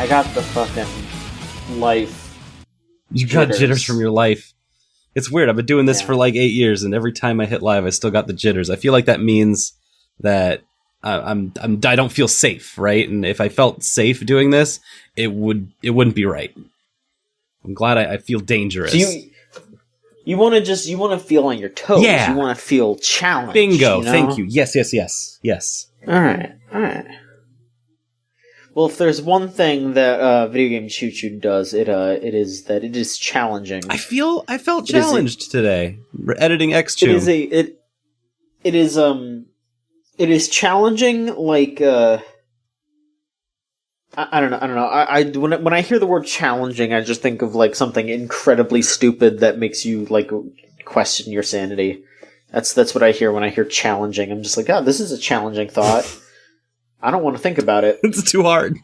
I got the fucking life. You got jitters from your life. It's weird. I've been doing this for like 8 years, and every time I hit live, I still got the jitters. I feel like that means that I don't feel safe, right? And if I felt safe doing this, it wouldn't be right. I'm glad I feel dangerous. So you want to feel on your toes. Yeah. You want to feel challenged. Bingo. You know? Thank you. Yes. All right. Well, if there's one thing that Video Game Choo Choo does, it is that it is challenging. I felt challenged today. We're editing X-Tune. It is challenging. Like I don't know. When I hear the word challenging, I just think of like something incredibly stupid that makes you like question your sanity. That's what I hear when I hear challenging. I'm just like, oh, this is a challenging thought. I don't want to think about it. It's too hard.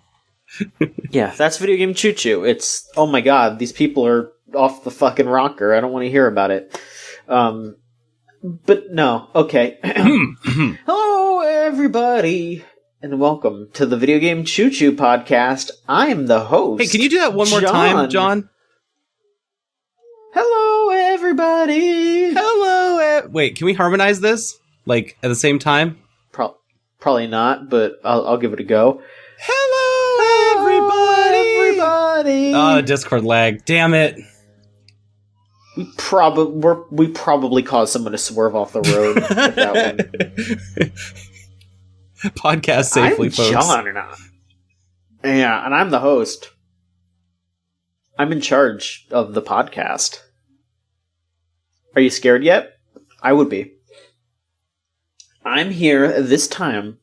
Yeah, that's Video Game Choo Choo. It's, oh my god, these people are off the fucking rocker. I don't want to hear about it. But no, okay. Hello, everybody, and welcome to the Video Game Choo Choo podcast. I'm the host. Hey, can you do that one more time, John? Hello, everybody. Hello. Wait, can we harmonize this? Like, at the same time? Probably not, but I'll give it a go. Hello, everybody. Oh, Discord lag. Damn it. We probably caused someone to swerve off the road with that one. Podcast safely, I'm folks. John. Yeah, and I'm the host. I'm in charge of the podcast. Are you scared yet? I would be. I'm here this time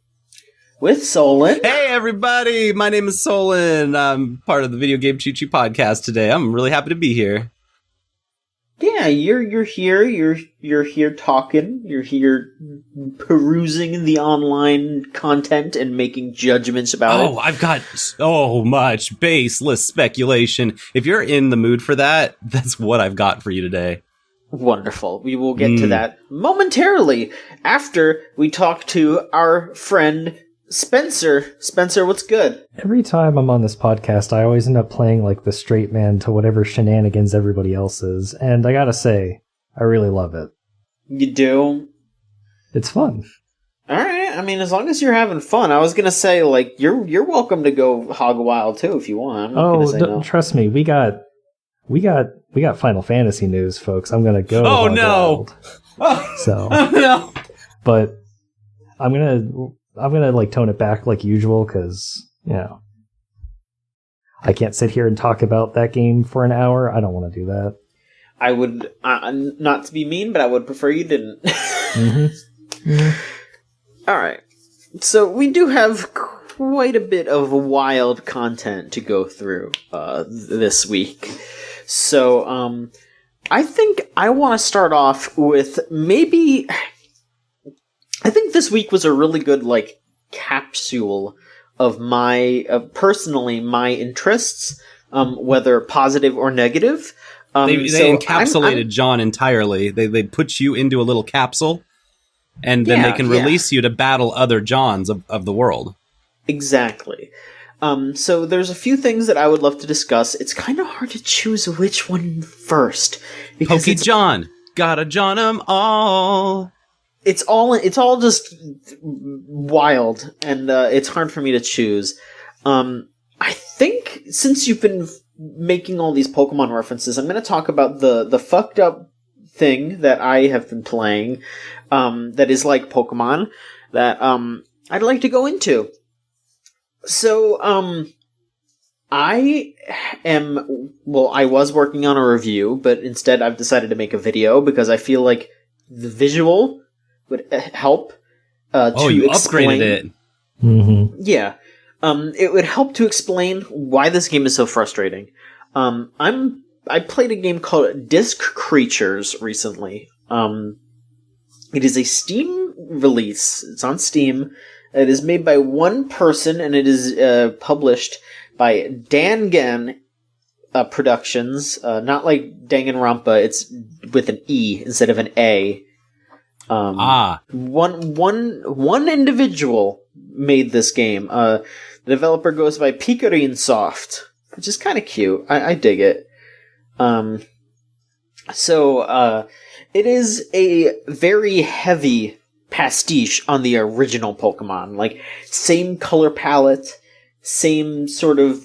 with Solon. Hey, everybody! My name is Solon. I'm part of the Video Game Choo Choo podcast today. I'm really happy to be here. Yeah, you're here. You're here talking. You're here perusing the online content and making judgments about it. Oh, I've got so much baseless speculation. If you're in the mood for that, that's what I've got for you today. Wonderful. We will get to that momentarily after we talk to our friend Spencer. Spencer, what's good? Every time I'm on this podcast, I always end up playing like the straight man to whatever shenanigans everybody else is, and I gotta say, I really love it. You do? It's fun. Alright, I mean, as long as you're having fun. I was gonna say, like, you're welcome to go hog wild too if you want. I'm not gonna say no. Trust me, we got Final Fantasy news, folks. I'm gonna go. Oh no! So, oh no! But I'm gonna like tone it back like usual because I can't sit here and talk about that game for an hour. I don't want to do that. I would not to be mean, but I would prefer you didn't. All right, so we do have quite a bit of wild content to go through this week. So, I think I want to start off with maybe... I think this week was a really good, like, capsule of my, personally, my interests, whether positive or negative. They encapsulated John entirely. They put you into a little capsule, and then they can release you to battle other Johns of the world. Exactly. So there's a few things that I would love to discuss. It's kind of hard to choose which one first. Pokey John. Gotta John 'em all. It's all just wild, and it's hard for me to choose. I think since you've been making all these Pokemon references, I'm going to talk about the fucked up thing that I have been playing that is like Pokemon that I'd like to go into. So, I was working on a review, but instead I've decided to make a video because I feel like the visual would help you upgraded it. Mm-hmm. Yeah. It would help to explain why this game is so frustrating. I played a game called Disc Creatures recently. It is a Steam release. It's on Steam. It is made by one person, and it is published by Dangan Productions. Not like Danganronpa. It's with an E instead of an A. One individual made this game. The developer goes by Picarine Soft, which is kind of cute. I dig it. It is a very heavy pastiche on the original Pokemon. Like, same color palette, same sort of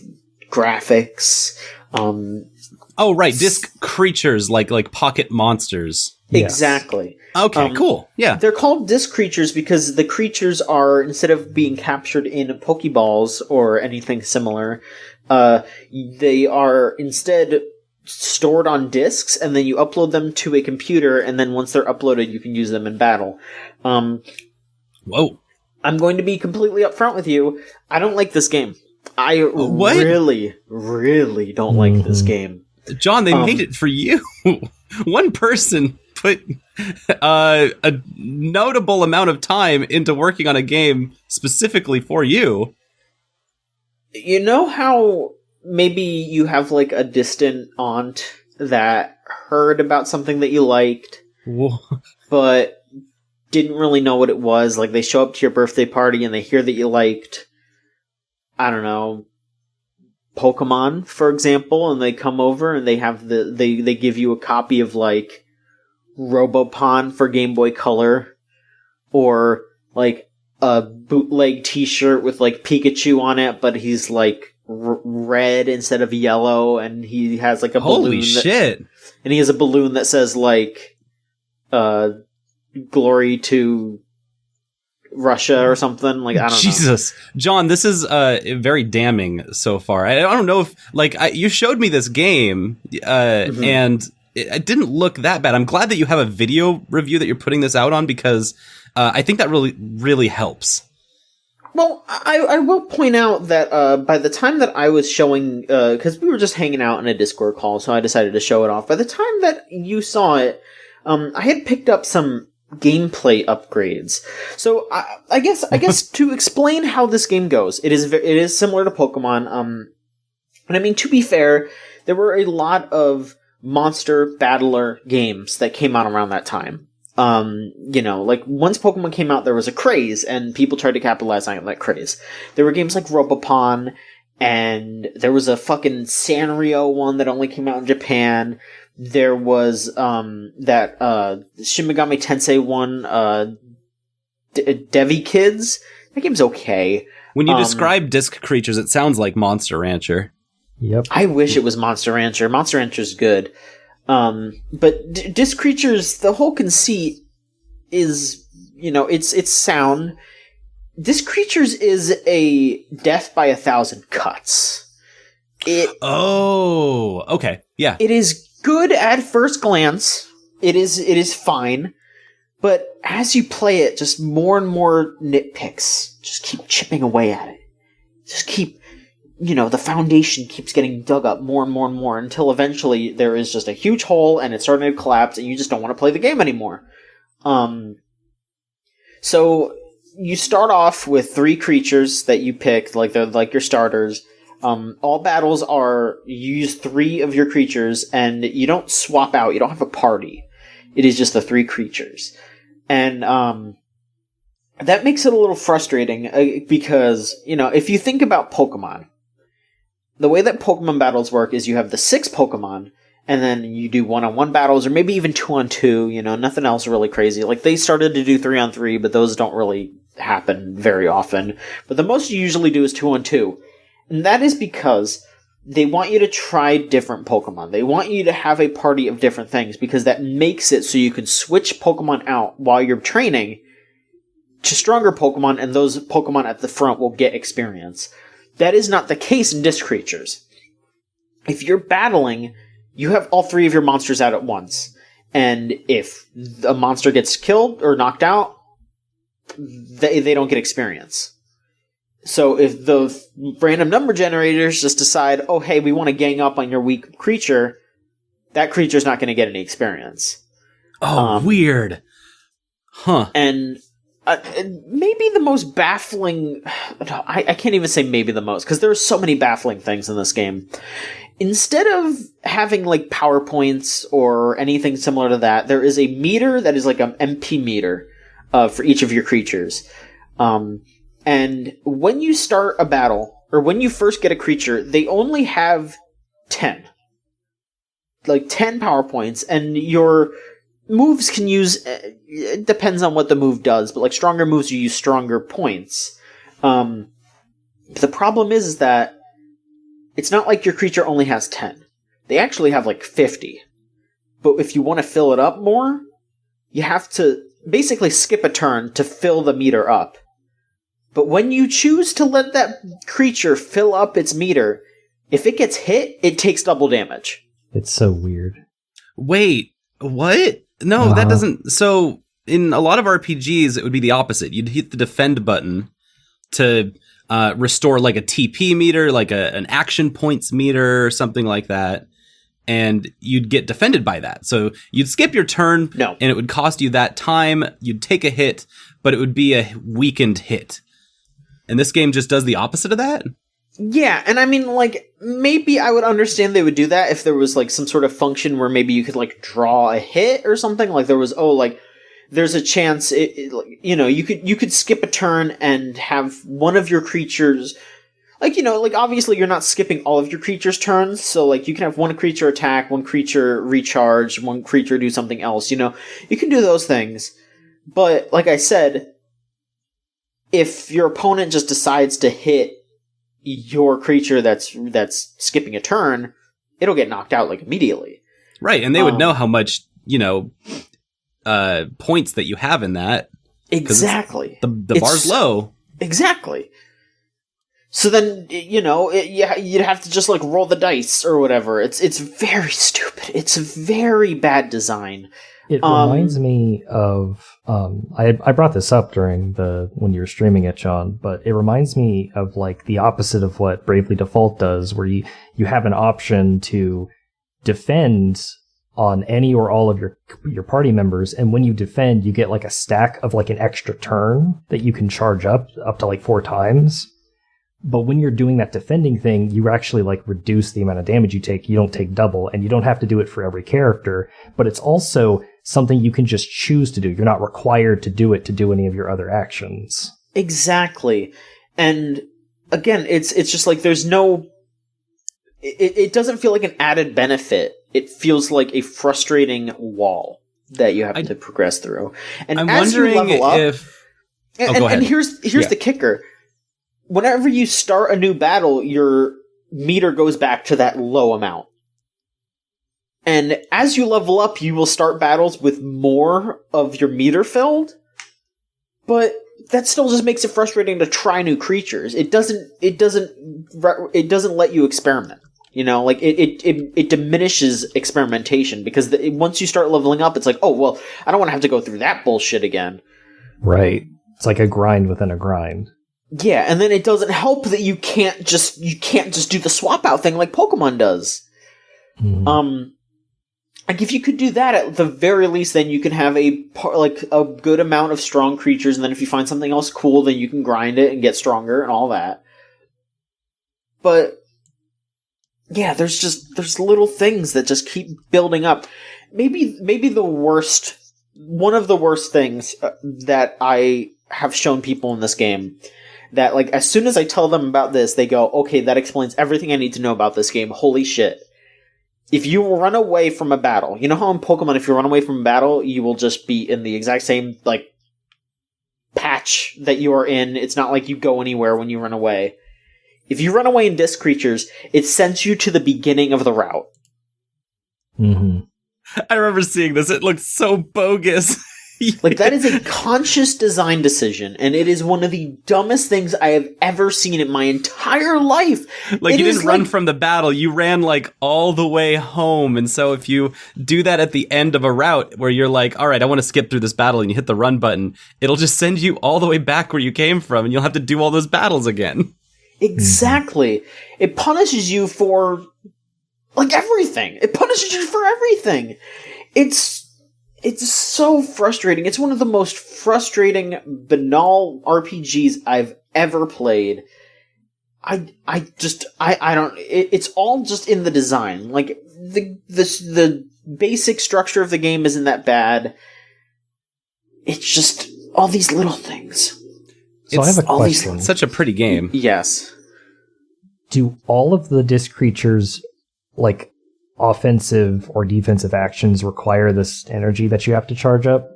graphics. Oh, right. Disc creatures, like pocket monsters. Exactly. Okay, cool. Yeah. They're called disc creatures because the creatures are, instead of being captured in Pokeballs or anything similar, they are instead stored on discs, and then you upload them to a computer, and then once they're uploaded, you can use them in battle. Whoa. I'm going to be completely upfront with you. I don't like this game. I really, really don't like this game. John, they made it for you. One person put a notable amount of time into working on a game specifically for you. You know how maybe you have like a distant aunt that heard about something that you liked, but didn't really know what it was? Like, they show up to your birthday party and they hear that you liked, I don't know, Pokemon, for example, and they come over and they have they give you a copy of like Robopon for Game Boy Color, or like a bootleg t-shirt with like Pikachu on it, but he's like red instead of yellow, and he has like a Holy shit. And he has a balloon that says like glory to Russia or something. Like, I don't know. Jesus. John, this is very damning so far. I don't know if, like, you showed me this game, and it didn't look that bad. I'm glad that you have a video review that you're putting this out on, because I think that really, really helps. Well, I will point out that by the time that I was showing, because we were just hanging out in a Discord call, so I decided to show it off. By the time that you saw it, I had picked up some gameplay upgrades. So I guess to explain how this game goes, it is similar to Pokemon. And I mean, to be fair, there were a lot of monster battler games that came out around that time. You know, like, once Pokemon came out, there was a craze, and people tried to capitalize on that craze. There were games like Robopon, and there was a fucking Sanrio one that only came out in Japan. There was, that, Shin Megami Tensei one, Devi Kids. That game's okay. When you describe disc creatures, it sounds like Monster Rancher. Yep. I wish it was Monster Rancher. Monster Rancher's good. But Disc Creatures, the whole conceit is, you know, it's sound. Disc Creatures is a death by 1,000 cuts. Okay. Yeah. It is good at first glance. It is fine. But as you play it, just more and more nitpicks just keep chipping away at it. Just keep, you know, the foundation keeps getting dug up more and more and more, until eventually there is just a huge hole and it's starting to collapse and you just don't want to play the game anymore. So you start off with 3 creatures that you pick, like they're like your starters. All battles are, you use 3 of your creatures, and you don't swap out, you don't have a party. It is just the 3 creatures. And that makes it a little frustrating, because, you know, if you think about Pokemon, the way that Pokemon battles work is you have the 6 Pokemon, and then you do 1-on-1 battles, or maybe even 2-on-2, you know, nothing else really crazy. Like, they started to do 3-on-3, but those don't really happen very often. But the most you usually do is 2-on-2. And that is because they want you to try different Pokemon. They want you to have a party of different things, because that makes it so you can switch Pokemon out while you're training to stronger Pokemon, and those Pokemon at the front will get experience. That is not the case in Disc Creatures. If you're battling, you have all 3 of your monsters out at once. And if a monster gets killed or knocked out, they don't get experience. So if the random number generators just decide, oh, hey, we want to gang up on your weak creature, that creature's not going to get any experience. Oh, weird. Huh. And maybe the most baffling... I can't even say maybe the most, because there are so many baffling things in this game. Instead of having, like, PowerPoints or anything similar to that, there is a meter that is like an MP meter for each of your creatures. And when you start a battle, or when you first get a creature, they only have 10. Like 10 power points, and your moves can use... It depends on what the move does, but like stronger moves, you use stronger points. The problem is that it's not like your creature only has 10. They actually have like 50. But if you want to fill it up more, you have to basically skip a turn to fill the meter up. But when you choose to let that creature fill up its meter, if it gets hit, it takes double damage. It's so weird. Wait, what? No, that doesn't... So, in a lot of RPGs, it would be the opposite. You'd hit the defend button to restore like a TP meter, like an action points meter, or something like that. And you'd get defended by that. So you'd skip your turn, and it would cost you that time. You'd take a hit, but it would be a weakened hit. And this game just does the opposite of that? Yeah, and I mean, like, maybe I would understand they would do that if there was, like, some sort of function where maybe you could, like, draw a hit or something. Like, there was, there's a chance, you could skip a turn and have one of your creatures... Like, obviously you're not skipping all of your creature's turns, so, like, you can have one creature attack, one creature recharge, one creature do something else, You can do those things. But, like I said, if your opponent just decides to hit your creature that's skipping a turn, it'll get knocked out, like, immediately. Right, and they would know how much, points that you have in that. Exactly. The bar's low. Exactly. So then, you'd have to just, like, roll the dice or whatever. It's very stupid. It's a very bad design. It reminds me of... I brought this up during when you were streaming it, John, but it reminds me of, like, the opposite of what Bravely Default does, where you have an option to defend on any or all of your party members, and when you defend, you get, like, a stack of, like, an extra turn that you can charge up to, like, 4 times. But when you're doing that defending thing, you actually, like, reduce the amount of damage you take. You don't take double, and you don't have to do it for every character. But it's also something you can just choose to do. You're not required to do it to do any of your other actions. Exactly. And, again, it's just like there's no... It doesn't feel like an added benefit. It feels like a frustrating wall that you have to progress through. And I'm as you wondering level up... if... And here's the kicker. Whenever you start a new battle, your meter goes back to that low amount. And as you level up, you will start battles with more of your meter filled, but that still just makes it frustrating to try new creatures. It doesn't let you experiment. It diminishes experimentation because once you start leveling up, it's like, oh, well, I don't want to have to go through that bullshit again. Right. It's like a grind within a grind. Yeah, and then it doesn't help that you can't just do the swap out thing like Pokemon does. Mm-hmm. Like if you could do that at the very least, then you can have a good amount of strong creatures, and then if you find something else cool, then you can grind it and get stronger and all that. But yeah, there's little things that just keep building up. Maybe one of the worst things that I have shown people in this game. That, like, as soon as I tell them about this, they go, okay, that explains everything I need to know about this game. Holy shit. If you run away from a battle, you know how in Pokemon, if you run away from a battle, you will just be in the exact same, like, patch that you are in. It's not like you go anywhere when you run away. If you run away in Disc Creatures, it sends you to the beginning of the route. Mm-hmm. I remember seeing this. It looked so bogus. Like, that is a conscious design decision, and it is one of the dumbest things I have ever seen in my entire life. Like, you didn't run from the battle, you ran, like, all the way home, and so if you do that at the end of a route where you're like, alright, I want to skip through this battle, and you hit the run button, it'll just send you all the way back where you came from, and you'll have to do all those battles again. Exactly. It punishes you for, like, everything. It punishes you for everything. It's so frustrating. It's one of the most frustrating, banal RPGs I've ever played. It's all just in the design. Like, the basic structure of the game isn't that bad. It's just all these little things. So I have a question. It's such a pretty game. Yes. Do all of the disc creatures, like offensive or defensive actions, require this energy that you have to charge up?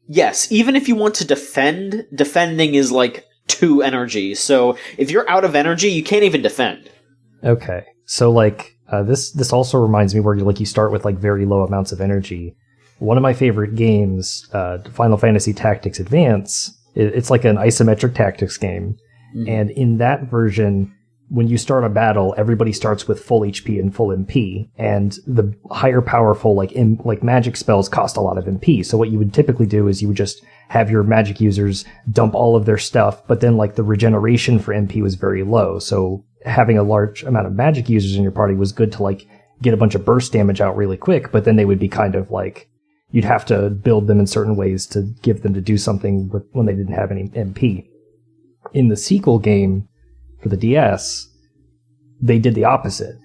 Yes, even if you want to defend, defending is like 2 energy. So if you're out of energy, you can't even defend. Okay, so like this also reminds me where you start with like very low amounts of energy. One of my favorite games, Final Fantasy Tactics Advance, it's like an isometric tactics game, and in that version, when you start a battle, everybody starts with full HP and full MP, and the higher powerful like magic spells cost a lot of MP. So what you would typically do is you would just have your magic users dump all of their stuff, but then like the regeneration for MP was very low. So having a large amount of magic users in your party was good to like get a bunch of burst damage out really quick, but then they would be kind of like, you'd have to build them in certain ways to give them to do something when they didn't have any MP. In the sequel game, for the DS, they did the opposite.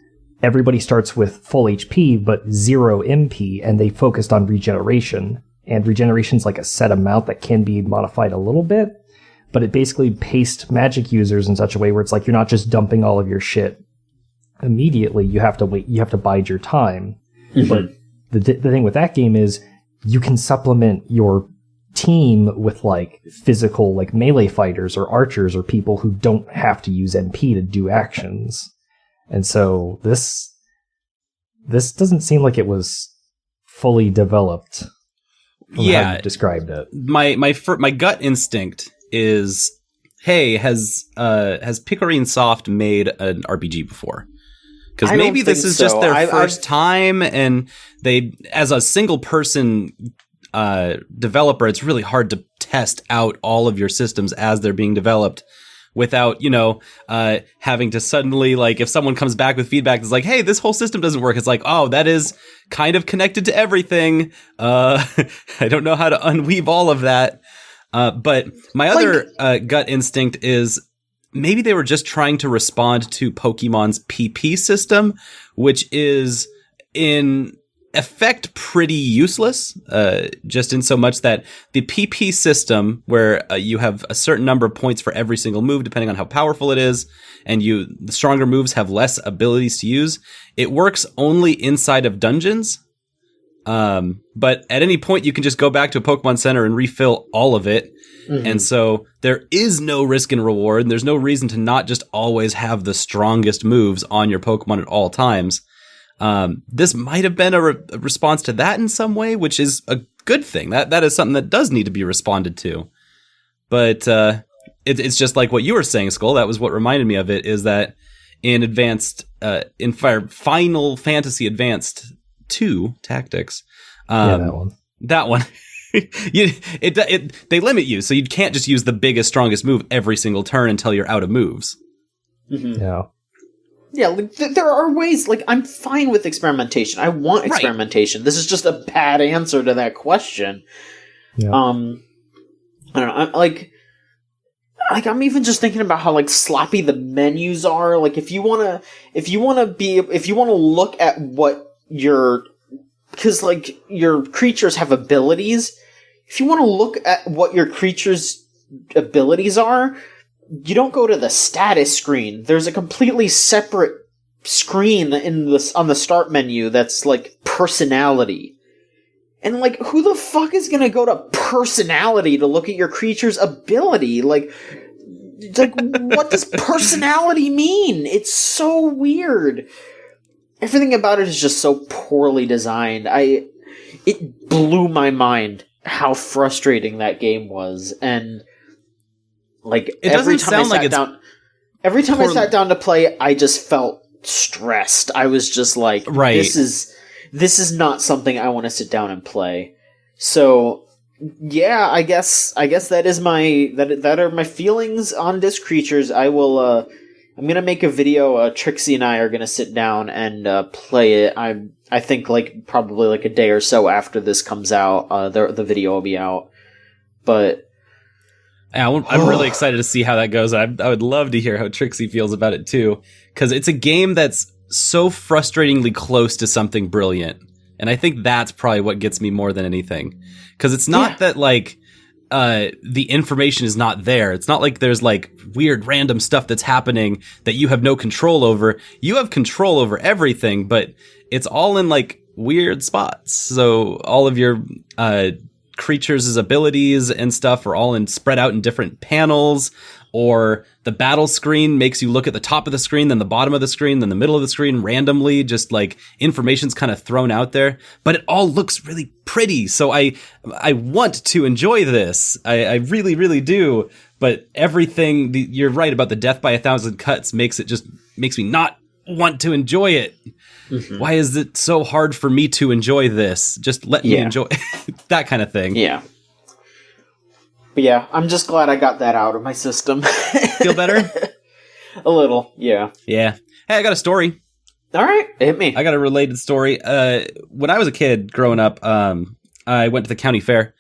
Everybody starts with full HP, but 0 MP, and they focused on regeneration. And regeneration's like a set amount that can be modified a little bit, but it basically paced magic users in such a way where it's like you're not just dumping all of your shit immediately. You have to wait. You have to bide your time. Mm-hmm. But the thing with that game is you can supplement your team with like physical like melee fighters or archers or people who don't have to use MP to do actions. And so this doesn't seem like it was fully developed from how you described it. My gut instinct is, hey, has Picorine Soft made an RPG before? Because maybe this is just their first time, and they, as a single person developer, it's really hard to test out all of your systems as they're being developed without, having to suddenly, like, if someone comes back with feedback that's like, hey, this whole system doesn't work, it's like, oh, that is kind of connected to everything. I don't know how to unweave all of that. But my other gut instinct is maybe they were just trying to respond to Pokemon's PP system, which is in effect pretty useless, just in so much that the PP system, where you have a certain number of points for every single move depending on how powerful it is, and the stronger moves have less abilities to use, it works only inside of dungeons. But at any point you can just go back to a Pokemon Center and refill all of it. Mm-hmm. And so there is no risk and reward, and there's no reason to not just always have the strongest moves on your Pokemon at all times. This might have been a response to that in some way, which is a good thing. That is something that does need to be responded to. But it's just like what you were saying, Skull. That was what reminded me of it, is that in Final Fantasy Advanced 2 Tactics, that one. They limit you, so you can't just use the biggest, strongest move every single turn until you're out of moves. Mm-hmm. Yeah. Yeah, like, there are ways, like, I'm fine with experimentation. I want experimentation. Right. This is just a bad answer to that question. Yeah. I don't know, I'm even just thinking about how, like, sloppy the menus are. Like, if you wanna look at what because, like, your creatures have abilities. If you want to look at what your creature's abilities are, you don't go to the status screen. There's a completely separate screen on the start menu that's like personality. And like, who the fuck is gonna go to personality to look at your creature's ability? Like what does personality mean? It's so weird. Everything about it is just so poorly designed. It blew my mind how frustrating that game was, and like every time I sat down to play, I just felt stressed. I was just like, this is not something I want to sit down and play. So yeah, I guess that is that are my feelings on Disc Creatures. I will I'm gonna make a video. Trixie and I are gonna sit down and play it. I think like probably like a day or so after this comes out, the video will be out. But I'm really excited to see how that goes. I would love to hear how Trixie feels about it too, because it's a game that's so frustratingly close to something brilliant, and I think that's probably what gets me more than anything. Because it's not that like the information is not there. It's not like there's like weird random stuff that's happening that you have no control over. You have control over everything, but it's all in like weird spots. So all of your creatures' abilities and stuff are all spread out in different panels, or the battle screen makes you look at the top of the screen, then the bottom of the screen, then the middle of the screen randomly, just like information's kind of thrown out there, but it all looks really pretty. So I want to enjoy this. I really, really do. But everything, you're right about the death by 1,000 cuts makes me not want to enjoy it. Mm-hmm. Why is it so hard for me to enjoy this? Just let me enjoy that kind of thing. Yeah. But yeah, I'm just glad I got that out of my system. Feel better? A little, yeah. Yeah. Hey, I got a story. All right, hit me. I got a related story. When I was a kid growing up, I went to the county fair.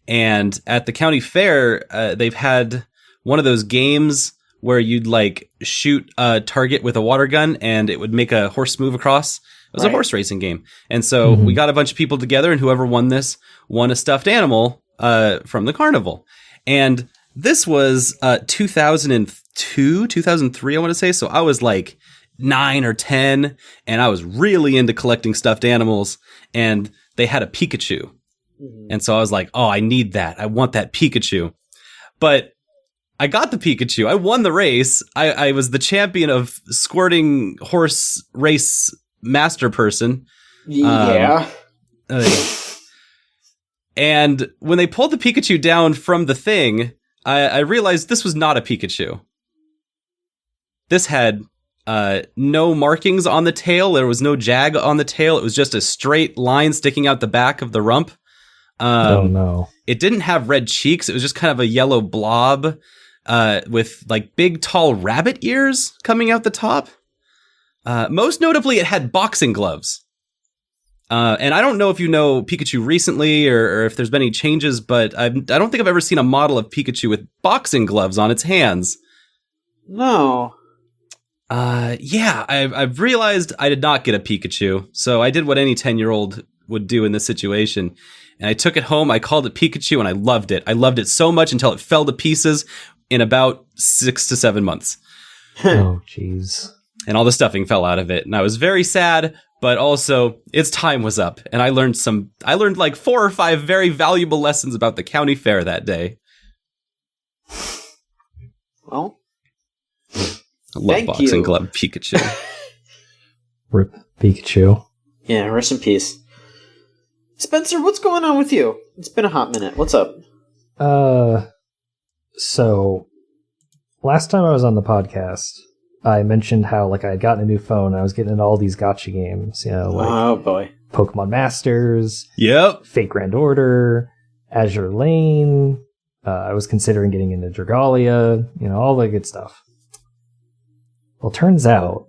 And at the county fair, they've had one of those games where you'd like shoot a target with a water gun and it would make a horse move across. It was a horse racing game. And so we got a bunch of people together, and whoever won this won a stuffed animal from the carnival. And this was 2002, 2003, I want to say. So I was like 9 or 10, and I was really into collecting stuffed animals, and they had a Pikachu. And so I was like, oh, I need that. I want that Pikachu. But I got the Pikachu. I won the race. I was the champion of squirting horse race master person. Yeah. And when they pulled the Pikachu down from the thing, I realized this was not a Pikachu. This had no markings on the tail. There was no jag on the tail. It was just a straight line sticking out the back of the rump. Oh, no. It didn't have red cheeks. It was just kind of a yellow blob with like big, tall rabbit ears coming out the top. Most notably, it had boxing gloves. And I don't know if you know Pikachu recently or if there's been any changes, but I don't think I've ever seen a model of Pikachu with boxing gloves on its hands. No. Yeah, I've realized I did not get a Pikachu, so I did what any 10-year-old would do in this situation. And I took it home, I called it Pikachu, and I loved it. I loved it so much until it fell to pieces in about 6 to 7 months. Oh, jeez. And all the stuffing fell out of it, and I was very sad, but also its time was up. And I learned like 4 or 5 very valuable lessons about the county fair that day. Well, I love boxing glove Pikachu. Rip Pikachu. Yeah, rest in peace. Spencer, what's going on with you? It's been a hot minute. What's up? So last time I was on the podcast, I mentioned how like I had gotten a new phone. I was getting into all these gacha games, like oh boy, Pokemon Masters, yep, Fate Grand Order, Azure Lane. I was considering getting into Dragalia, all the good stuff. Well, turns out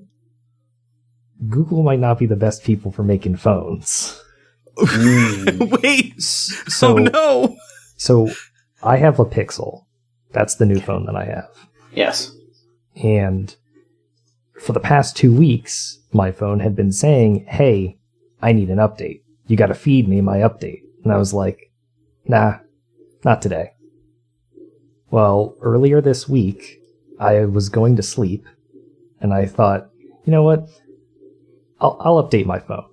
Google might not be the best people for making phones. Wait. So, oh no. So I have a Pixel. That's the new phone that I have. Yes. And for the past 2 weeks, my phone had been saying, hey, I need an update. You got to feed me my update. And I was like, nah, not today. Well, earlier this week, I was going to sleep, and I thought, you know what? I'll update my phone.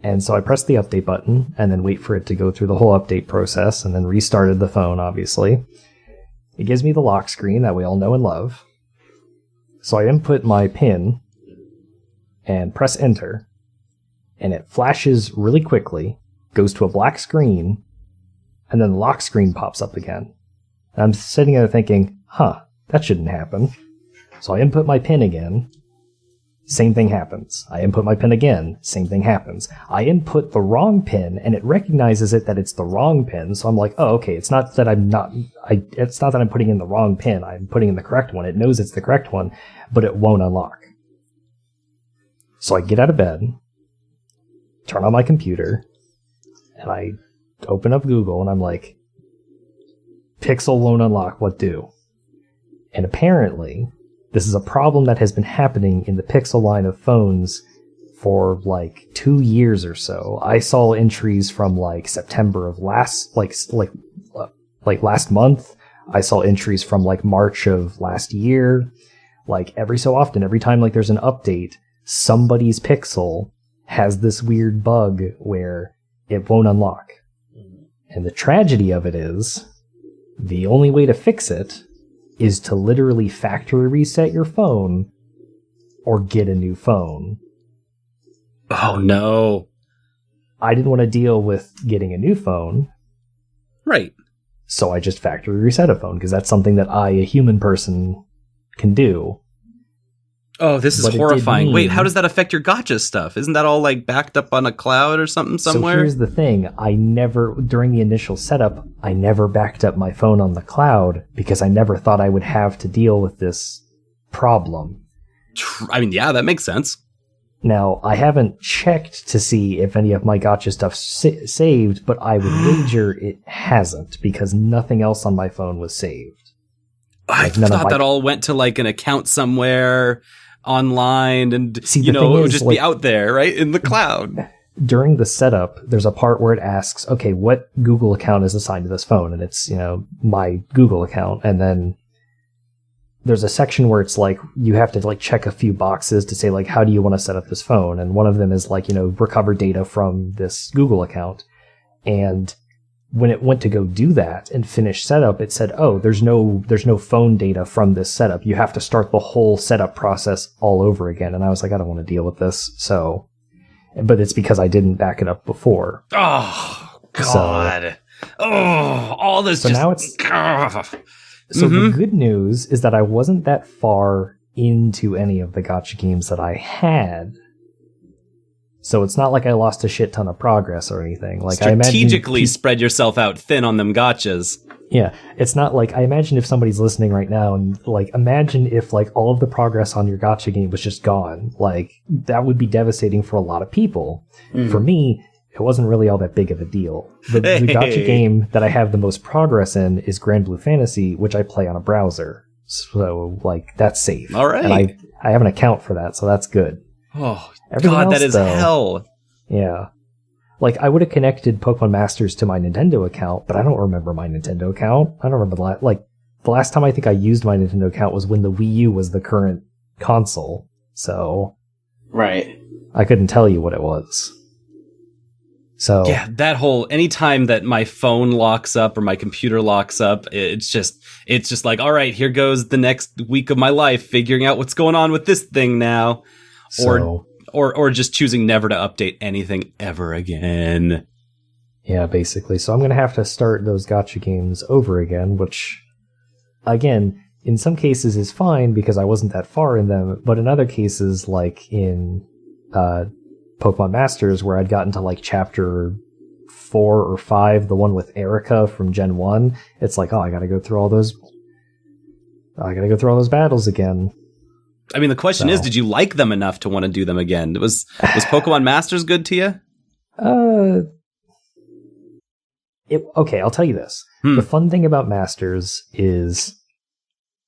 And so I pressed the update button, and then wait for it to go through the whole update process, and then restarted the phone, obviously. It gives me the lock screen that we all know and love. So I input my PIN, and press enter, and it flashes really quickly, goes to a black screen, and then the lock screen pops up again. And I'm sitting there thinking, that shouldn't happen. So I input my PIN again. Same thing happens. I input my PIN again. Same thing happens. I input the wrong PIN, and it recognizes it that it's the wrong PIN. So I'm like, oh, okay. It's not that I'm putting in the wrong PIN. I'm putting in the correct one. It knows it's the correct one, but it won't unlock. So I get out of bed, turn on my computer, and I open up Google, and I'm like, Pixel won't unlock. What do? And apparently, this is a problem that has been happening in the Pixel line of phones for like 2 years or so. I saw entries from like September of like last month, I saw entries from like March of last year. Like every so often, every time like there's an update, somebody's Pixel has this weird bug where it won't unlock. And the tragedy of it is, the only way to fix it is to literally factory reset your phone or get a new phone. Oh no. I didn't want to deal with getting a new phone. Right. So I just factory reset a phone, because that's something that I, a human person, can do. Oh, this is But horrifying. Wait, how does that affect your gotcha stuff? Isn't that all like backed up on a cloud or something somewhere? So here's the thing. During the initial setup, I never backed up my phone on the cloud because I never thought I would have to deal with this problem. I mean, yeah, that makes sense. Now, I haven't checked to see if any of my gotcha stuff saved, but I would wager it hasn't, because nothing else on my phone was saved. I thought that all went to like an account somewhere online, and it would just be out there, right, in the cloud. During the setup, there's a part where it asks, okay, what Google account is assigned to this phone? And it's, my Google account. And then there's a section where it's like, you have to like check a few boxes to say like, how do you want to set up this phone? And one of them is like, recover data from this Google account. And when it went to go do that and finish setup, it said, oh, there's no phone data from this setup. You have to start the whole setup process all over again. And I was like, I don't want to deal with this. So, but it's because I didn't back it up before. Oh, God. All this. So just, now it's... So the good news is that I wasn't that far into any of the gacha games that I had. So it's not like I lost a shit ton of progress or anything. Like strategically spread yourself out thin on them gachas. Yeah, it's not like, I imagine if somebody's listening right now and like, imagine if like all of the progress on your gacha game was just gone. Like that would be devastating for a lot of people. For me, it wasn't really all that big of a deal. The gacha game that I have the most progress in is Grand Blue Fantasy, which I play on a browser. So like that's safe. All right. And I have an account for that, so that's good. Oh, Everything God, else, that is though, hell. Yeah. Like, I would have connected Pokemon Masters to my Nintendo account, but I don't remember my Nintendo account. I don't remember the last time I think I used my Nintendo account was when the Wii U was the current console. So, right. I couldn't tell you what it was. So yeah, that whole anytime that my phone locks up or my computer locks up, it's just like, all right, here goes the next week of my life figuring out what's going on with this thing now. Or just choosing never to update anything ever again. Yeah, basically. So I'm going to have to start those gacha games over again, which, again, in some cases is fine because I wasn't that far in them, but in other cases, like in Pokemon Masters, where I'd gotten to like chapter 4 or 5, the one with Erica from Gen 1, it's like, oh, I gotta go through all those battles again. I mean, the question is, did you like them enough to want to do them again? Was Pokemon Masters good to you? Okay, I'll tell you this. The fun thing about Masters is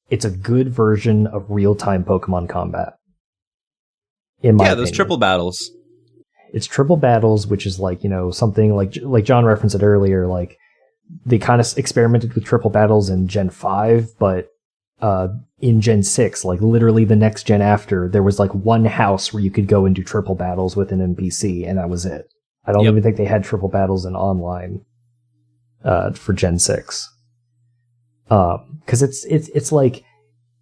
it's a good version of real-time Pokemon combat. In my opinion. Those triple battles. It's triple battles, which is like, something like John referenced it earlier, like they kind of experimented with triple battles in Gen 5, but in Gen 6, like literally the next gen after, there was like one house where you could go and do triple battles with an NPC, and that was it. I don't even think they had triple battles in online for Gen 6. Because it's like,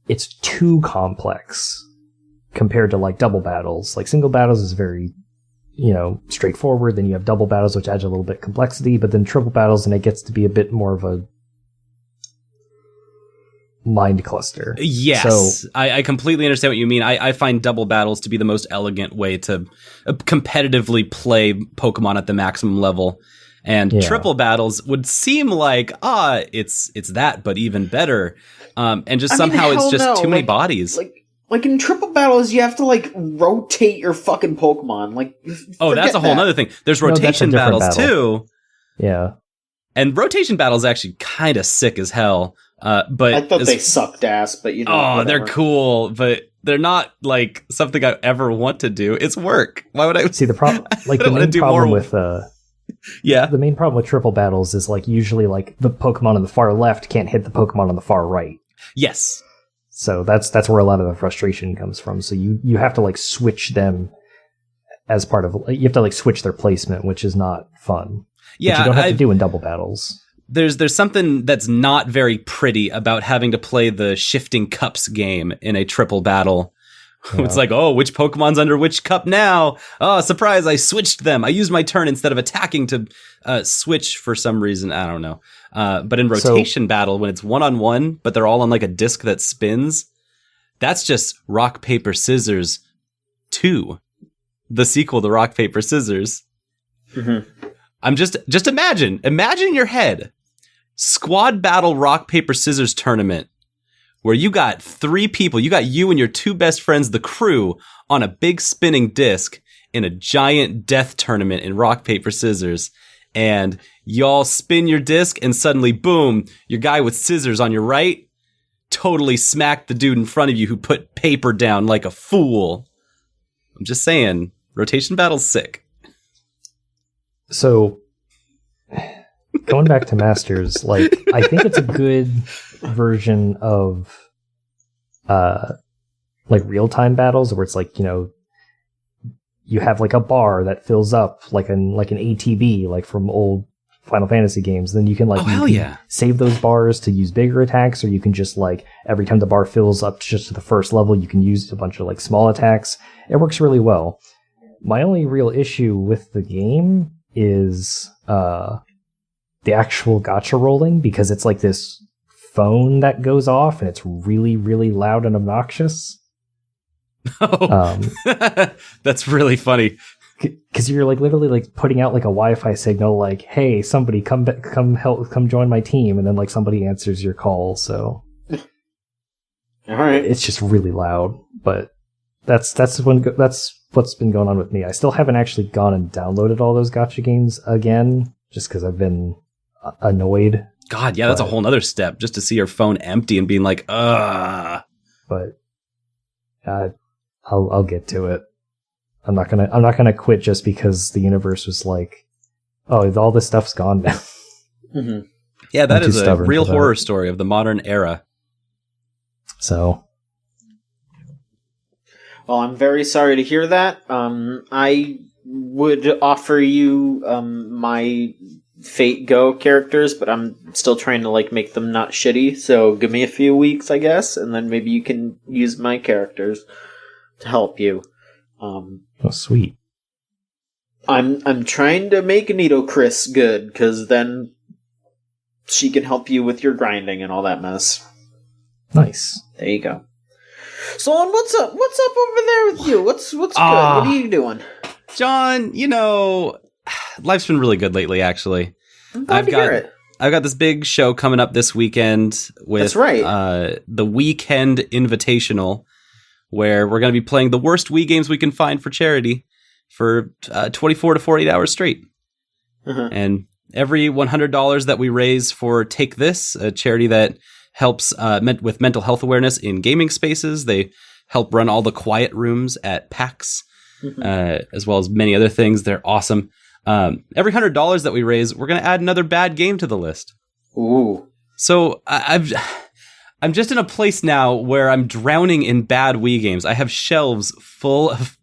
it's too complex compared to like double battles. Like single battles is very, straightforward. Then you have double battles, which adds a little bit complexity, but then triple battles, and it gets to be a bit more of a mind cluster. Yes, so, I completely understand what you mean. I find double battles to be the most elegant way to competitively play Pokemon at the maximum level. And triple battles would seem like, it's that, but even better. And just somehow it's just too many bodies. Like in triple battles, you have to like rotate your fucking Pokemon. Like, that's a whole other thing. There's rotation battles too. Yeah. And rotation battles actually kind of sick as hell. But I thought they sucked ass, but whatever. They're cool, but they're not like something I ever want to do. It's work. Why would I see the problem? Like the main problem with Yeah. The main problem with triple battles is like usually like the Pokemon on the far left can't hit the Pokemon on the far right. Yes. So that's where a lot of the frustration comes from. So you have to like switch them as part of, you have to like switch their placement, which is not fun. Yeah, which you don't have to do in double battles. There's something that's not very pretty about having to play the shifting cups game in a triple battle. Yeah. It's like, oh, which Pokemon's under which cup now? Oh, surprise, I switched them. I used my turn instead of attacking to switch for some reason. I don't know. But in rotation battle, when it's 1-on-1, but they're all on like a disc that spins, that's just Rock, Paper, Scissors 2, the sequel to Rock, Paper, Scissors. Mm-hmm. I'm just imagine in your head, squad battle Rock, Paper, Scissors tournament, where you got 3 people, you got you and your 2 best friends, the crew, on a big spinning disc in a giant death tournament in Rock, Paper, Scissors. And y'all spin your disc and suddenly, boom, your guy with scissors on your right totally smacked the dude in front of you who put paper down like a fool. I'm just saying, rotation battle's sick. So, going back to Masters, like, I think it's a good version of like real-time battles where it's like, you know, you have like a bar that fills up like an ATB, like from old Final Fantasy games. Then you can like save those bars to use bigger attacks, or you can just like every time the bar fills up just to the first level, you can use a bunch of like small attacks. It works really well. My only real issue with the game is the actual gacha rolling, because it's like this phone that goes off and it's really, really loud and obnoxious. Oh, that's really funny. Because you're like literally like putting out like a Wi-Fi signal, like, "Hey, somebody come help, come join my team," and then like somebody answers your call. So, all right, it's just really loud. But that's what's been going on with me. I still haven't actually gone and downloaded all those gacha games again, just because I've been annoyed. God, yeah, that's a whole nother step, just to see your phone empty and being like, ugh. But I'll get to it. I'm not gonna quit just because the universe was like, oh, all this stuff's gone now. Mm-hmm. Yeah, that is a real horror story of the modern era. So, well, I'm very sorry to hear that. I would offer you my Fate Go characters, but I'm still trying to like make them not shitty. So give me a few weeks, I guess, and then maybe you can use my characters to help you. Oh, sweet. I'm trying to make Nidochris good, because then she can help you with your grinding and all that mess. Nice. There you go. Solon, what's up? What's up over there with you? What's good? What are you doing? John, you know, life's been really good lately, actually. I'm glad to hear it. I've got this big show coming up this weekend with That's right. The Weekend Invitational, where we're going to be playing the worst Wii games we can find for charity for 24 to 48 hours straight. Uh-huh. And every $100 that we raise for Take This, a charity that helps with mental health awareness in gaming spaces, they help run all the quiet rooms at PAX, as well as many other things. They're awesome. Every $100 that we raise, we're going to add another bad game to the list. Ooh. So I'm just in a place now where I'm drowning in bad Wii games. I have shelves full of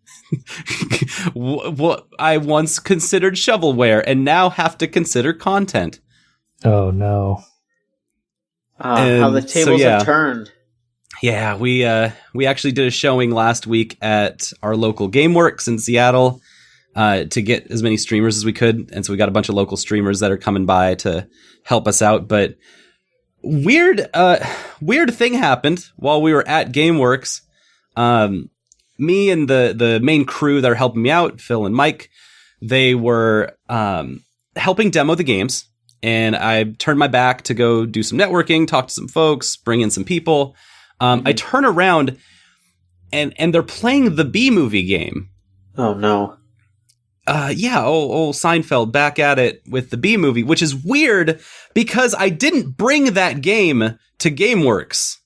what I once considered shovelware and now have to consider content. Oh, no. How the tables have turned. Yeah, we actually did a showing last week at our local GameWorks in Seattle to get as many streamers as we could. And so we got a bunch of local streamers that are coming by to help us out. But weird thing happened while we were at GameWorks. Me and the main crew that are helping me out, Phil and Mike, they were helping demo the games. And I turned my back to go do some networking, talk to some folks, bring in some people. I turn around and they're playing the B-movie game. Oh, no. Old Seinfeld back at it with the B-movie, which is weird because I didn't bring that game to GameWorks.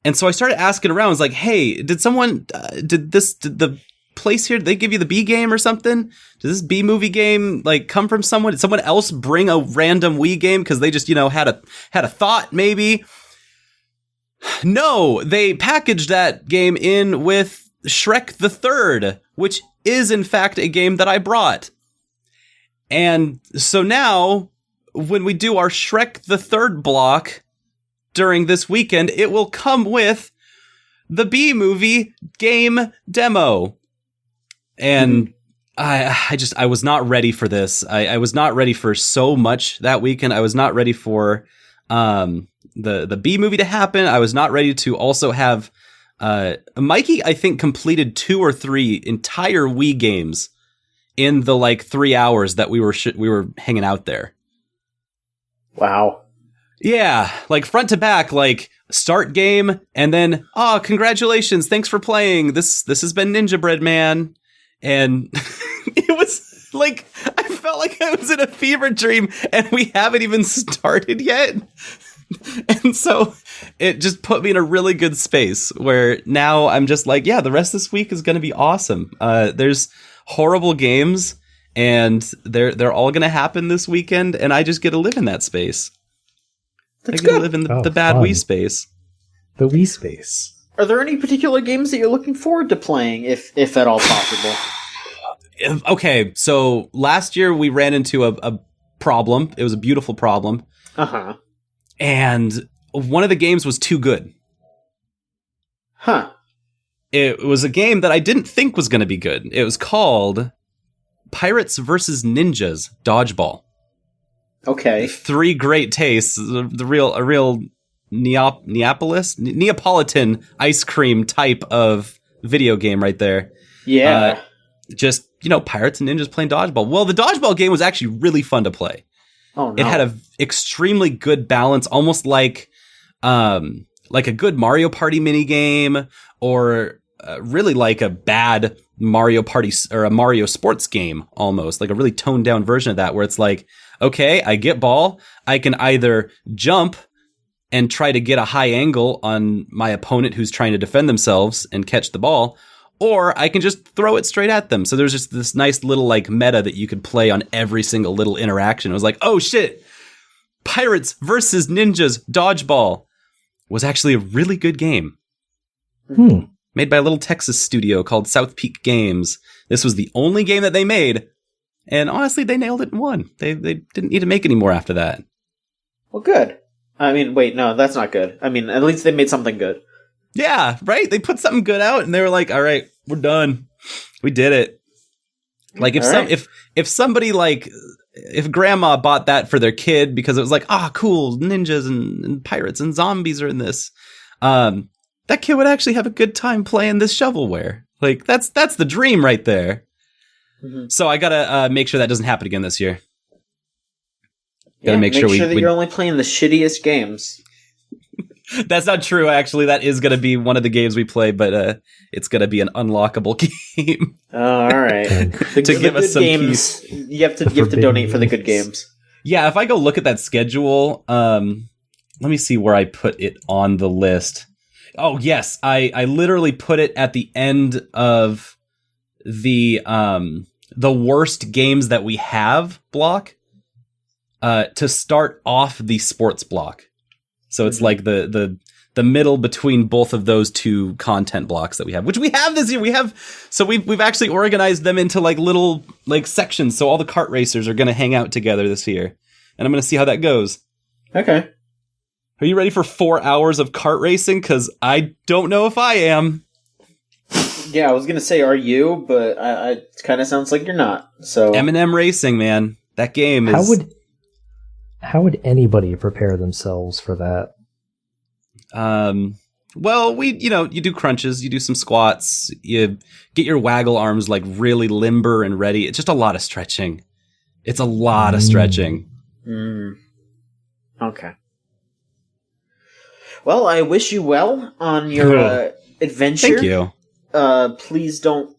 And so I started asking around. I was like, hey, did the place here? Did they give you the B game or something? Does this B movie game like come from someone? Did someone else bring a random Wii game because they just, had a thought maybe? No, they packaged that game in with Shrek the Third, which is in fact a game that I brought. And so now, when we do our Shrek the Third block during this weekend, it will come with the B movie game demo. And I was not ready for this. I was not ready for so much that weekend. I was not ready for the B movie to happen. I was not ready to also have Mikey, I think, completed 2 or 3 entire Wii games in the 3 hours that we were hanging out there. Wow. Yeah, front to back, start game and then congratulations, thanks for playing. This has been Ninja Bread Man. And it was I felt like I was in a fever dream and we haven't even started yet. And so it just put me in a really good space where now I'm just the rest of this week is going to be awesome. There's horrible games and they're all going to happen this weekend and I just get to live in that space. That's I get to good. live in the bad fun. Wii space. The Wii space. Are there any particular games that you're looking forward to playing, if at all possible? Okay, so last year we ran into a problem. It was a beautiful problem. Uh-huh. And one of the games was too good. Huh. It was a game that I didn't think was going to be good. It was called Pirates vs. Ninjas Dodgeball. Okay. 3 great tastes. A real Neapolitan ice cream type of video game right there. Yeah. Just, pirates and ninjas playing dodgeball. Well, the dodgeball game was actually really fun to play. Oh, no. It had an extremely good balance, almost like a good Mario Party mini game, or really like a bad Mario Party or a Mario sports game, almost like a really toned down version of that, where it's okay, I get ball. I can either jump and try to get a high angle on my opponent who's trying to defend themselves and catch the ball, or I can just throw it straight at them. So there's just this nice little meta that you could play on every single little interaction. It was oh shit, Pirates versus Ninjas Dodgeball was actually a really good game. Made by a little Texas studio called South Peak Games. This was the only game that they made, and honestly, they nailed it and won. They didn't need to make any more after that. Well, good. I mean, wait, no, that's not good. I mean, at least they made something good. Yeah, right? They put something good out and they were all right, we're done. We did it. If somebody if grandma bought that for their kid because it was cool, ninjas and pirates and zombies are in this, that kid would actually have a good time playing this shovelware. That's the dream right there. Mm-hmm. So I gotta make sure that doesn't happen again this year. Gotta make sure that you're only playing the shittiest games. That's not true, actually. That is going to be one of the games we play, but it's going to be an unlockable game. Oh, all right. To give us some games, peace. You have to donate for the good games. Yeah, if I go look at that schedule, let me see where I put it on the list. Oh, yes. I literally put it at the end of the worst games that we have block to start off the sports block. So it's the middle between both of those 2 content blocks that we have, which we have this year. We've actually organized them into little sections. So all the kart racers are going to hang out together this year, and I'm going to see how that goes. Okay. Are you ready for 4 hours of kart racing? Because I don't know if I am. Yeah, I was going to say, are you? But it kind of sounds like you're not. So M&M Racing, man, that game is. How would anybody prepare themselves for that? Well, you do crunches, you do some squats, you get your waggle arms really limber and ready. It's just a lot of stretching. It's a lot of stretching. Okay. Well, I wish you well on your adventure. Thank you. Please don't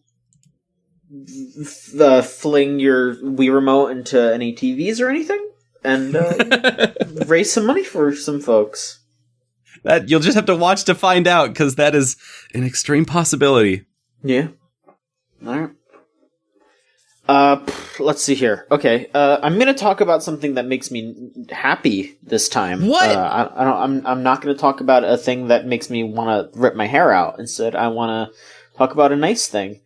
fling your Wii remote into any TVs or anything. And raise some money for some folks. That you'll just have to watch to find out, because that is an extreme possibility. Yeah. All right. Let's see here. Okay, I'm going to talk about something that makes me happy this time. What? I'm not going to talk about a thing that makes me want to rip my hair out. Instead, I want to talk about a nice thing.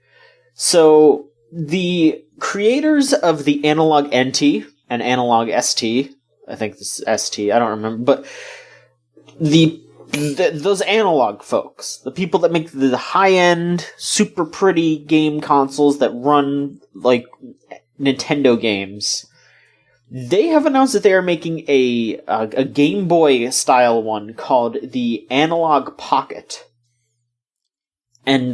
So, the creators of the Analog NT and Analog ST, I think this is ST, I don't remember, but those analog folks, the people that make the high-end, super pretty game consoles that run like Nintendo games, they have announced that they are making a Game Boy style one called the Analog Pocket, and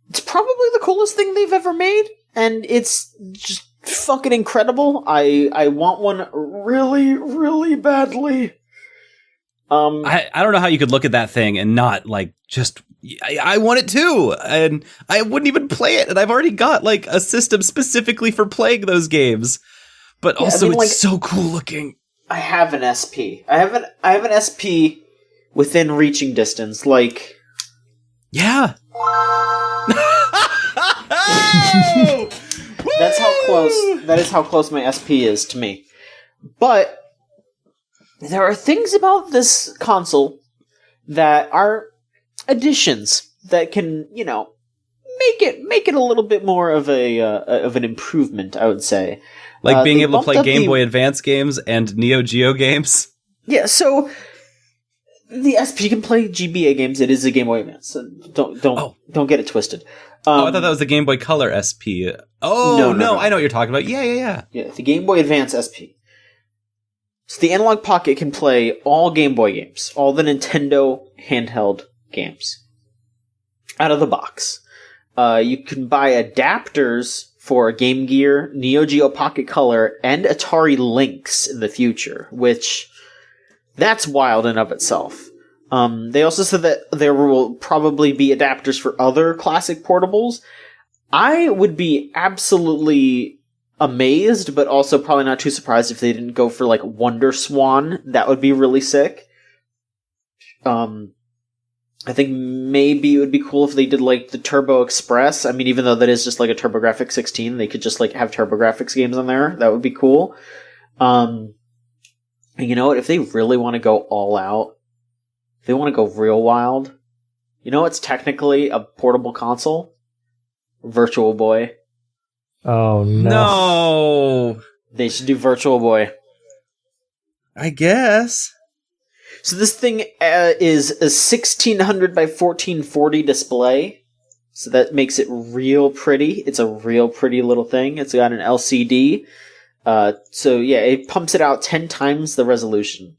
it's probably the coolest thing they've ever made, and it's just fucking incredible. I want one really, really badly. I don't know how you could look at that thing and not like just I want it too, and I wouldn't even play it, and I've already got like a system specifically for playing those games, but also it's like, so cool looking. I have an SP. I have an SP within reaching distance. Like, yeah. That's how close. That is how close my SP is to me. But there are things about this console that are additions that can, make it a little bit more of an improvement, I would say. Like being able to play Game Boy Advance games and Neo Geo games. Yeah, so the SP can play GBA games. It is a Game Boy Advance. So don't get it twisted. I thought that was the Game Boy Color SP. Oh, no, I know what you're talking about. Yeah. Yeah, the Game Boy Advance SP. So the Analog Pocket can play all Game Boy games, all the Nintendo handheld games, out of the box. You can buy adapters for Game Gear, Neo Geo Pocket Color, and Atari Lynx in the future, which that's wild in of itself. They also said that there will probably be adapters for other classic portables. I would be absolutely amazed, but also probably not too surprised if they didn't go for like Wonder Swan. That would be really sick. I think maybe it would be cool if they did like the Turbo Express. I mean, even though that is just like a TurboGrafx 16, they could just like have TurboGrafx games on there. That would be cool. And you know what? If they really want to go all out, if they want to go real wild, you know what's technically a portable console? Virtual Boy. Oh, no. No! They should do Virtual Boy. I guess. So this thing is a 1600 by 1440 display. So that makes it real pretty. It's a real pretty little thing. It's got an LCD. So yeah, it pumps it out 10 times the resolution.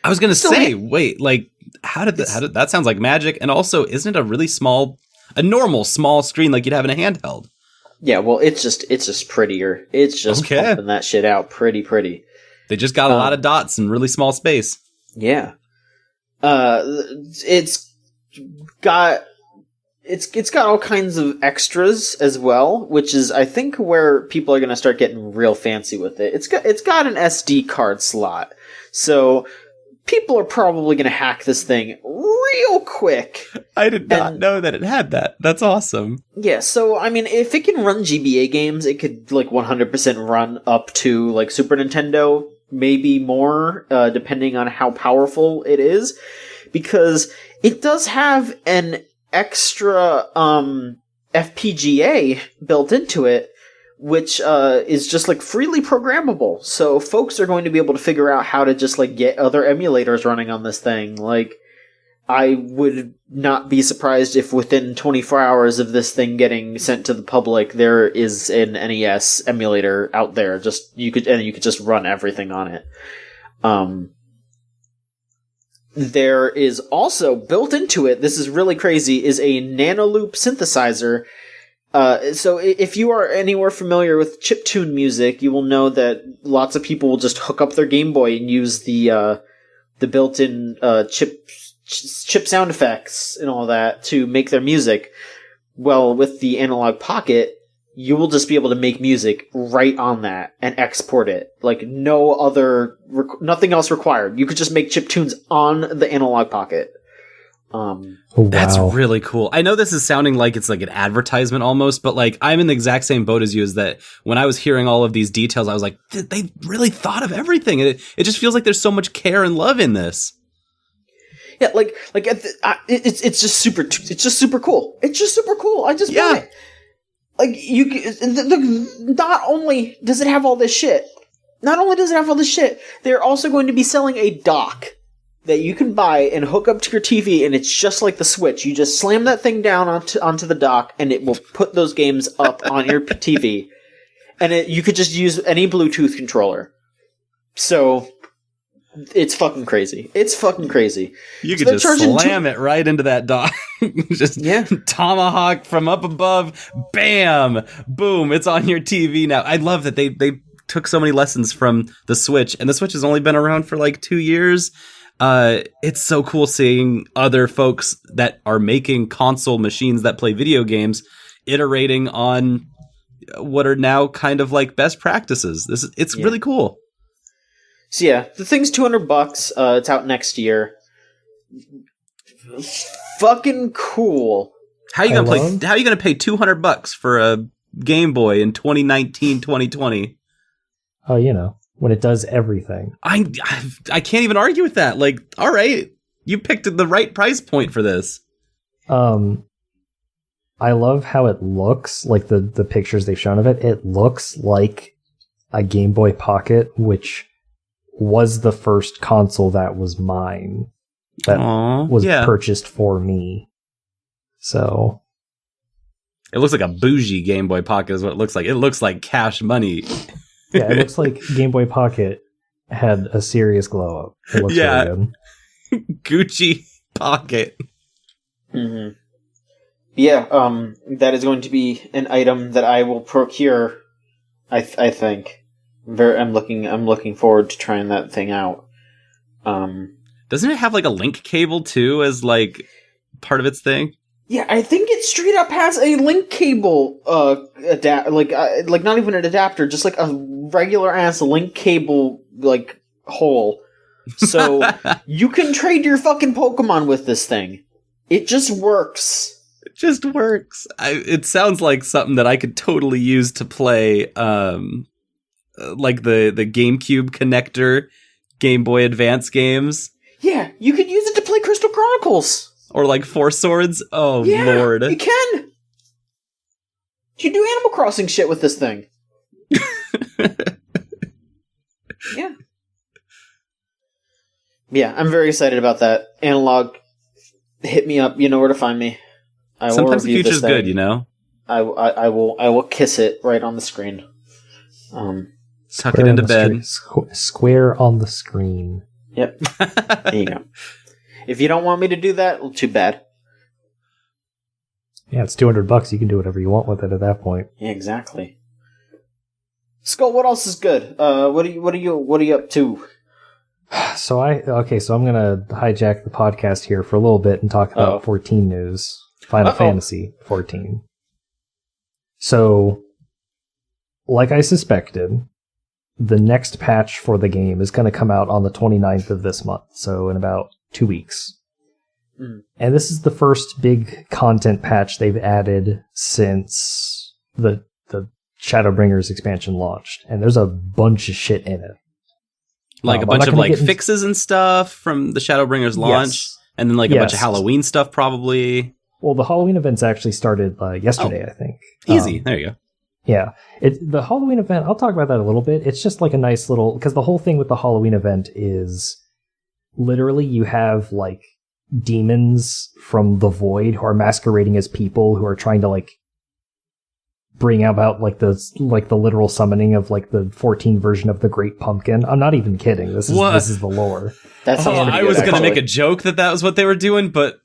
I was going to say, wait, like, how did that sounds like magic? And also, isn't it a normal small screen like you'd have in a handheld? Yeah, well, it's just prettier. It's just pumping that shit out pretty. They just got a lot of dots in really small space. Yeah. It's got all kinds of extras as well, which is, I think, where people are going to start getting real fancy with it. It's got an SD card slot. So people are probably going to hack this thing real quick. I did not know that it had that. That's awesome. Yeah, so, I mean, if it can run GBA games, it could, like, 100% run up to, like, Super Nintendo, maybe more, depending on how powerful it is, because it does have an extra, FPGA built into it, which is just like freely programmable. So folks are going to be able to figure out how to just like get other emulators running on this thing. Like, I would not be surprised if within 24 hours of this thing getting sent to the public, there is an NES emulator out there. You could just run everything on it. There is also built into it, this is really crazy, is a nanoloop synthesizer. So if you are anywhere familiar with chiptune music, you will know that lots of people will just hook up their Game Boy and use the built-in chip sound effects and all that to make their music. Well, with the Analog Pocket, you will just be able to make music right on that and export it. Like nothing else required. You could just make chiptunes on the Analog Pocket. Oh, wow. That's really cool. I know this is sounding like it's like an advertisement almost, but like I'm in the exact same boat as you. Is that when I was hearing all of these details, I was like, they really thought of everything. And it just feels like there's so much care and love in this. Yeah, it's just super cool. It's just super cool. I just want it. Like not only does it have all this shit, they're also going to be selling a dock that you can buy and hook up to your TV, and it's just like the Switch. You just slam that thing down onto the dock, and it will put those games up on your TV. And you could just use any Bluetooth controller. So it's fucking crazy. You could just slam it right into that dock. Just tomahawk from up above. Bam! Boom! It's on your TV now. I love that they took so many lessons from the Switch, and the Switch has only been around for like 2 years. It's so cool seeing other folks that are making console machines that play video games iterating on what are now kind of like best practices. It's really cool. So yeah, the thing's $200. It's out next year. Fucking cool. How you gonna pay $200 for a Game Boy in 2019, 2020? Oh, when it does everything. I can't even argue with that. Like, all right, you picked the right price point for this. I love how it looks, like the pictures they've shown of it. It looks like a Game Boy Pocket, which was the first console that was mine, that was purchased for me. So it looks like a bougie Game Boy Pocket is what it looks like. It looks like cash money. Yeah, it looks like Game Boy Pocket had a serious glow up. It looks really good. Gucci Pocket. Mm-hmm. Yeah, that is going to be an item that I will procure. I think. I'm looking forward to trying that thing out. Doesn't it have like a link cable too as like part of its thing? Yeah, I think it straight up has a link cable, like not even an adapter, just like a regular ass link cable, like, hole. So you can trade your fucking Pokemon with this thing. It just works. It just works. It sounds like something that I could totally use to play, like the GameCube connector Game Boy Advance games. Yeah, you could use it to play Crystal Chronicles. Or like Four Swords? Oh, yeah, Lord. You can! You do Animal Crossing shit with this thing. Yeah. Yeah, I'm very excited about that. Analog, hit me up. You know where to find me. Sometimes the future's good, I will kiss it right on the screen. Tuck it into bed. Square on the screen. Yep. There you go. If you don't want me to do that, well, too bad. Yeah, it's $200. You can do whatever you want with it at that point. Yeah, exactly. Skull, what else is good? What are you up to? So I'm gonna hijack the podcast here for a little bit and talk about 14 news. Final Fantasy 14. So, like I suspected, the next patch for the game is going to come out on the 29th of this month, so in about 2 weeks. And this is the first big content patch they've added since the Shadowbringers expansion launched, and there's a bunch of shit in it. Like a bunch of like fixes and stuff from the Shadowbringers launch, and then like a bunch of Halloween stuff probably. Well, the Halloween events actually started yesterday, I think. Easy. There you go. Yeah. The Halloween event, I'll talk about that a little bit. It's just like a nice little... Because the whole thing with the Halloween event is literally you have like demons from the void who are masquerading as people who are trying to like bring about like the literal summoning of like the 14 version of the Great Pumpkin. I'm not even kidding. This is the lore. That sounds pretty I good, was going to actually. make a joke that was what they were doing, but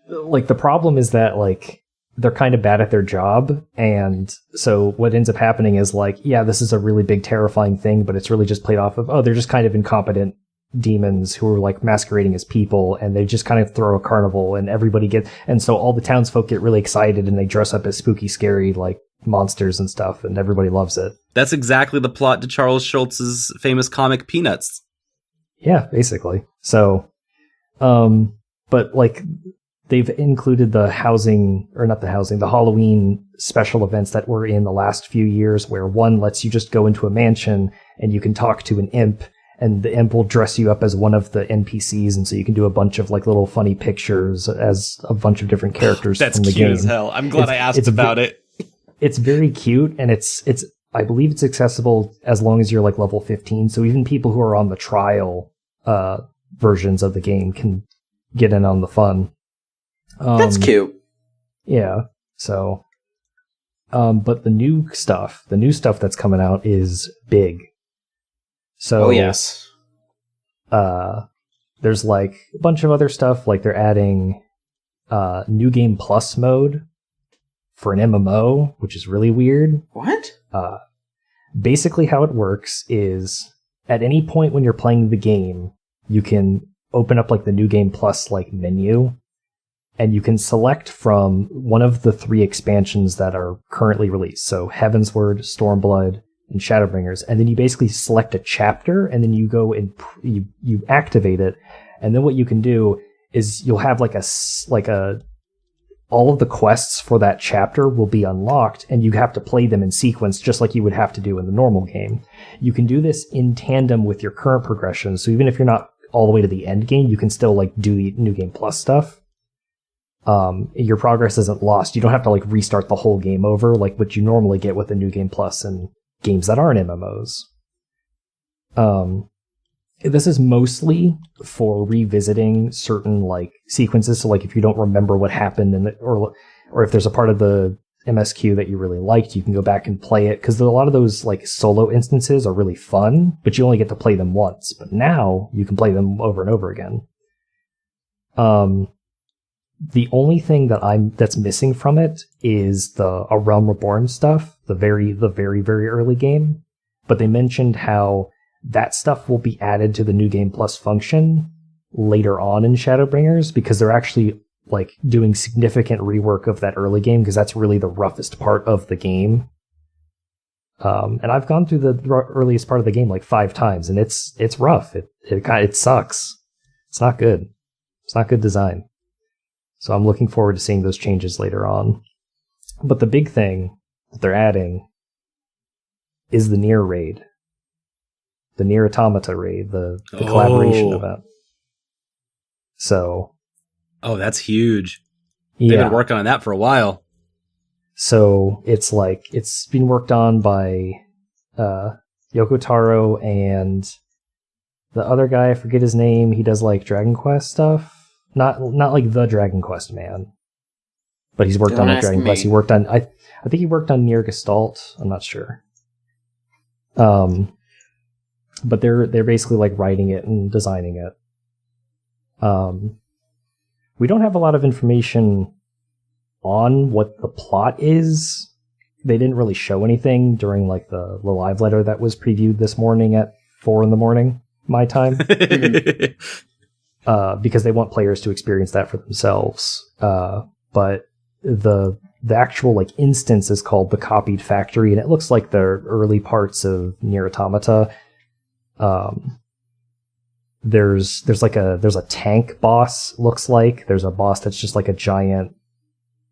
like the problem is that like they're kind of bad at their job, and so what ends up happening is like, yeah, this is a really big terrifying thing, but it's really just played off of, they're just kind of incompetent demons who are like masquerading as people, and they just kind of throw a carnival, and and so all the townsfolk get really excited, and they dress up as spooky, scary like monsters and stuff, and everybody loves it. That's exactly the plot to Charles Schultz's famous comic Peanuts. Yeah, basically. So, but like they've included the Halloween special events that were in the last few years, where one lets you just go into a mansion and you can talk to an imp, and the imp will dress you up as one of the NPCs, and so you can do a bunch of like little funny pictures as a bunch of different characters That's from the cute game. as hell. I'm glad I asked about it. It's very cute, and it's I believe it's accessible as long as you're like level 15. So even people who are on the trial versions of the game can get in on the fun. That's cute. Yeah. So, but the new stuff that's coming out is big. So, Oh yes. There's like a bunch of other stuff. Like they're adding New Game Plus mode for an MMO, which is really weird. What? Basically how it works is at any point when you're playing the game, you can open up like the New Game Plus like menu, and you can select from one of the 3 expansions that are currently released. So Heavensward, Stormblood, and Shadowbringers. And then you basically select a chapter, and then you go and you activate it. And then what you can do is you'll have all of the quests for that chapter will be unlocked, and you have to play them in sequence just like you would have to do in the normal game. You can do this in tandem with your current progression, so even if you're not all the way to the end game, you can still like do the New Game Plus stuff. Your progress isn't lost. You don't have to like restart the whole game over like what you normally get with the New Game Plus and games that aren't MMOs. This is mostly for revisiting certain like sequences. So like if you don't remember what happened or if there's a part of the MSQ that you really liked, you can go back and play it, because a lot of those like solo instances are really fun, but you only get to play them once. But now you can play them over and over again. The only thing that's missing from it is A Realm Reborn stuff, the very, very early game. But they mentioned how that stuff will be added to the New Game Plus function later on in Shadowbringers, because they're actually like doing significant rework of that early game, because that's really the roughest part of the game. And I've gone through the earliest part of the game like 5 times, and it's rough. It sucks. It's not good. It's not good design. So I'm looking forward to seeing those changes later on. But the big thing that they're adding is the Nier raid. The Nier Automata raid, the collaboration event. So... Oh, that's huge. Yeah. They've been working on that for a while. So it's been worked on by Yoko Taro and the other guy, I forget his name. He does like Dragon Quest stuff. Not like the Dragon Quest man, but he's worked on Dragon Quest. He worked on I think he worked on Nier Gestalt. I'm not sure. But they're basically like writing it and designing it. We don't have a lot of information on what the plot is. They didn't really show anything during like the live letter that was previewed this morning at 4 a.m. my time. Because they want players to experience that for themselves. But the actual like instance is called the Copied Factory, and it looks like the early parts of Nier Automata. There's a tank boss, looks like. There's a boss that's just like a giant,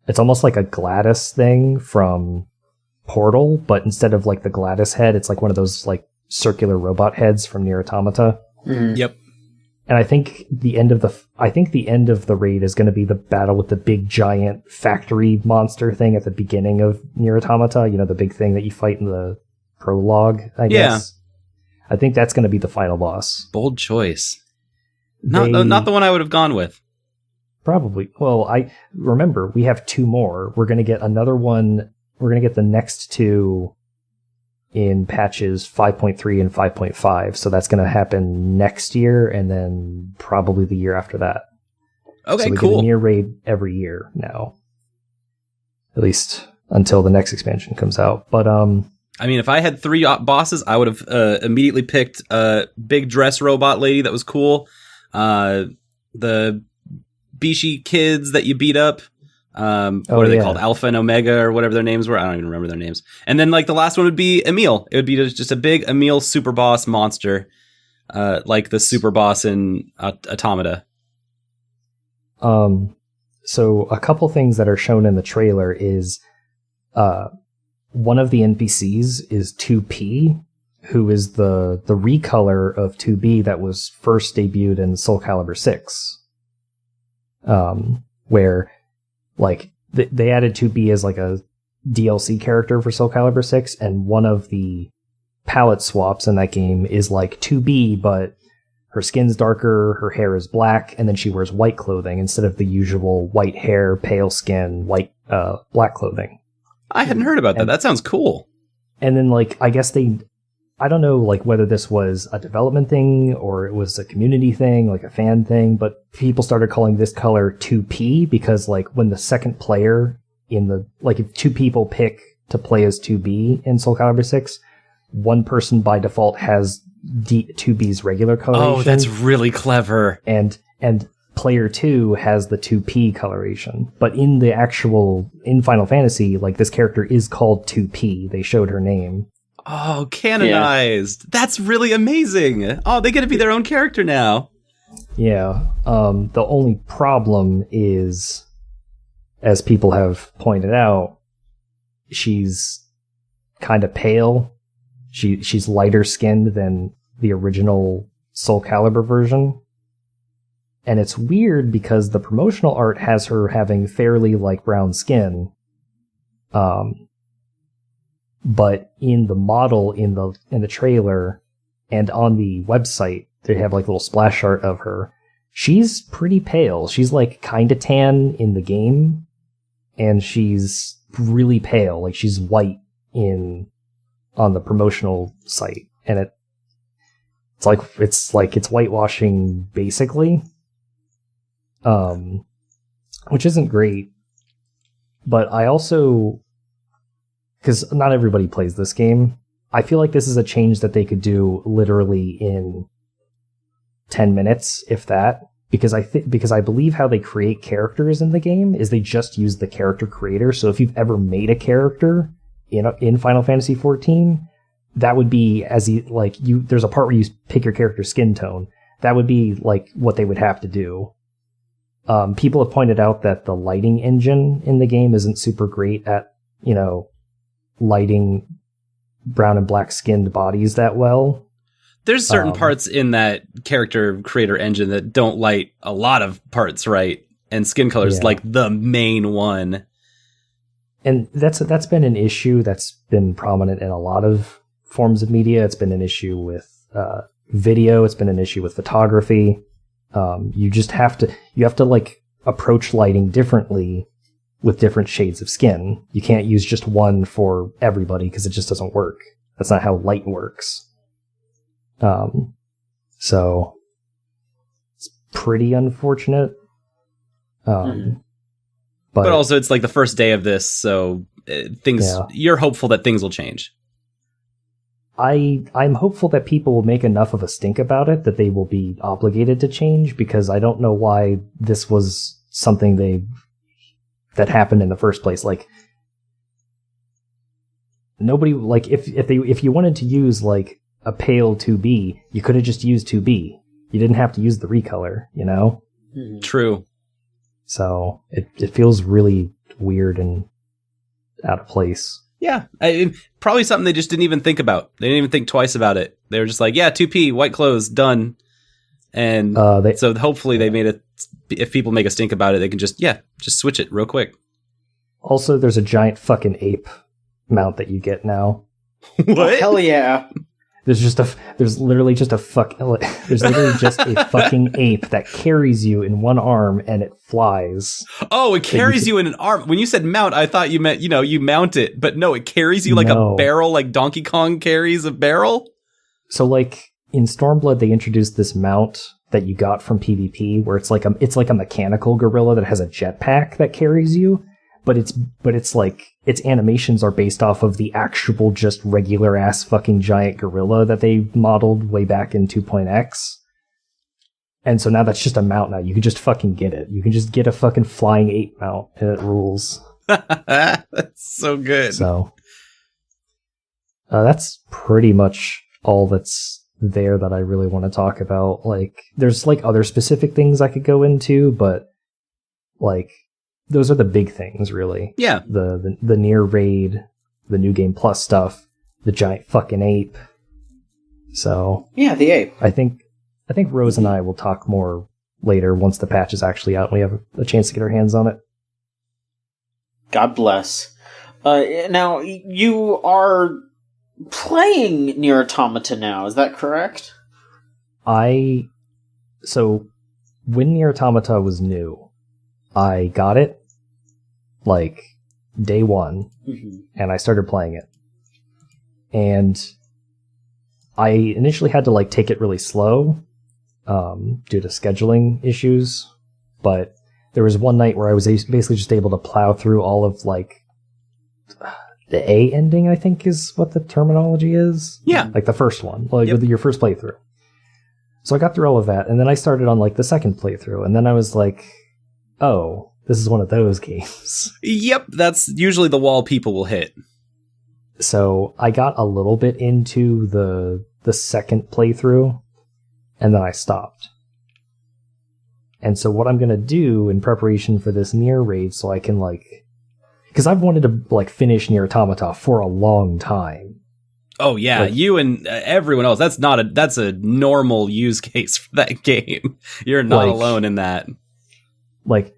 it's almost like a GLaDOS thing from Portal, but instead of like the GLaDOS head, it's like one of those like circular robot heads from Nier Automata. Mm-hmm. Yep. And I think the end of the raid is going to be the battle with the big giant factory monster thing at the beginning of Nier Automata. You know, the big thing that you fight in the prologue, I guess. I think that's going to be the final boss. Bold choice. Not the one I would have gone with. Probably. Well, I remember we have 2 more. We're going to get another one. We're going to get the next 2 in patches 5.3 and 5.5. So that's going to happen next year, and then probably the year after that. Okay, so we cool. get a Nier raid every year now, at least until the next expansion comes out. But I mean, if I had 3 bosses, I would have immediatally picked a big dress robot lady that was cool. The Bishi kids that you beat up. What are they called? Alpha and Omega or whatever their names were. I don't even remember their names. And then like the last one would be Emil. It would be just a big Emil super boss monster, like the super boss in Automata. So a couple things that are shown in the trailer is one of the NPCs is 2P, who is the recolor of 2B that was first debuted in Soul Calibur 6. Where like they added 2B as like a DLC character for Soul Calibur 6, and one of the palette swaps in that game is like 2B, but her skin's darker, her hair is black, and then she wears white clothing instead of the usual white hair, pale skin, white black clothing. I hadn't heard about that. That sounds cool. And then like I guess I don't know like whether this was a development thing or it was a community thing, like a fan thing, but people started calling this color 2P because like when the second player if two people pick to play as 2B in Soul Calibur 6, one person by default has 2B's regular coloration. Oh, that's really clever. And player 2 has the 2P coloration. But in Final Fantasy, like this character is called 2P. They showed her name. Oh, canonized. Yeah. That's really amazing. Oh, they get to be their own character now. Yeah. The only problem is, as people have pointed out, she's kind of pale. She's lighter skinned than the original Soul Calibur version. And it's weird because the promotional art has her having fairly like brown skin. But in the model in the trailer and on the website, they have like little splash art of her. She's pretty pale. She's like kind of tan in the game, and she's really pale. Like she's white on the promotional site, and it's whitewashing basically, which isn't great. But I also, because not everybody plays this game, I feel like this is a change that they could do literally in 10 minutes, if that. Because I believe how they create characters in the game is they just use the character creator. So if you've ever made a character in Final Fantasy XIV, that would be there's a part where you pick your character's skin tone. That would be like what they would have to do. People have pointed out that the lighting engine in the game isn't super great at, lighting brown and black skinned bodies that well. There's certain parts in that character creator engine that don't light a lot of parts right, and skin color is like the main one. And that's been an issue that's been prominent in a lot of forms of media. It's been an issue with video. It's been an issue with photography. You have to like approach lighting differently with different shades of skin. You can't use just one for everybody because it just doesn't work. That's not how light works. So it's pretty unfortunate. But also it's like the first day of this, so you're hopeful that things will change. I'm hopeful that people will make enough of a stink about it that they will be obligated to change, because I don't know why this was something that happened in the first place. Like nobody, like if you wanted to use like a pale 2B, you could have just used 2B. You didn't have to use the recolor, True. So it feels really weird and out of place. Yeah, probably something they just didn't even think about. They didn't even think twice about it. They were just like, yeah, 2P, white clothes, done. And so hopefully they made it, if people make a stink about it, they can just switch it real quick. Also, there's a giant fucking ape mount that you get now. What? Oh, hell yeah. There's literally just a fucking ape that carries you in one arm and it flies. Oh, it carries you in an arm. When you said mount, I thought you meant, you mount it, but no, it carries you like a barrel, like Donkey Kong carries a barrel. So like in Stormblood, they introduced this mount that you got from PvP where it's like a mechanical gorilla that has a jetpack that carries you. But it's like its animations are based off of the actual just regular ass fucking giant gorilla that they modeled way back in 2.x. And so now that's just a mount now. You can just fucking get it. You can just get a fucking flying ape mount and it rules. That's so good. So that's pretty much all that's there that I really want to talk about. Like there's like other specific things I could go into, but like, those are the big things, really. Yeah. The Nier raid, the New Game Plus stuff, the giant fucking ape. So yeah, the ape. I think Rose and I will talk more later once the patch is actually out and we have a chance to get our hands on it. God bless. Now, you are playing Nier Automata now, is that correct? So when Nier Automata was new, I got it like day one, and I started playing it. And I initially had to like take it really slow due to scheduling issues, but there was one night where I was basically just able to plow through all of like the A ending, I think is what the terminology is. Yeah. Like the first one, like with your first playthrough. So I got through all of that, and then I started on like the second playthrough, and then I was like, oh, this is one of those games. Yep, that's usually the wall people will hit. So I got a little bit into the second playthrough, and then I stopped. And so what I'm going to do in preparation for this Nier raid, so I can like... Because I've wanted to like finish Nier Automata for a long time. Oh yeah, like, you and everyone else. That's a normal use case for that game. You're not alone in that. Like,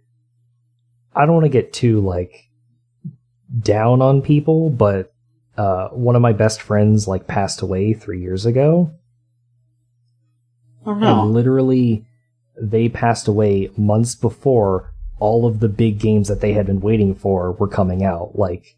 I don't want to get too like down on people, but one of my best friends like passed away 3 years ago. Oh no! And literally, they passed away months before all of the big games that they had been waiting for were coming out, like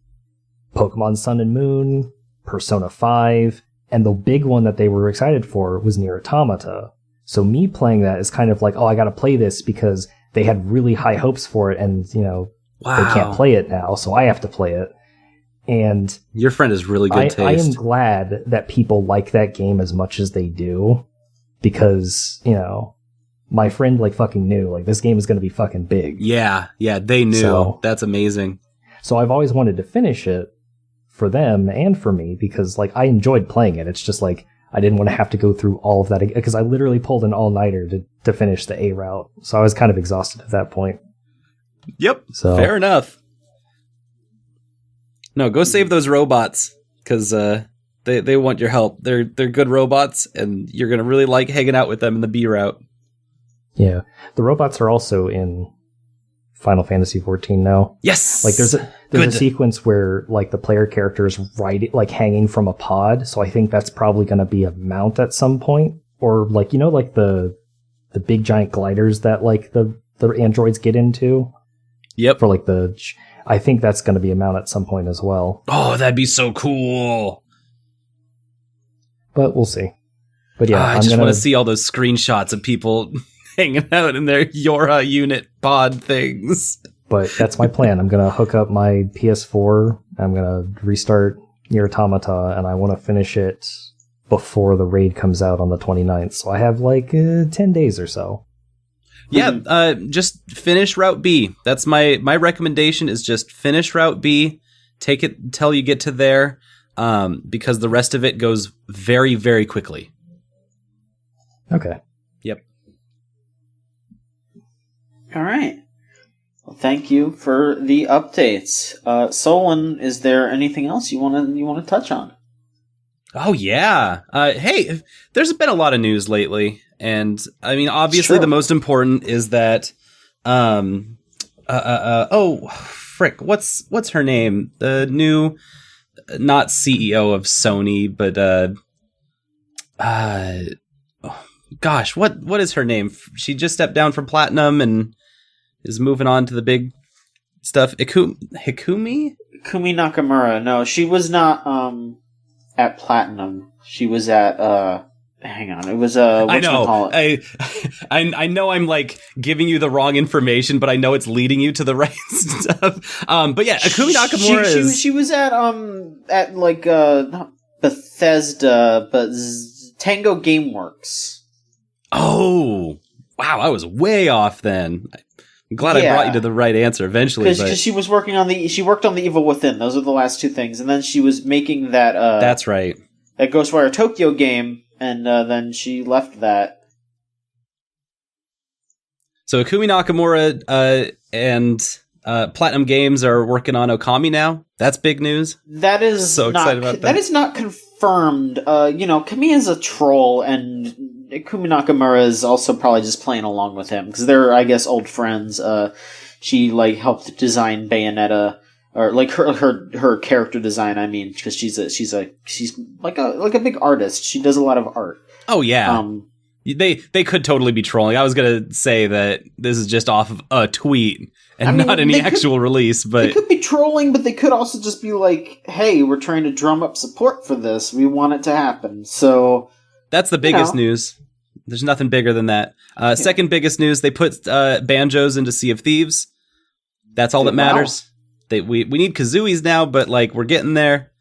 Pokemon Sun and Moon, Persona 5, and the big one that they were excited for was Nier Automata. So me playing that is kind of like, oh, I gotta play this because they had really high hopes for it, and, you know, they can't play it now, so I have to play it. And your friend has really good taste. I am glad that people like that game as much as they do, because, you know, my friend like fucking knew like this game is going to be fucking big. Yeah, they knew. So, that's amazing. So I've always wanted to finish it for them and for me because like I enjoyed playing it. It's just like I didn't want to have to go through all of that because I literally pulled an all-nighter to finish the A route. So I was kind of exhausted at that point. Yep. So fair enough. No, go save those robots because they want your help. They're good robots, and you're gonna really like hanging out with them in the B route. Yeah, the robots are also in Final Fantasy XIV now. Yes, like there's a sequence where like the player character is like hanging from a pod. So I think that's probably going to be a mount at some point, or like you know like the big giant gliders that like the androids get into. Yep. For like I think that's going to be a mount at some point as well. Oh, that'd be so cool. But we'll see. But yeah, I just want to see all those screenshots of people hanging out in their Yora unit pod things. But that's my plan. I'm going to hook up my PS4. I'm going to restart Nier Automata, and I want to finish it before the raid comes out on the 29th. So I have like 10 days or so. Yeah, just finish Route B. That's my recommendation is just finish Route B. Take it until you get to there, because the rest of it goes very, very quickly. Okay. Yep. All right. Well, thank you for the updates. Solon, is there anything else you want to touch on? Oh yeah. Hey, there's been a lot of news lately, and I mean, obviously, the most important is that. Oh, frick! What's her name? The new, not CEO of Sony, but gosh, what is her name? She just stepped down from Platinum and is moving on to the big stuff. Hikumi Nakamura. No, she was not at Platinum. She was at hang on. It was I know. I know I'm like giving you the wrong information, but I know it's leading you to the right stuff. But yeah, Hikumi Nakamura she was at like not Bethesda, but Tango Gameworks. Oh, wow, I was way off then. I'm glad I brought you to the right answer eventually. Because she was working on she worked on The Evil Within. Those are the last two things, and then she was making that. That's right. That Ghostwire Tokyo game, and then she left that. So Ikumi Nakamura and Platinum Games are working on Okami now. That's big news. That is so not, excited about that. That is not confirmed. Kamiya's a troll, and Ikumi Nakamura is also probably just playing along with him because they're, I guess, old friends. She helped design Bayonetta, or her character design. I mean, because she's like a big artist. She does a lot of art. Oh yeah. They could totally be trolling. I was gonna say that this is just off of a tweet and not any actual release, but they could be trolling, but they could also just be like, "Hey, we're trying to drum up support for this. We want it to happen." So that's the biggest news. There's nothing bigger than that. Second biggest news: they put banjos into Sea of Thieves. That's all that matters. Wow. We need kazooies now, but we're getting there.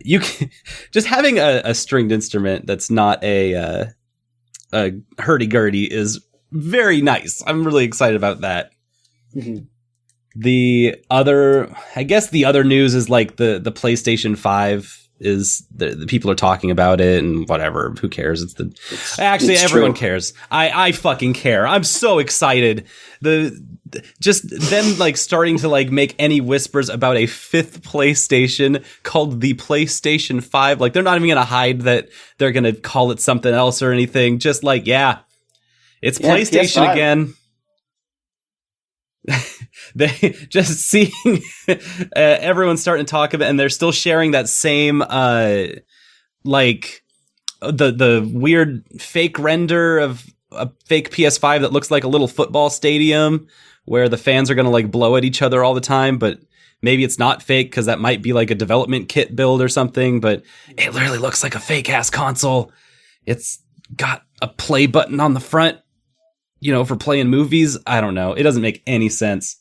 You can, just having a stringed instrument that's not a hurdy-gurdy is very nice. I'm really excited about that. Mm-hmm. The other news is the PlayStation 5 is the people are talking about it and whatever. Who cares? Everyone cares. I fucking care. I'm so excited. Just them starting to make any whispers about a fifth PlayStation called the PlayStation 5. They're not even gonna hide that they're gonna call it something else or anything. Just it's PlayStation PS5 again. They just seeing everyone starting to talk about it, and they're still sharing that same the weird fake render of a fake PS5 that looks like a little football stadium where the fans are going to blow at each other all the time, but maybe it's not fake because that might be a development kit build or something, but it literally looks like a fake ass console. It's got a play button on the front, for playing movies. I don't know. It doesn't make any sense.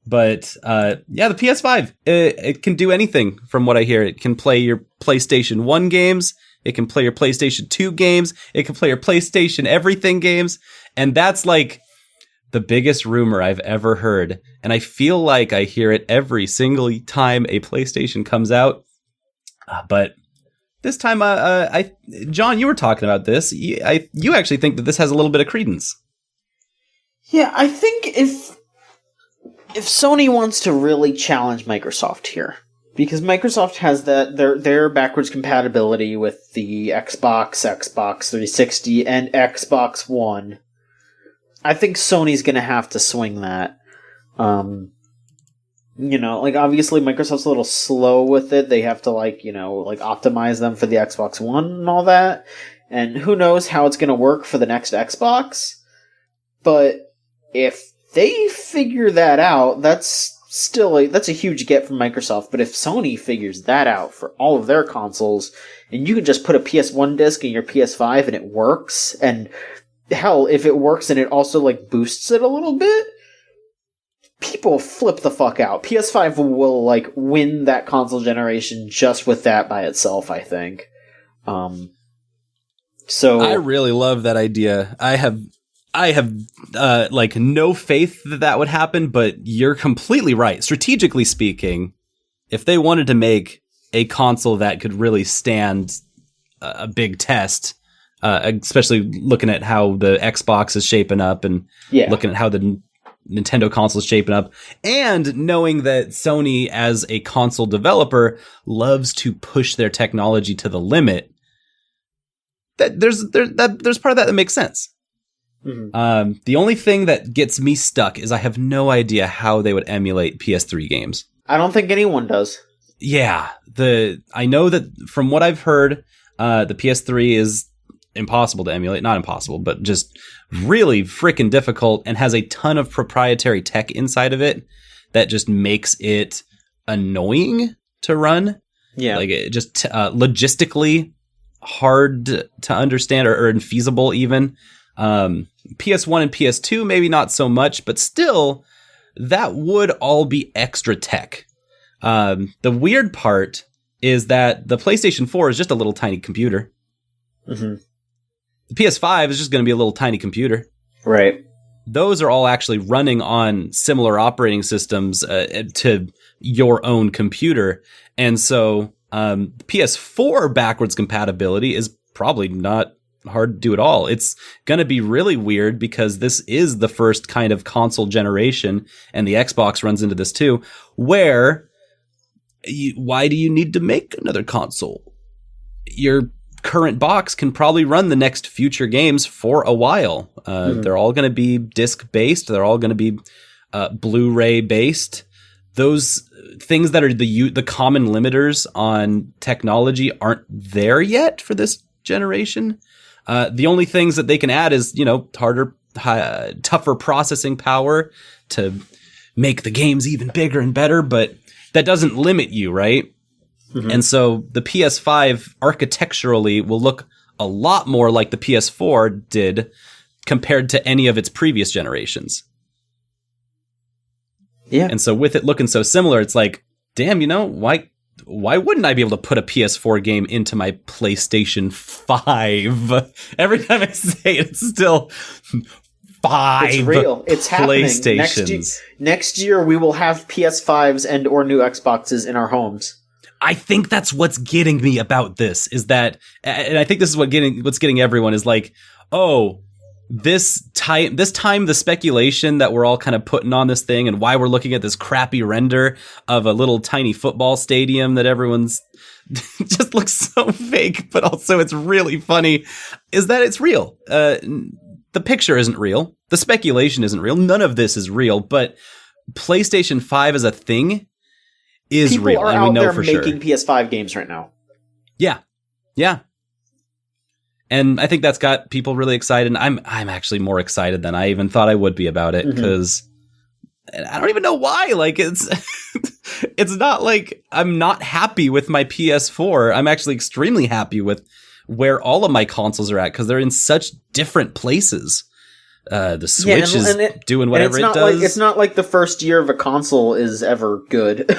But the PS5, it can do anything from what I hear. It can play your PlayStation 1 games. It can play your PlayStation 2 games. It can play your PlayStation everything games. And that's the biggest rumor I've ever heard. And I feel like I hear it every single time a PlayStation comes out. But this time, John, you were talking about this. You actually think that this has a little bit of credence. Yeah, I think if Sony wants to really challenge Microsoft here, because Microsoft has their backwards compatibility with the Xbox 360, and Xbox One, I think Sony's going to have to swing that. Obviously Microsoft's a little slow with it. They have to optimize them for the Xbox One and all that. And who knows how it's going to work for the next Xbox. But if they figure that out, that's a huge get from Microsoft. But if Sony figures that out for all of their consoles, and you can just put a PS1 disc in your PS5 and it works, and hell, if it works and it also boosts it a little bit, people flip the fuck out. PS5 will win that console generation just with that by itself, I think. So I really love that idea. I have no faith that would happen, but you're completely right. Strategically speaking, if they wanted to make a console that could really stand a big test, especially looking at how the Xbox is shaping up and looking at how the Nintendo console is shaping up, and knowing that Sony as a console developer loves to push their technology to the limit, that there's part of that makes sense. Mm-hmm. The only thing that gets me stuck is I have no idea how they would emulate PS3 games. I don't think anyone does. Yeah, I know that from what I've heard, the PS3 is impossible to emulate. Not impossible, but just really freaking difficult, and has a ton of proprietary tech inside of it that just makes it annoying to run. Yeah, it just logistically hard to understand or infeasible even. PS1 and PS2 maybe not so much, but still that would all be extra tech. The weird part is that the PlayStation 4 is just a little tiny computer. Mm-hmm. The PS5 is just going to be a little tiny computer. Right. Those are all actually running on similar operating systems to your own computer. And so PS4 backwards compatibility is probably not hard to do at all. It's going to be really weird because this is the first kind of console generation, and the Xbox runs into this too, where why do you need to make another console? Your current box can probably run the next future games for a while. They're all going to be disc-based. They're all going to be Blu-ray-based. Those things that are the common limiters on technology aren't there yet for this generation. The only things that they can add is, tougher processing power to make the games even bigger and better, but that doesn't limit you, right? Mm-hmm. And so the PS5 architecturally will look a lot more like the PS4 did compared to any of its previous generations. Yeah. And so with it looking so similar, it's like, damn, why wouldn't I be able to put a PS4 game into my PlayStation 5? Every time I say it, it's still 5. It's real. It's happening. Next year, we will have PS5s and or new Xboxes in our homes. I think that's what's getting me about this, is that, and I think this is what's getting everyone is like, oh, this time the speculation that we're all kind of putting on this thing and why we're looking at this crappy render of a little tiny football stadium that everyone's just looks so fake, but also it's really funny, is that it's real. The picture isn't real. The speculation isn't real. None of this is real, but PlayStation 5 as a thing is People real. Are and we out know there for making sure. PS5 games right now. Yeah. Yeah. And I think that's got people really excited. I'm actually more excited than I even thought I would be about it, because I don't even know why. Like, it's it's not like I'm not happy with my PS4. I'm actually extremely happy with where all of my consoles are at, because they're in such different places. The Switch is doing whatever it does. It's not like the first year of a console is ever good.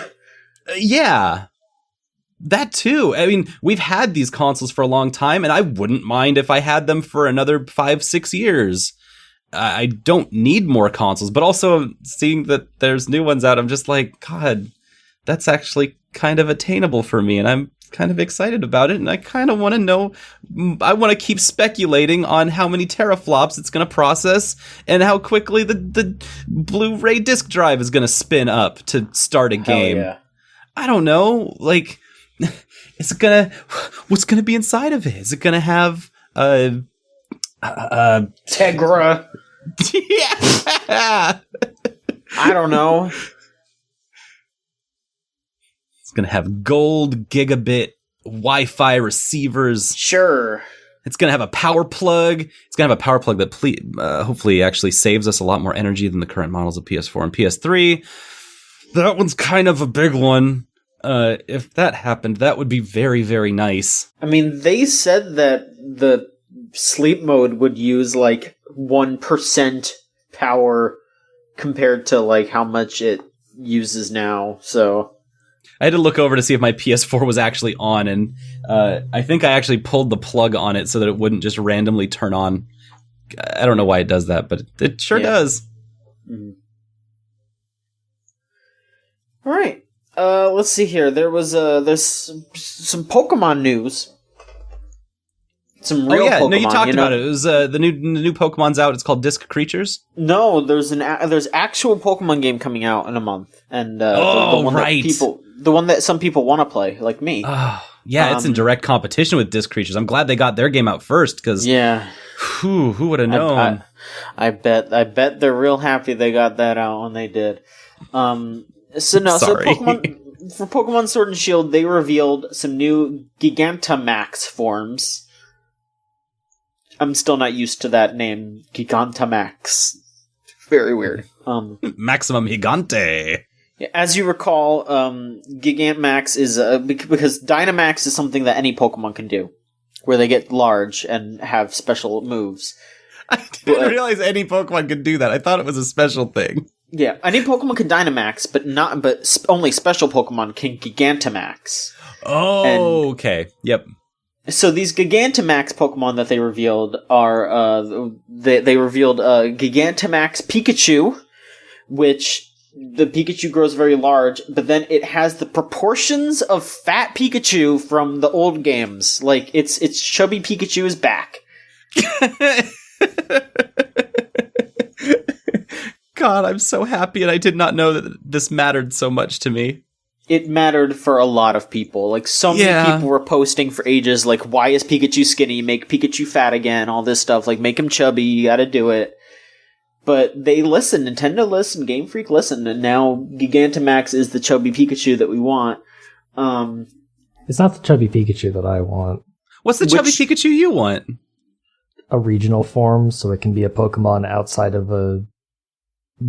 Yeah. That too. I mean, we've had these consoles for a long time, and I wouldn't mind if I had them for another 5-6 years. I don't need more consoles, but also seeing that there's new ones out, I'm just like, God, that's actually kind of attainable for me, and I'm kind of excited about it, and I kind of want to know, I want to keep speculating on how many teraflops it's going to process, and how quickly the Blu-ray disc drive is going to spin up to start a game. Yeah. I don't know, like... what's gonna be inside of it? Is it gonna have Tegra? Yeah. I don't know. It's gonna have gold gigabit Wi-Fi receivers. Sure. It's gonna have a power plug. It's gonna have a power plug that hopefully actually saves us a lot more energy than the current models of PS4 and PS3. That one's kind of a big one. If that happened, that would be very, very nice. I mean, they said that the sleep mode would use like 1% power compared to like how much it uses now, so... I had to look over to see if my PS4 was actually on, and I think I actually pulled the plug on it so that it wouldn't just randomly turn on. I don't know why it does that, but it sure does. Mm-hmm. All right. Let's see here. There's some Pokemon news. Some real Pokemon. No, you talked about it. It was the new Pokemon's out. It's called Disc Creatures. No, there's actual Pokemon game coming out in a month, and the one right. the one that some people want to play, like me. Oh, yeah, it's in direct competition with Disc Creatures. I'm glad they got their game out first, because who would have known? I bet they're real happy they got that out when they did. So Pokemon Sword and Shield, they revealed some new Gigantamax forms. I'm still not used to that name, Gigantamax. Very weird. Maximum Gigante. As you recall, Gigantamax is because Dynamax is something that any Pokemon can do, where they get large and have special moves. I didn't realize any Pokemon could do that. I thought it was a special thing. Yeah, any Pokemon can Dynamax, but only special Pokemon can Gigantamax. Oh, okay. Yep. So these Gigantamax Pokemon that they revealed are they revealed Gigantamax Pikachu, which the Pikachu grows very large, but then it has the proportions of fat Pikachu from the old games. Like its chubby Pikachu is back. God, I'm so happy, and I did not know that this mattered so much to me. It mattered for a lot of people. Like, so many people were posting for ages, like, why is Pikachu skinny? Make Pikachu fat again, all this stuff. Like, make him chubby, you gotta do it. But they listened, Nintendo listened, Game Freak listened, and now Gigantamax is the chubby Pikachu that we want. It's not the chubby Pikachu that I want. What's the chubby Pikachu you want? A regional form, so it can be a Pokemon outside of a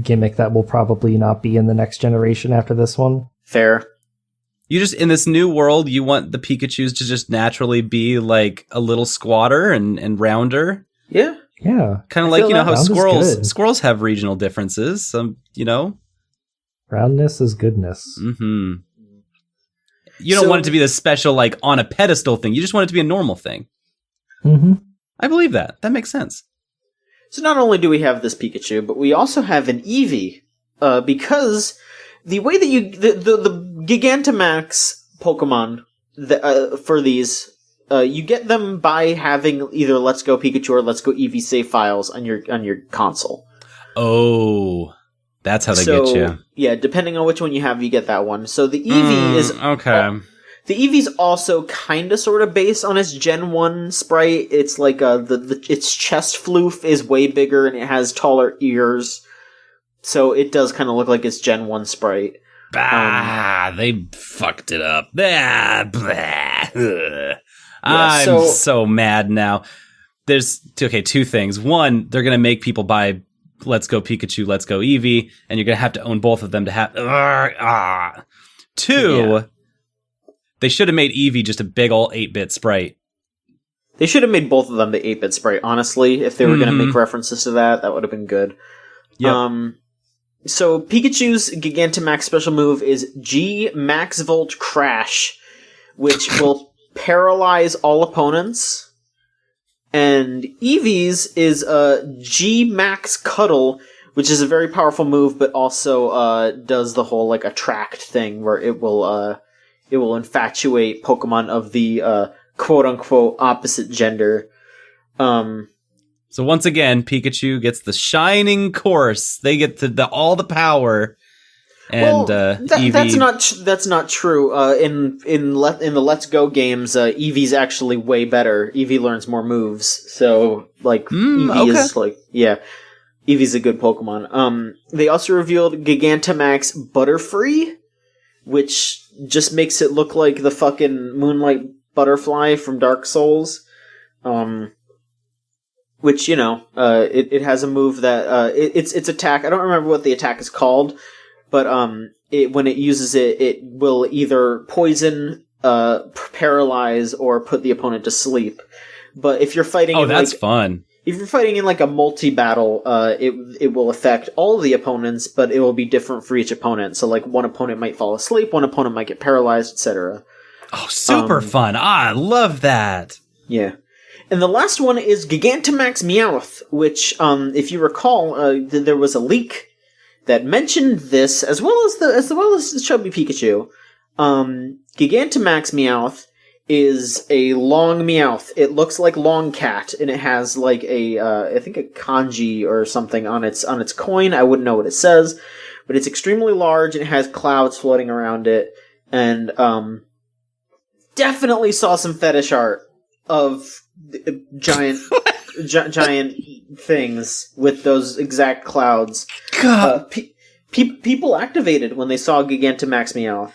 gimmick that will probably not be in the next generation after this one. Fair. You just, in this new world, you want the Pikachus to just naturally be like a little squatter and rounder? Yeah. Yeah. Kind of like, you know, how squirrels have regional differences, you know? Roundness is goodness. Mm-hmm. You don't want it to be this special, like, on a pedestal thing. You just want it to be a normal thing. Mm-hmm. I believe that. That makes sense. So not only do we have this Pikachu, but we also have an Eevee, because the way that the Gigantamax Pokemon for these, you get them by having either Let's Go Pikachu or Let's Go Eevee save files on your console. Oh, that's how they get you. Yeah, depending on which one you have, you get that one. So the Eevee is okay. The Eevee's also kind of sort of based on its Gen 1 sprite. It's like its chest floof is way bigger and it has taller ears. So it does kind of look like its Gen 1 sprite. They fucked it up. I'm so mad now. There's two things. One, they're gonna make people buy Let's Go Pikachu, Let's Go Eevee, and you're gonna have to own both of them to have. Two, they should have made Eevee just a big ol' 8-bit sprite. They should have made both of them the 8-bit sprite, honestly. If they were going to make references to that would have been good. Yep. So Pikachu's Gigantamax special move is G Max Volt Crash, which will paralyze all opponents. And Eevee's is G Max Cuddle, which is a very powerful move, but also does the whole like attract thing where it will infatuate Pokemon of the quote-unquote opposite gender. So once again, Pikachu gets the shining course. They get all the power, and Eevee... That's not true. In the Let's Go games, Eevee's actually way better. Eevee learns more moves, so like Eevee is like Eevee's a good Pokemon. They also revealed Gigantamax Butterfree, which just makes it look like the fucking Moonlight Butterfly from Dark Souls. Which, you know, it has a move that, its attack, I don't remember what the attack is called, but when it uses it, it will either poison, paralyze, or put the opponent to sleep. But if you're fighting fun. If you're fighting in like a multi-battle, it will affect all of the opponents, but it will be different for each opponent. So like one opponent might fall asleep, one opponent might get paralyzed, etc. Oh, super fun. I love that. Yeah. And the last one is Gigantamax Meowth, which, if you recall, there was a leak that mentioned this, as well as the chubby Pikachu. Gigantamax Meowth is a long Meowth. It looks like Long Cat, and it has like I think a kanji or something on its coin. I wouldn't know what it says, but it's extremely large and it has clouds floating around it. And definitely saw some fetish art of giant things with those exact clouds. God. People activated when they saw Gigantamax Meowth.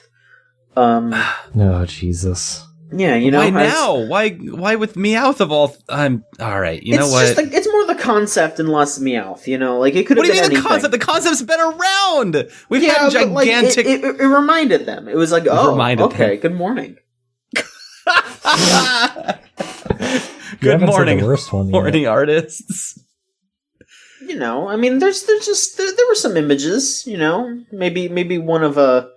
Oh, Jesus. Yeah, you know. Why now? Why with Meowth of all? I'm all right. You know what? Just like, it's more the concept and less Meowth. You know, like it could have been anything. What do you mean the concept? The concept's been around. We've had gigantic. Like, it reminded them. It was like, good morning. Good morning, the worst one morning artists. You know, I mean, there were some images. You know, maybe one of a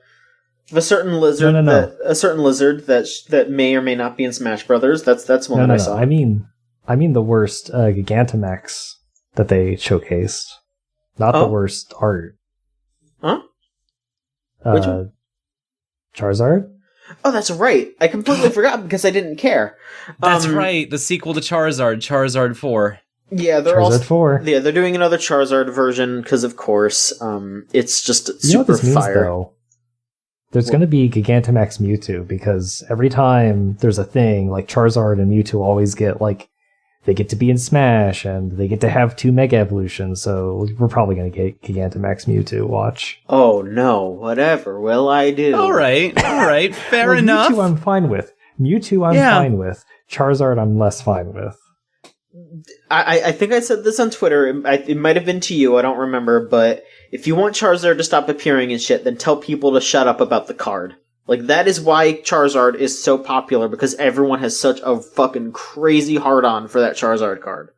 certain lizard that may or may not be in Smash Brothers. That's one I saw. I mean the worst Gigantamax that they showcased, not the worst art. Huh? Which one? Charizard. Oh, that's right. I completely forgot because I didn't care. That's right. The sequel to Charizard, Charizard 4. Yeah, they're Charizard 4. Yeah, they're doing another Charizard version because, of course, it's just super you know what this means, fire. Though? There's going to be Gigantamax Mewtwo, because every time there's a thing, like Charizard and Mewtwo always get, like, they get to be in Smash, and they get to have 2 Mega Evolutions, so we're probably going to get Gigantamax Mewtwo, watch. Oh, no, whatever will I do? All right, fair well, enough. Mewtwo I'm fine with. Mewtwo I'm fine with. Charizard I'm less fine with. I think I said this on Twitter. It might have been to you. I don't remember. But if you want Charizard to stop appearing and shit, then tell people to shut up about the card. Like, that is why Charizard is so popular, because everyone has such a fucking crazy hard-on for that Charizard card.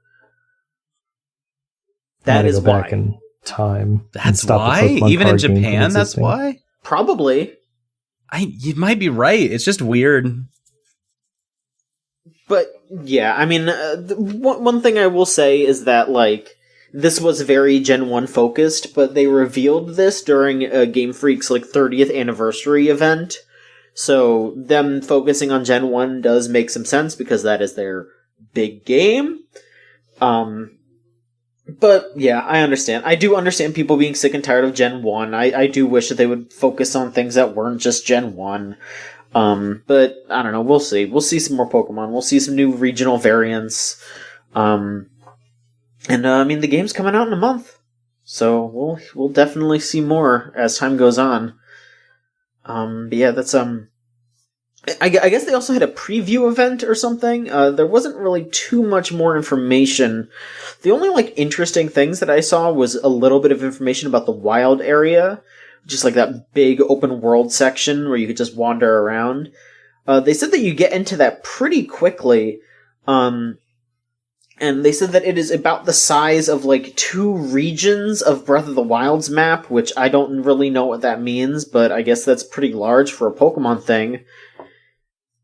That is why. Back in time. That's why? Even in Japan, that's why? Probably. You might be right. It's just weird. But, yeah, I mean, one thing I will say is that, like, this was very Gen 1 focused, but they revealed this during Game Freak's, like, 30th anniversary event. So, them focusing on Gen 1 does make some sense, because that is their big game. But, yeah, I understand. I do understand people being sick and tired of Gen 1. I do wish that they would focus on things that weren't just Gen 1. But, I don't know, we'll see. We'll see some more Pokemon. We'll see some new regional variants. And, I mean, the game's coming out in a month. So, we'll definitely see more as time goes on. But yeah, that's, I guess they also had a preview event or something. There wasn't really too much more information. The only, like, interesting things that I saw was a little bit of information about the wild area. Just like that big open world section where you could just wander around. They said that you get into that pretty quickly. And they said that it is about the size of, like, 2 regions of Breath of the Wild's map, which I don't really know what that means, but I guess that's pretty large for a Pokemon thing.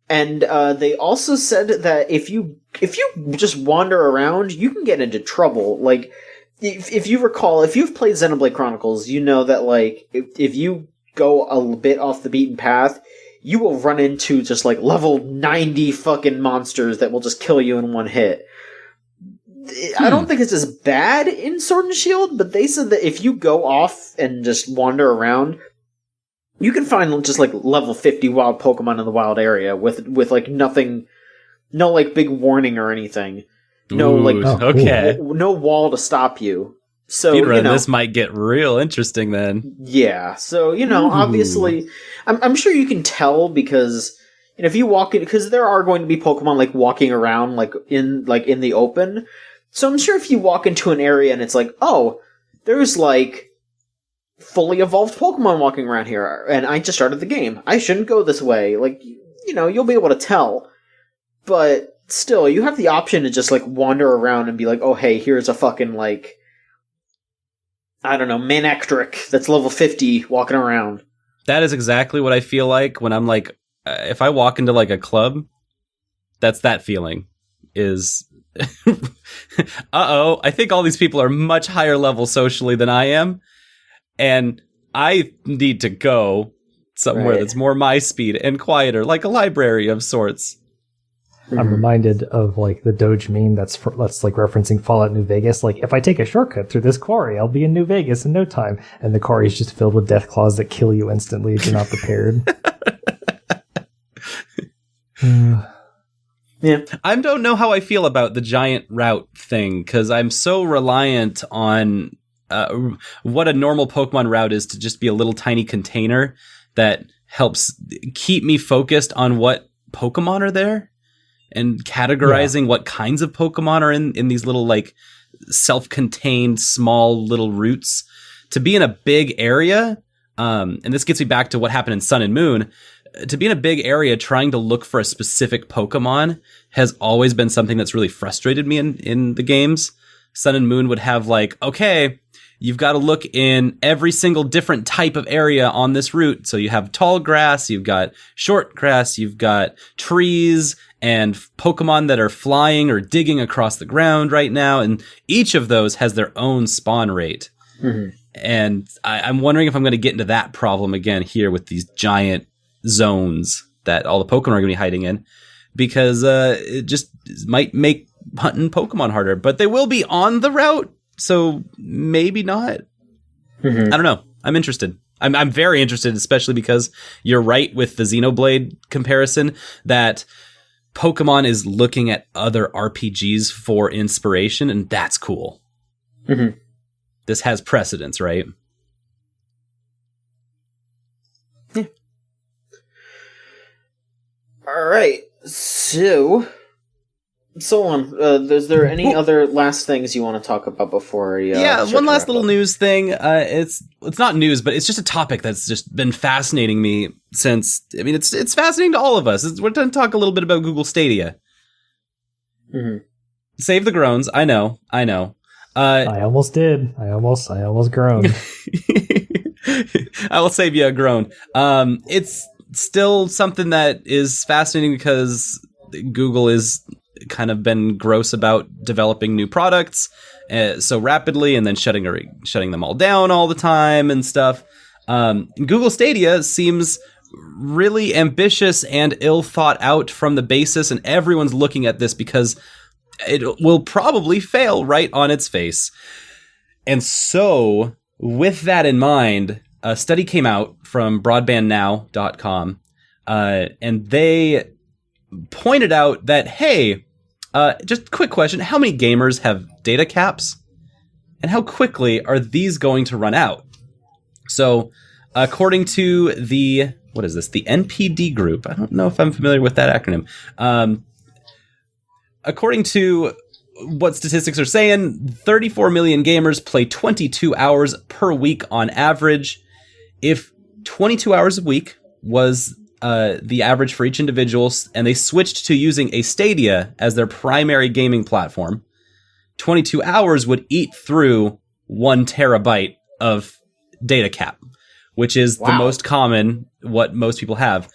And they also said that if you just wander around, you can get into trouble. Like, if you recall, if you've played Xenoblade Chronicles, you know that, like, if you go a bit off the beaten path, you will run into just, like, level 90 fucking monsters that will just kill you in one hit. I don't think it's as bad in Sword and Shield, but they said that if you go off and just wander around, you can find just, like, level 50 wild Pokemon in the wild area with like, nothing, no, like, big warning or anything. No, like, okay. No wall to stop you. So, Speedrun, this might get real interesting then. Yeah. So, obviously, I'm sure you can tell, because, if you walk in, because there are going to be Pokemon, like, walking around, like, in the open. So I'm sure if you walk into an area and it's like, oh, there's, like, fully evolved Pokemon walking around here, and I just started the game. I shouldn't go this way. Like, you'll be able to tell. But still, you have the option to just, like, wander around and be like, oh, hey, here's a fucking, like, I don't know, Manectric that's level 50 walking around. That is exactly what I feel like when I'm, like, if I walk into, like, a club, that's that feeling. Is, uh-oh, I think all these people are much higher level socially than I am, and I need to go somewhere that's more my speed and quieter, like a library of sorts. I'm reminded of, like, the Doge meme that's like referencing Fallout New Vegas. Like, if I take a shortcut through this quarry, I'll be in New Vegas in no time. And the quarry is just filled with death claws that kill you instantly if you're not prepared. Yeah. I don't know how I feel about the giant route thing, because I'm so reliant on what a normal Pokemon route is to just be a little tiny container that helps keep me focused on what Pokemon are there. And categorizing what kinds of Pokemon are in these little, like, self-contained small little routes. To be in a big area, and this gets me back to what happened in Sun and Moon, to be in a big area trying to look for a specific Pokemon has always been something that's really frustrated me in the games. Sun and Moon would have, like, okay, you've got to look in every single different type of area on this route. So you have tall grass, you've got short grass, you've got trees, and Pokemon that are flying or digging across the ground right now. And each of those has their own spawn rate. Mm-hmm. And I'm wondering if I'm going to get into that problem again here with these giant zones that all the Pokemon are going to be hiding in, because it just might make hunting Pokemon harder. But they will be on the route, so maybe not. I don't know. I'm interested. I'm very interested, especially because you're right with the Xenoblade comparison, that Pokemon is looking at other RPGs for inspiration, and that's cool. This has precedence, right? Yeah. All right. So on. Is there any other last things you want to talk about before? One last little news thing. It's not news, but it's just a topic that's just been fascinating me since. I mean, it's fascinating to all of us. We're going to talk a little bit about Google Stadia. Save the groans. I know. I almost did. I almost groaned. I will save you a groan. It's still something that is fascinating because Google is kind of been gross about developing new products so rapidly and then shutting them all down all the time and stuff. Google Stadia seems really ambitious and ill thought out from the basis, and everyone's looking at this because it will probably fail right on its face. And so, with that in mind, a study came out from broadbandnow.com, and they pointed out that, hey, just a quick question, how many gamers have data caps? And how quickly are these going to run out? So, according to the NPD group, I don't know if I'm familiar with that acronym. According to what statistics are saying, 34 million gamers play 22 hours per week on average. If 22 hours a week was the average for each individual, and they switched to using a Stadia as their primary gaming platform, 22 hours would eat through 1 terabyte of data cap, which is the most common, what most people have.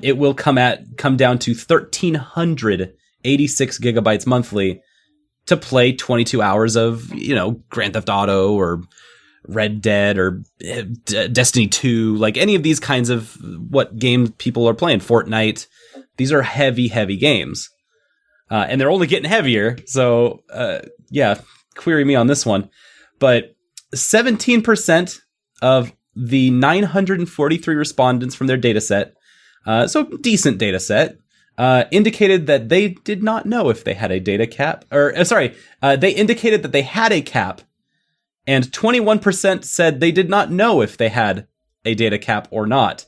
It will come down to 1,386 gigabytes monthly to play 22 hours of, Grand Theft Auto or Red Dead or Destiny 2, like any of these kinds of what games people are playing, Fortnite. These are heavy, heavy games. And they're only getting heavier. So, query me on this one. But 17% of the 943 respondents from their data set, so decent data set, indicated that they did not know if they had a data cap. They indicated that they had a cap. And 21% said they did not know if they had a data cap or not.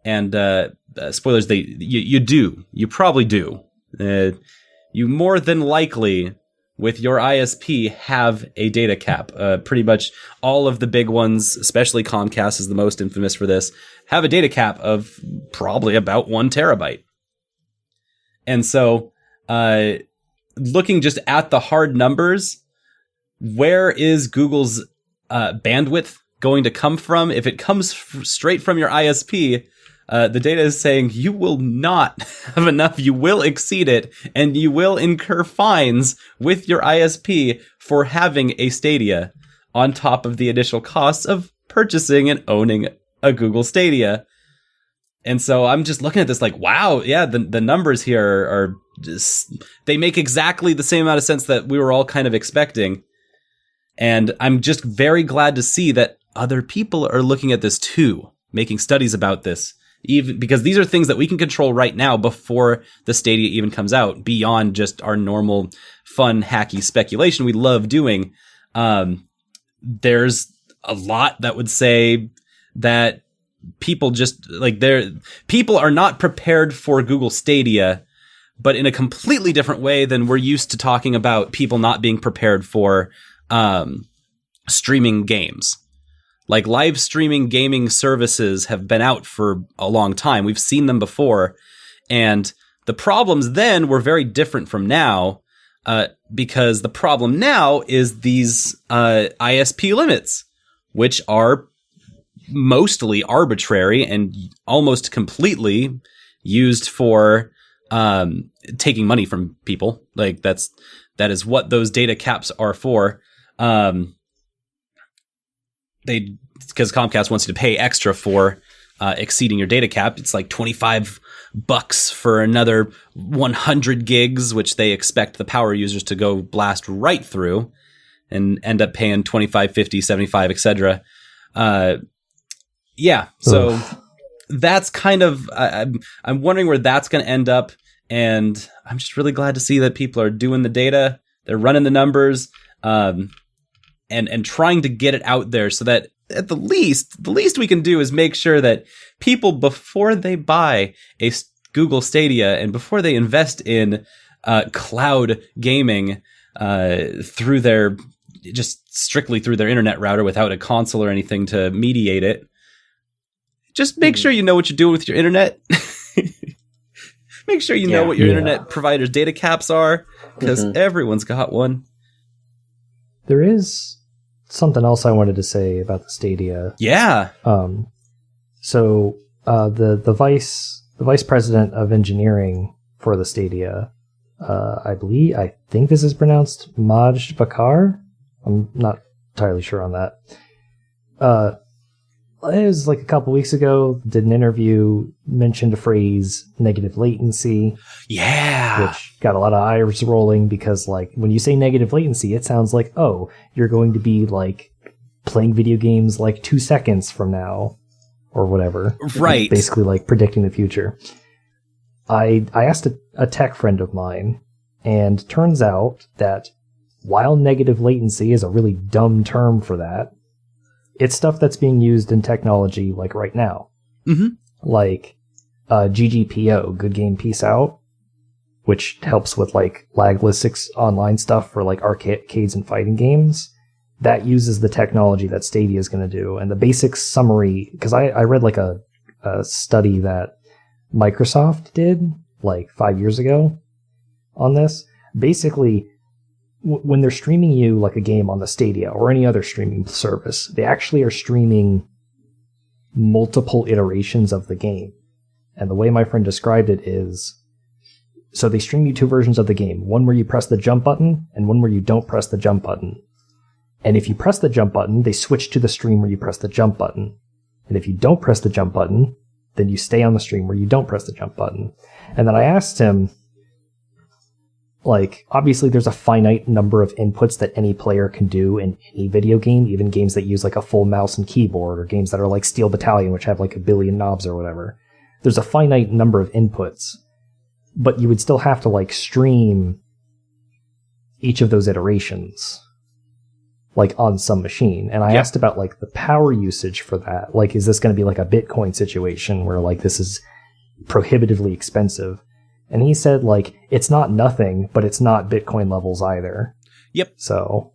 And spoilers, you do. You probably do. You more than likely, with your ISP, have a data cap. Pretty much all of the big ones, especially Comcast is the most infamous for this, have a data cap of probably about 1 terabyte. And so, looking just at the hard numbers, where is Google's bandwidth going to come from? If it comes straight from your ISP, the data is saying you will not have enough, you will exceed it, and you will incur fines with your ISP for having a Stadia on top of the initial costs of purchasing and owning a Google Stadia. And so I'm just looking at this like, wow, yeah, the numbers here are just, they make exactly the same amount of sense that we were all kind of expecting. And I'm just very glad to see that other people are looking at this too, making studies about this, even because these are things that we can control right now before the Stadia even comes out, beyond just our normal fun, hacky speculation we love doing. There's a lot that would say that people just people are not prepared for Google Stadia, but in a completely different way than we're used to talking about people not being prepared for streaming games. Like live streaming gaming services have been out for a long time. We've seen them before. And the problems then were very different from now, because the problem now is these ISP limits, which are mostly arbitrary and almost completely used for taking money from people. Like that is what those data caps are for. Because Comcast wants you to pay extra for exceeding your data cap. It's like $25 bucks for another 100 gigs, which they expect the power users to go blast right through and end up paying 25, 50, 75, etc. Yeah, so Oof. that's kind of, I'm wondering where that's going to end up, and I'm just really glad to see that people are doing the data, they're running the numbers, and trying to get it out there so that at the least we can do is make sure that people, before they buy a Google Stadia and before they invest in cloud gaming through their, just strictly through their internet router without a console or anything to mediate it, just make sure you know what you're doing with your internet. Make sure you know what your internet provider's data caps are, because everyone's got one. There is something else I wanted to say about the Stadia. Yeah. So the vice president of engineering for the Stadia, I think this is pronounced Majd Bakar. I'm not entirely sure on that. It was like a couple weeks ago, did an interview, mentioned a phrase, negative latency. Yeah. Which got a lot of eyes rolling because, like, when you say negative latency, it sounds like, oh, you're going to be, like, playing video games, like, 2 seconds from now or whatever. Right. Basically, like, predicting the future. I asked a tech friend of mine, and turns out that while negative latency is a really dumb term for that, it's stuff that's being used in technology, like, right now. Mm-hmm. Like, GGPO, Good Game Peace Out, which helps with, like, lagless online stuff for, like, arcades and fighting games. That uses the technology that Stadia is going to do. And the basic summary, because I read, like, a study that Microsoft did, like, 5 years ago on this. Basically, when they're streaming you like a game on the Stadia or any other streaming service, they actually are streaming multiple iterations of the game. And the way my friend described it is, so they stream you 2 versions of the game, one where you press the jump button and one where you don't press the jump button. And if you press the jump button, they switch to the stream where you press the jump button. And if you don't press the jump button, then you stay on the stream where you don't press the jump button. And then I asked him, like, obviously there's a finite number of inputs that any player can do in any video game, even games that use like a full mouse and keyboard, or games that are like Steel Battalion, which have like a billion knobs or whatever. There's a finite number of inputs, but you would still have to like stream each of those iterations, like on some machine. And I asked about like the power usage for that. Like, is this going to be like a Bitcoin situation where like this is prohibitively expensive? And he said, like, it's not nothing, but it's not Bitcoin levels either. Yep. So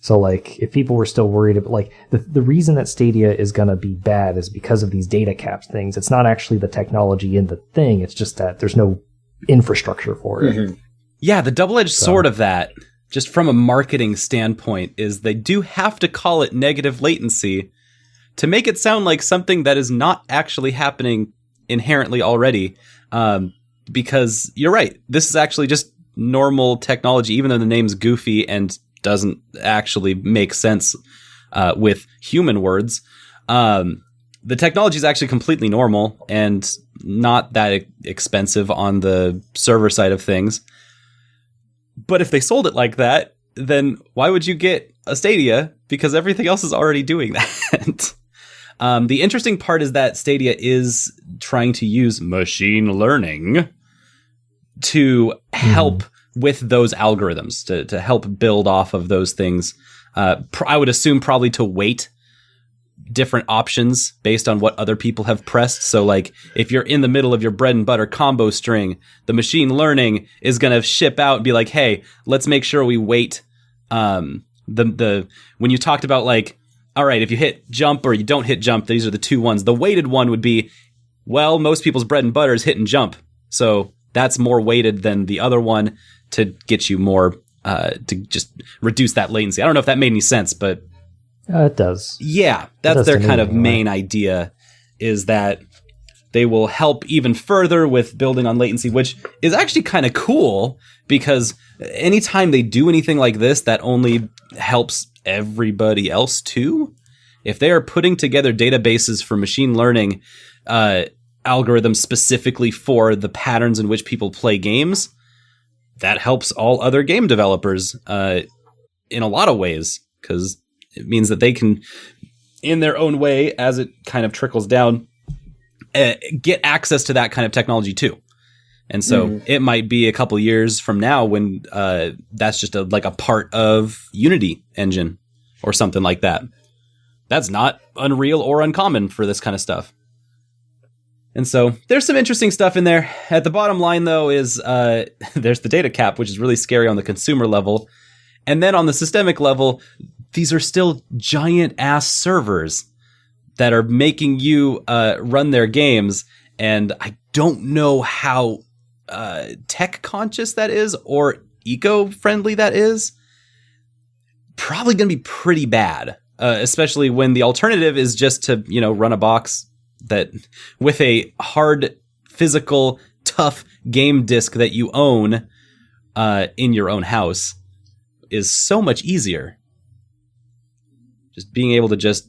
like, if people were still worried about, like, the reason that Stadia is going to be bad is because of these data caps things. It's not actually the technology in the thing. It's just that there's no infrastructure for it. Mm-hmm. Yeah, the double-edged sword of that, just from a marketing standpoint, is they do have to call it negative latency to make it sound like something that is not actually happening inherently already. Because you're right, this is actually just normal technology, even though the name's goofy and doesn't actually make sense with human words. The technology is actually completely normal and not that expensive on the server side of things. But if they sold it like that, then why would you get a Stadia? Because everything else is already doing that. The interesting part is that Stadia is trying to use machine learning to help with those algorithms, to help build off of those things. I would assume probably to weight different options based on what other people have pressed. So like if you're in the middle of your bread and butter combo string, the machine learning is going to ship out and be like, hey, let's make sure we weight when you talked about like, all right, if you hit jump or you don't hit jump, these are the 2 ones. The weighted one would be, well, most people's bread and butter is hit and jump. So that's more weighted than the other one to get you more, to just reduce that latency. I don't know if that made any sense, but it does. Yeah, that's their kind of main idea, is that they will help even further with building on latency, which is actually kind of cool because anytime they do anything like this, that only helps everybody else too. If they are putting together databases for machine learning, algorithms specifically for the patterns in which people play games, that helps all other game developers in a lot of ways, because it means that they can, in their own way, as it kind of trickles down, get access to that kind of technology too. And so it might be a couple years from now when that's just a part of Unity engine or something like that. That's not unreal or uncommon for this kind of stuff. And so there's some interesting stuff in there. At the bottom line, though, is there's the data cap, which is really scary on the consumer level. And then on the systemic level, these are still giant-ass servers that are making you run their games. And I don't know how tech-conscious that is or eco-friendly that is. Probably going to be pretty bad, especially when the alternative is just to, run a box that with a hard, physical, tough game disc that you own in your own house is so much easier. Just being able to just,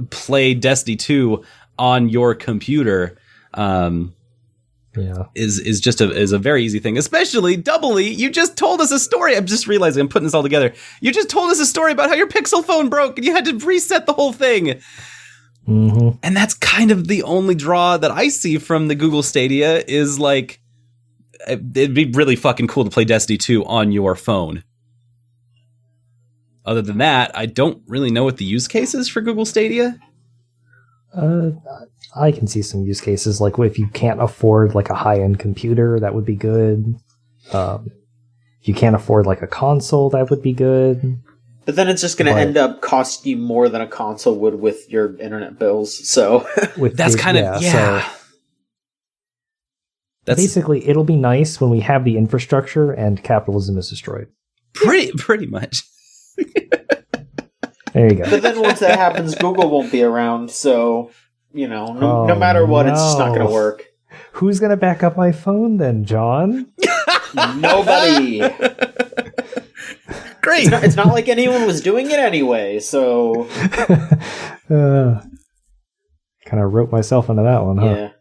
play Destiny 2 on your computer is a very easy thing. Especially, doubly, you just told us a story. I'm just realizing I'm putting this all together. You just told us a story about how your Pixel phone broke and you had to reset the whole thing. Mm-hmm. And that's kind of the only draw that I see from the Google Stadia is it'd be really fucking cool to play Destiny 2 on your phone. Other than that, I don't really know what the use case is for Google Stadia. I can see some use cases, like if you can't afford a high-end computer, that would be good. If you can't afford a console, that would be good. But then it's just going to end up costing you more than a console would with your internet bills. So that's basically, it'll be nice when we have the infrastructure and capitalism is destroyed. Pretty much. There you go. But then once that happens, Google won't be around. So, no matter what, it's just not going to work. Who's going to back up my phone then, John? Nobody. Great. It's not like anyone was doing it anyway, so... kind of wrote myself into that one, huh? Yeah.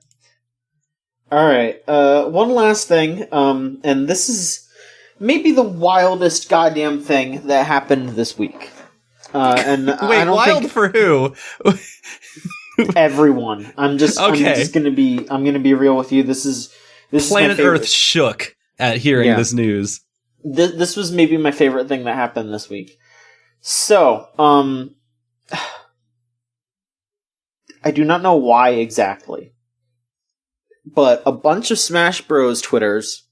Alright, one last thing, and this is maybe the wildest goddamn thing that happened this week. And Wait, I don't wild think for who? everyone. I'm gonna be real with you. This Planet Earth shook at hearing this news. This was maybe my favorite thing that happened this week. So, I do not know why exactly, but a bunch of Smash Bros. Twitters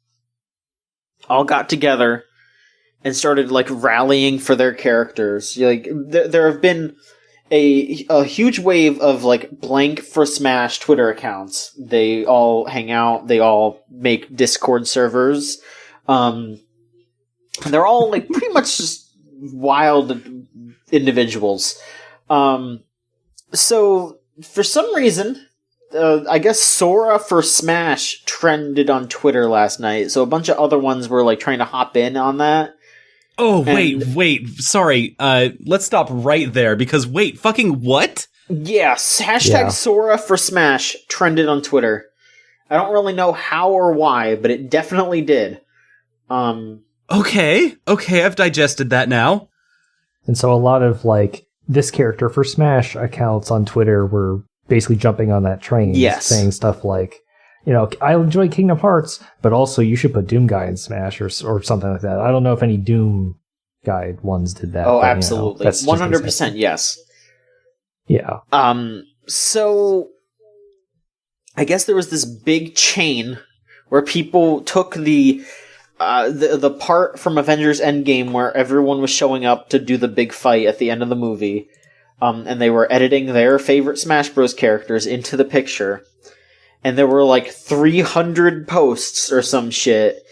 all got together and started rallying for their characters. There have been a huge wave of blank for Smash Twitter accounts. They all hang out. They all make Discord servers. They're all pretty much just wild individuals. So for some reason, I guess Sora for Smash trended on Twitter last night. So a bunch of other ones were trying to hop in on that. Oh, wait. Sorry. Let's stop right there because fucking what? Yes. Hashtag Sora for Smash trended on Twitter. I don't really know how or why, but it definitely did. Okay, I've digested that now. And so a lot of this character for Smash accounts on Twitter were basically jumping on that train, saying stuff like, I enjoy Kingdom Hearts, but also you should put Doom Guy in Smash or something like that. I don't know if any Doom Guy ones did that. Oh, but, absolutely. 100% yes. Yeah. So I guess there was this big chain where people took the part from Avengers Endgame where everyone was showing up to do the big fight at the end of the movie, and they were editing their favorite Smash Bros. Characters into the picture, and there were 300 posts or some shit,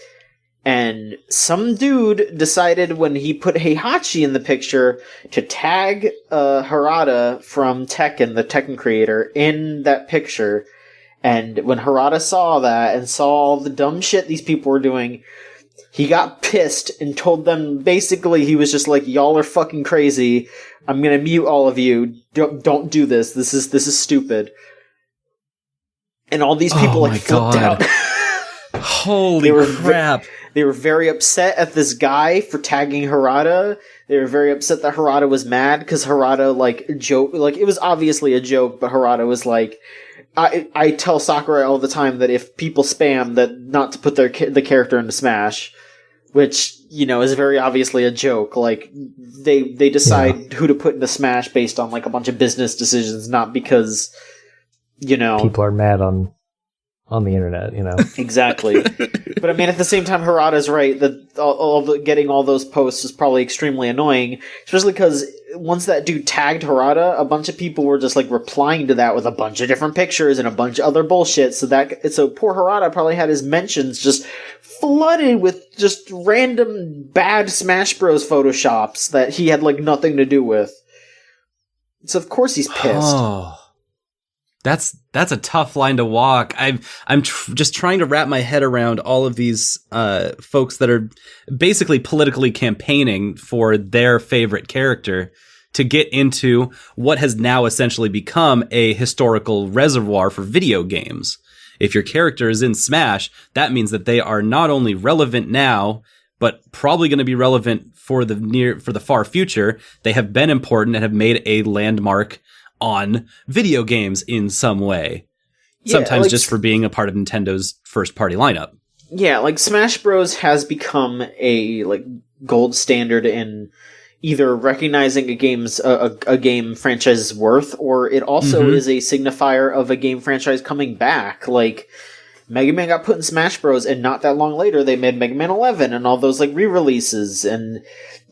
and some dude decided when he put Heihachi in the picture to tag Harada from Tekken, the Tekken creator, in that picture, and when Harada saw that and saw all the dumb shit these people were doing, he got pissed and told them, basically, he was just y'all are fucking crazy. I'm gonna mute all of you. Don't do this. This is stupid. and all these people like flipped out. Holy crap! They were very upset at this guy for tagging Harada. They were very upset that Harada was mad because Harada it was obviously a joke, but Harada was like, I tell Sakurai all the time that if people spam that not to put the character into Smash, which, is very obviously a joke. Like, they decide who to put into Smash based on like a bunch of business decisions, not because, people are mad on the internet, Exactly. But I mean, at the same time, Harada's right that getting all those posts is probably extremely annoying, especially because once that dude tagged Harada, a bunch of people were just like replying to that with a bunch of different pictures and a bunch of other bullshit. So poor Harada probably had his mentions just flooded with just random bad Smash Bros. Photoshops that he had like nothing to do with. So of course he's pissed. Oh. That's a tough line to walk. I'm just trying to wrap my head around all of these folks that are basically politically campaigning for their favorite character to get into what has now essentially become a historical reservoir for video games. If your character is in Smash, that means that they are not only relevant now, but probably going to be relevant for the far future. They have been important and have made a landmark on video games in some way. Yeah, sometimes just for being a part of Nintendo's first party lineup. Yeah, like Smash Bros has become a like gold standard in either recognizing a game franchise's worth, or it also is a signifier of a game franchise coming back. Like Mega Man got put in Smash Bros, and not that long later they made Mega Man 11 and all those like re-releases, and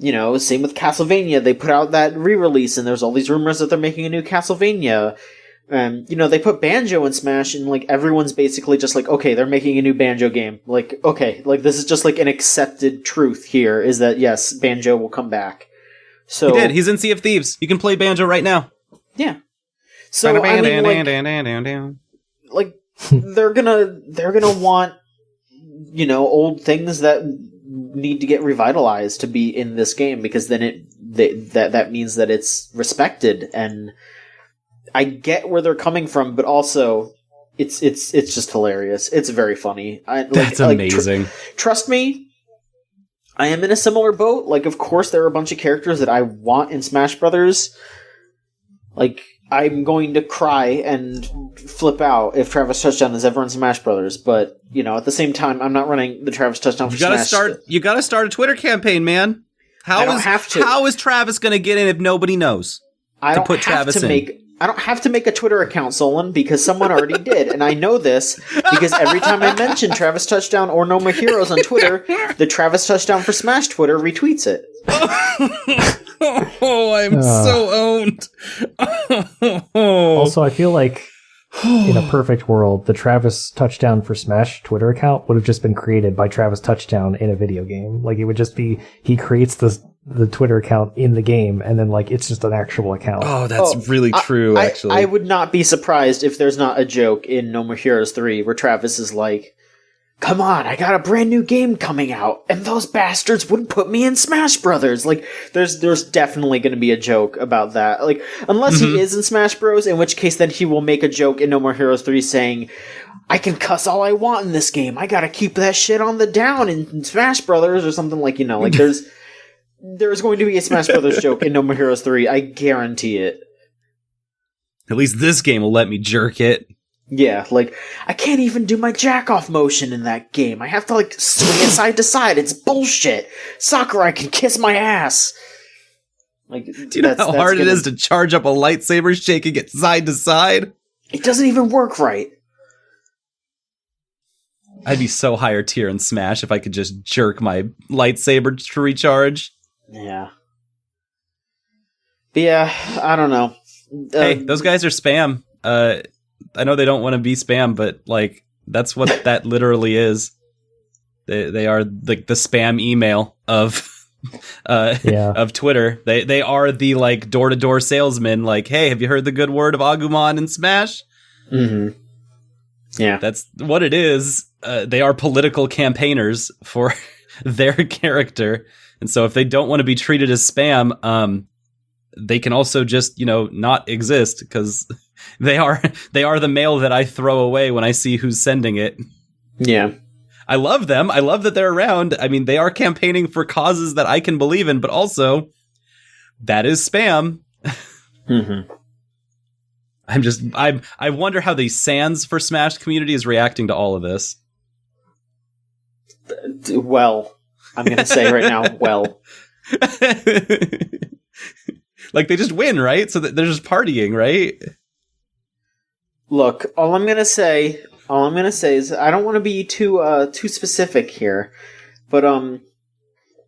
same with Castlevania. They put out that re-release, and there's all these rumors that they're making a new Castlevania. They put Banjo in Smash, and like everyone's basically just like, okay, they're making a new Banjo game. Like, okay, like this is just like an accepted truth here, is that yes, Banjo will come back. So he did. He's in Sea of Thieves. You can play Banjo right now. Yeah. So I mean, like they're gonna want old things that need to get revitalized to be in this game, because then that means that it's respected. And I get where they're coming from, but also it's just hilarious. It's very funny. That's amazing. Trust me, I am in a similar boat. Like, of course, there are a bunch of characters that I want in Smash Brothers. Like, I'm going to cry and flip out if Travis Touchdown is ever in Smash Brothers, but at the same time, I'm not running the Travis Touchdown for Smash. You gotta start a Twitter campaign, man. How is Travis gonna get in if nobody knows? I don't have to make a Twitter account, Solon, because someone already did, and I know this because every time I mention Travis Touchdown or No More Heroes on Twitter, the Travis Touchdown for Smash Twitter retweets it. Oh, I'm so owned. Also, I feel like in a perfect world, the Travis Touchdown for Smash Twitter account would have just been created by Travis Touchdown in a video game. Like, it would just be, he creates the Twitter account in the game, and then like it's just an actual account. Oh, that's really true, actually. I would not be surprised if there's not a joke in No More Heroes 3 where Travis is like, come on, I got a brand new game coming out, and those bastards wouldn't put me in Smash Brothers. Like, there's definitely going to be a joke about that. Like, unless he is in Smash Bros, in which case then he will make a joke in No More Heroes 3 saying, I can cuss all I want in this game. I gotta keep that shit on the down in Smash Brothers, or something like, like there's going to be a Smash Brothers joke in No More Heroes 3. I guarantee it. At least this game will let me jerk it. Yeah, like, I can't even do my jack-off motion in that game. I have to, like, swing it side to side. It's bullshit. Sakurai can kiss my ass. Like, do you know how hard it is to charge up a lightsaber, shaking it side to side? It doesn't even work right. I'd be so higher tier in Smash if I could just jerk my lightsaber to recharge. Yeah. But yeah, I don't know. Hey, those guys are spam. I know they don't want to be spam, but like that's what that literally is. They are like the spam email of of Twitter. They are the like door-to-door salesman. Like, hey, have you heard the good word of Agumon in Smash? Mm-hmm. Yeah, that's what it is. They are political campaigners for their character, and so if they don't want to be treated as spam, they can also just not exist, because They are the mail that I throw away when I see who's sending it. Yeah. I love them. I love that they're around. I mean, they are campaigning for causes that I can believe in, but also that is spam. Mm-hmm. I wonder how the Sans for Smash community is reacting to all of this. Well, I'm going to say right now, well. Like, they just win, right? So they're just partying, right? Look, all I'm going to say is I don't want to be too specific here, but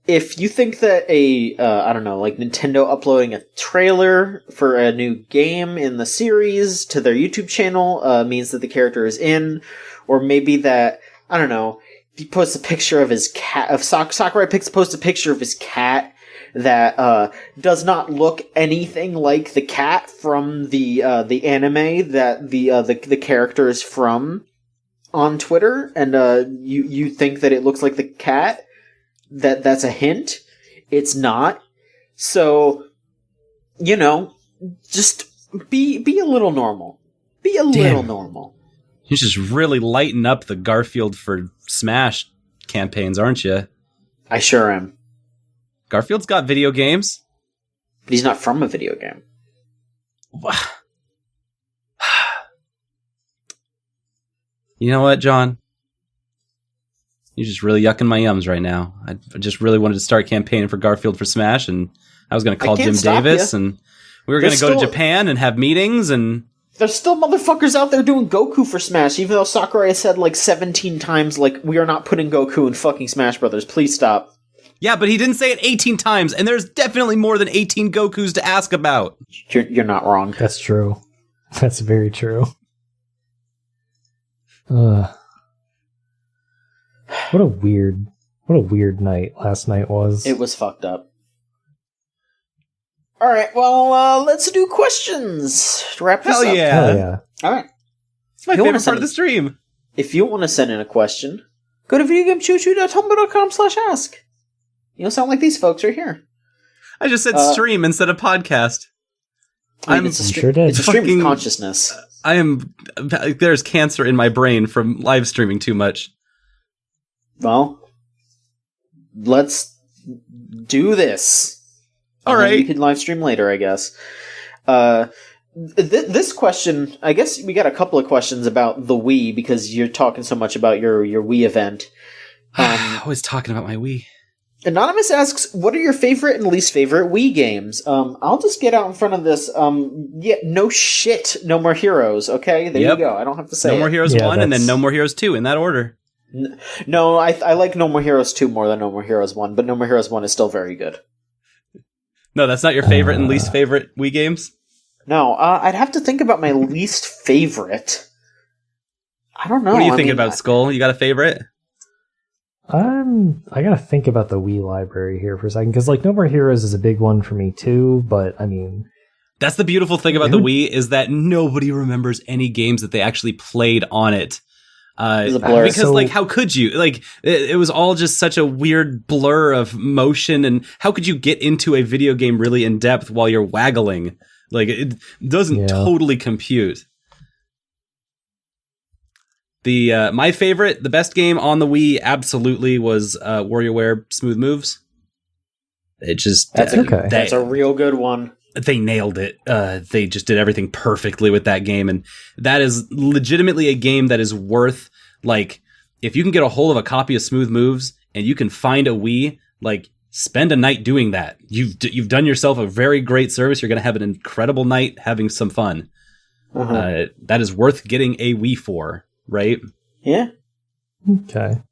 if you think that I don't know, like Nintendo uploading a trailer for a new game in the series to their YouTube channel means that the character is in, or maybe that, I don't know, he posts a picture of his cat, Sakurai posts a picture of his cat that does not look anything like the cat from the anime that the character is from on Twitter, and you think that it looks like the cat, that's a hint. It's not. So, just be a little normal. Be a little normal. You're just really lighting up the Garfield for Smash campaigns, aren't you? I sure am. Garfield's got video games. But he's not from a video game. You know what, John? You're just really yucking my yums right now. I just really wanted to start campaigning for Garfield for Smash, and I was going to call Jim Davis, and we were going to go to Japan and have meetings, and... There's still motherfuckers out there doing Goku for Smash, even though Sakurai has said like 17 times, like, we are not putting Goku in fucking Smash Brothers. Please stop. Yeah, but he didn't say it 18 times, and there's definitely more than 18 Gokus to ask about. You're not wrong. That's true. That's very true. What a weird night last night was. It was fucked up. Alright, well, let's do questions to wrap this up. Hell yeah. Alright. It's my favorite part of the stream. If you want to send in a question, go to videogamechoochoo.tumblr.com/ask. You don't sound like these folks right here. I just said stream instead of podcast. It's a stream of consciousness. There's cancer in my brain from live streaming too much. Well, let's do this. All right. You can live stream later, I guess. This question, I guess we got a couple of questions about the Wii because you're talking so much about your Wii event. Always talking about my Wii. Anonymous asks, what are your favorite and least favorite Wii games? I'll just get out in front of this. No shit, No More Heroes, okay? There you go. I don't have to say No More Heroes 1 and then No More Heroes 2, in that order. No, I like No More Heroes 2 more than No More Heroes 1, but No More Heroes 1 is still very good. No, that's not your favorite and least favorite Wii games? No, I'd have to think about my least favorite. I don't know. What are you thinking about, Skull? You got a favorite? I gotta think about the Wii library here for a second, because like No More Heroes is a big one for me too, but I mean... That's the beautiful thing about the Wii, is that nobody remembers any games that they actually played on it. Because like, how could you? Like, it was all just such a weird blur of motion, and how could you get into a video game really in depth while you're waggling? Like, it doesn't totally compute. My favorite, the best game on the Wii, absolutely was WarioWare Smooth Moves. It just that's a real good one. They nailed it. They just did everything perfectly with that game, and that is legitimately a game that is worth, like, if you can get a hold of a copy of Smooth Moves and you can find a Wii, like, spend a night doing that. You've done yourself a very great service. You're going to have an incredible night having some fun. That is worth getting a Wii for, right? Yeah. Okay.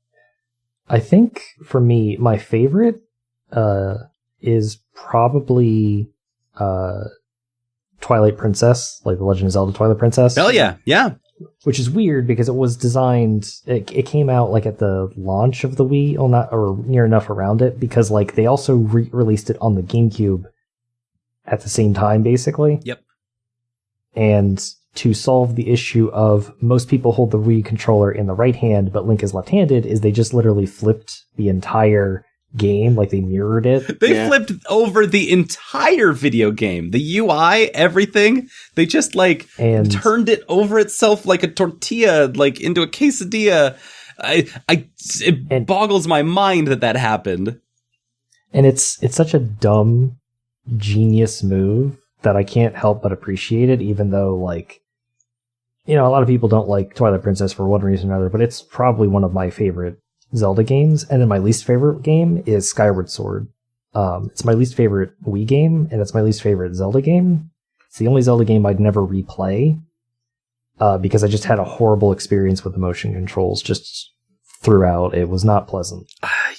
I think for me, my favorite is probably Twilight Princess, like The Legend of Zelda Twilight Princess. Oh yeah, yeah. Which is weird because it was designed. It came out like at the launch of the Wii, or near enough around it, because like they also released it on the GameCube at the same time, basically. Yep. And to solve the issue of most people hold the Wii controller in the right hand, but Link is left-handed, is they just literally flipped the entire game, like they mirrored it. They flipped over the entire video game. The UI, everything. They just and turned it over itself like a tortilla, like into a quesadilla. It boggles my mind that happened. And it's such a dumb, genius move that I can't help but appreciate it, even though, a lot of people don't like Twilight Princess for one reason or another, but it's probably one of my favorite Zelda games. And then my least favorite game is Skyward Sword. It's my least favorite Wii game, and it's my least favorite Zelda game. It's the only Zelda game I'd never replay, because I just had a horrible experience with the motion controls just throughout. It was not pleasant.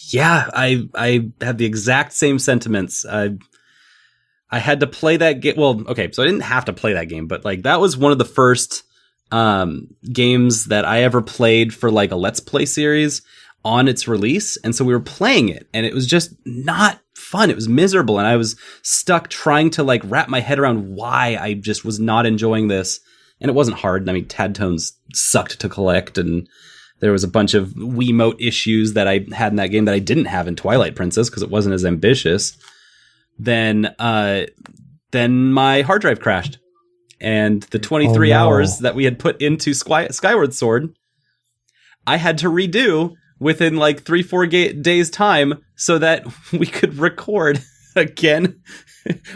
Yeah, I had the exact same sentiments. I had to play that game. Well, okay, so I didn't have to play that game, but that was one of the first games that I ever played for a Let's Play series on its release. And so we were playing it, and it was just not fun. It was miserable, and I was stuck trying to wrap my head around why I just was not enjoying this. And it wasn't hard. I mean, Tad Tones sucked to collect, and there was a bunch of Wiimote issues that I had in that game that I didn't have in Twilight Princess because it wasn't as ambitious. Then my hard drive crashed, and the 23 hours that we had put into Skyward Sword, I had to redo within 3-4 days time so that we could record again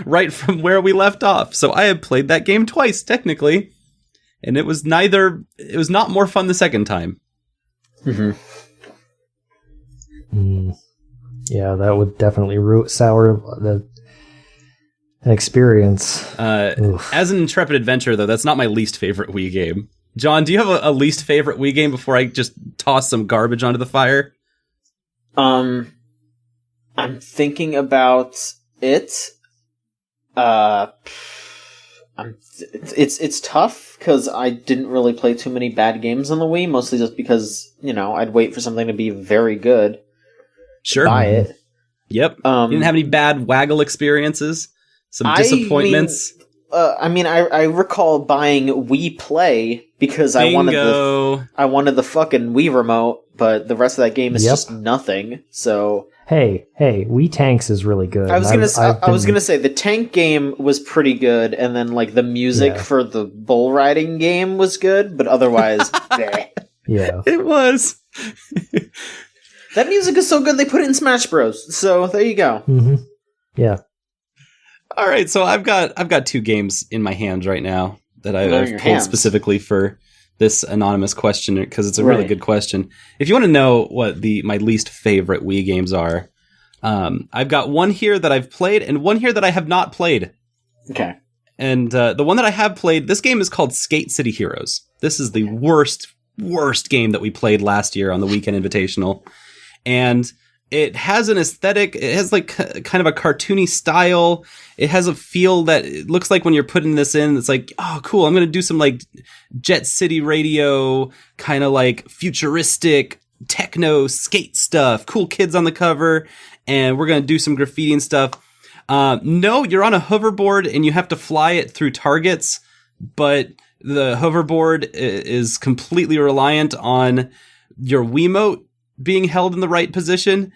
right from where we left off. So I had played that game twice technically, and it was not more fun the second time. Mm-hmm. Yeah, that would definitely sour an experience. As an intrepid adventurer, though, that's not my least favorite Wii game. John, do you have a least favorite Wii game before I just toss some garbage onto the fire? I'm thinking about it. It's tough because I didn't really play too many bad games on the Wii, mostly just because I'd wait for something to be very good. Sure. Buy it. Yep. You didn't have any bad Waggle experiences? Some disappointments? I recall buying Wii Play because I wanted the fucking Wii remote, but the rest of that game is just nothing. So hey, Wii Tanks is really good. I was gonna say the tank game was pretty good, and then the music for the bull riding game was good, but otherwise, bleh. Yeah, it was. That music is so good they put it in Smash Bros. So there you go. Mm-hmm. Yeah. All right, so I've got 2 games in my hands right now that I've pulled specifically for this anonymous question because it's a really good question. If you want to know what my least favorite Wii games are, I've got one here that I've played and one here that I have not played. Okay. And the one that I have played, this game is called Skate City Heroes. This is the worst game that we played last year on the Weekend Invitational. And it has an aesthetic. It has kind of a cartoony style. It has a feel that it looks like when you're putting this in, it's oh, cool. I'm going to do some Jet City Radio, kind of futuristic techno skate stuff. Cool kids on the cover. And we're going to do some graffiti and stuff. No, you're on a hoverboard and you have to fly it through targets. But the hoverboard is completely reliant on your Wiimote being held in the right position,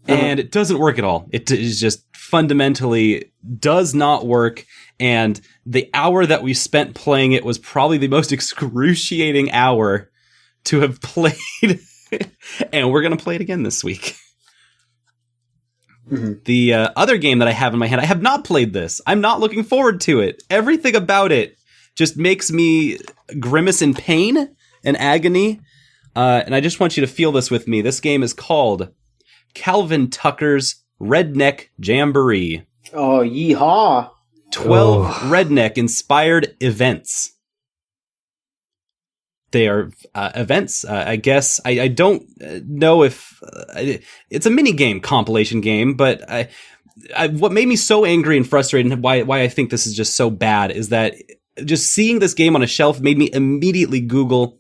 and it doesn't work at all. It is just fundamentally does not work, and the hour that we spent playing it was probably the most excruciating hour to have played, and we're going to play it again this week. Mm-hmm. The other game that I have in my hand, I have not played this. I'm not looking forward to it. Everything about it just makes me grimace in pain and agony. And I just want you to feel this with me. This game is called Calvin Tucker's Redneck Jamboree. Oh, yeehaw. 12 redneck-inspired events. They are events, I guess. I don't know if... it's a mini-game, compilation game, but what made me so angry and frustrated and why I think this is just so bad is that just seeing this game on a shelf made me immediately Google...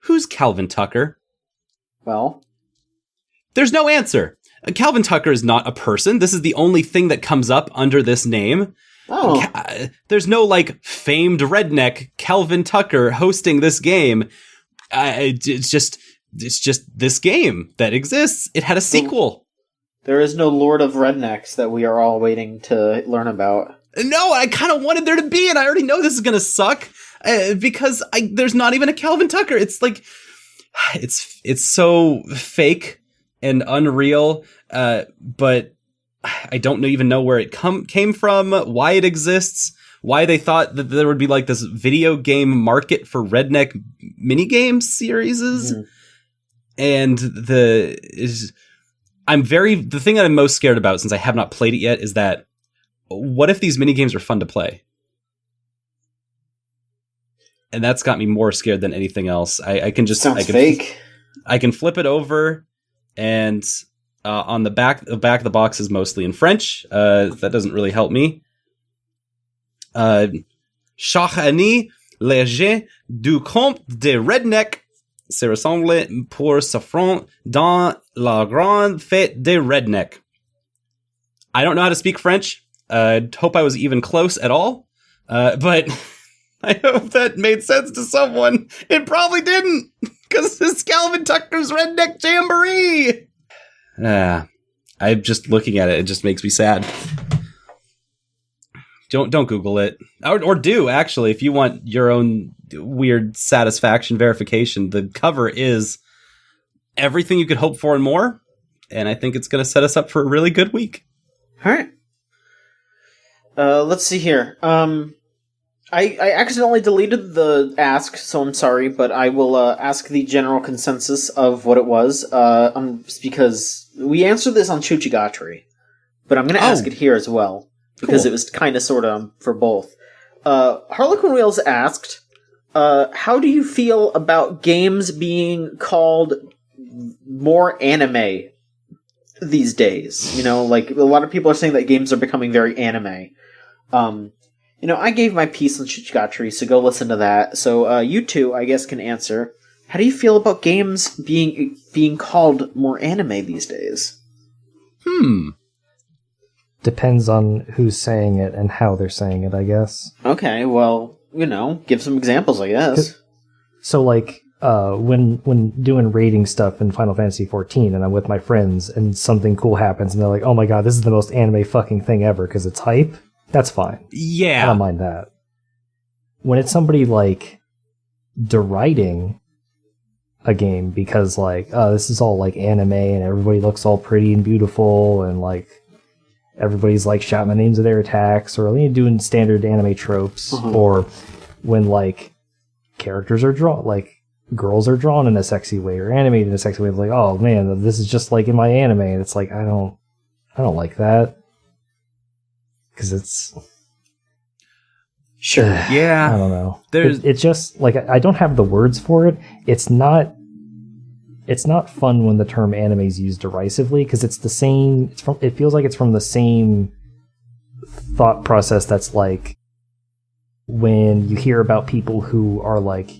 Who's Calvin Tucker? Well, there's no answer. Calvin Tucker is not a person. This is the only thing that comes up under this name. Oh. There's no famed redneck Calvin Tucker hosting this game. It's just this game that exists. It had a sequel. There is no Lord of Rednecks that we are all waiting to learn about. No, I kind of wanted there to be, and I already know this is going to suck because there's not even a Calvin Tucker. It's like, it's so fake and unreal, but I don't even know where it came from, why it exists, why they thought that there would be like this video game market for redneck minigame series. Mm-hmm. And the thing that I'm most scared about, since I have not played it yet, is that what if these minigames are fun to play? And that's got me more scared than anything else. I can just fake. I can flip it over, and on the back of the box is mostly in French. That doesn't really help me. Chaque année, les gens du camp de Redneck se rassemblent pour s'affronter dans la grande fête des Redneck. I don't know how to speak French. Hope I was even close at all. But I hope that made sense to someone. It probably didn't, because it's Calvin Tucker's Redneck Jamboree. I'm just looking at it. It just makes me sad. Don't Google it, or do, actually, if you want your own weird satisfaction verification. The cover is everything you could hope for and more, and I think it's going to set us up for a really good week. All right. Let's see here. I accidentally deleted the ask, so I'm sorry, but I will ask the general consensus of what it was, because we answered this on Chuchigatri, but I'm going to ask it here as well, because It was kind of sort of for both. Harlequin Wheels asked, how do you feel about games being called more anime these days? You know, like, a lot of people are saying that games are becoming very anime. You know, I gave my piece on Chuchigatri, so go listen to that. So, you two, I guess, can answer. How do you feel about games being called more anime these days? Depends on who's saying it and how they're saying it, I guess. Okay, well, you know, give some examples, I guess. So, like, when doing raiding stuff in Final Fantasy XIV, and I'm with my friends, and something cool happens, and they're like, oh my god, this is the most anime fucking thing ever, because it's hype, that's fine. Yeah. I don't mind that. When it's somebody, like, deriding a game because, like, oh, this is all, like, anime, and everybody looks all pretty and beautiful, and, like, everybody's, like, shouting the names of their attacks, or doing standard anime tropes, or when, like, characters are drawn, like, girls are drawn in a sexy way, or animated in a sexy way, like, oh, man, this is just like in my anime, and it's like, I don't like that. Because it's... Sure. Yeah. I don't know. It's just, like, I don't have the words for it. It's not fun when the term anime is used derisively, because it's the same... It feels like it's from the same thought process that's, like, when you hear about people who are, like,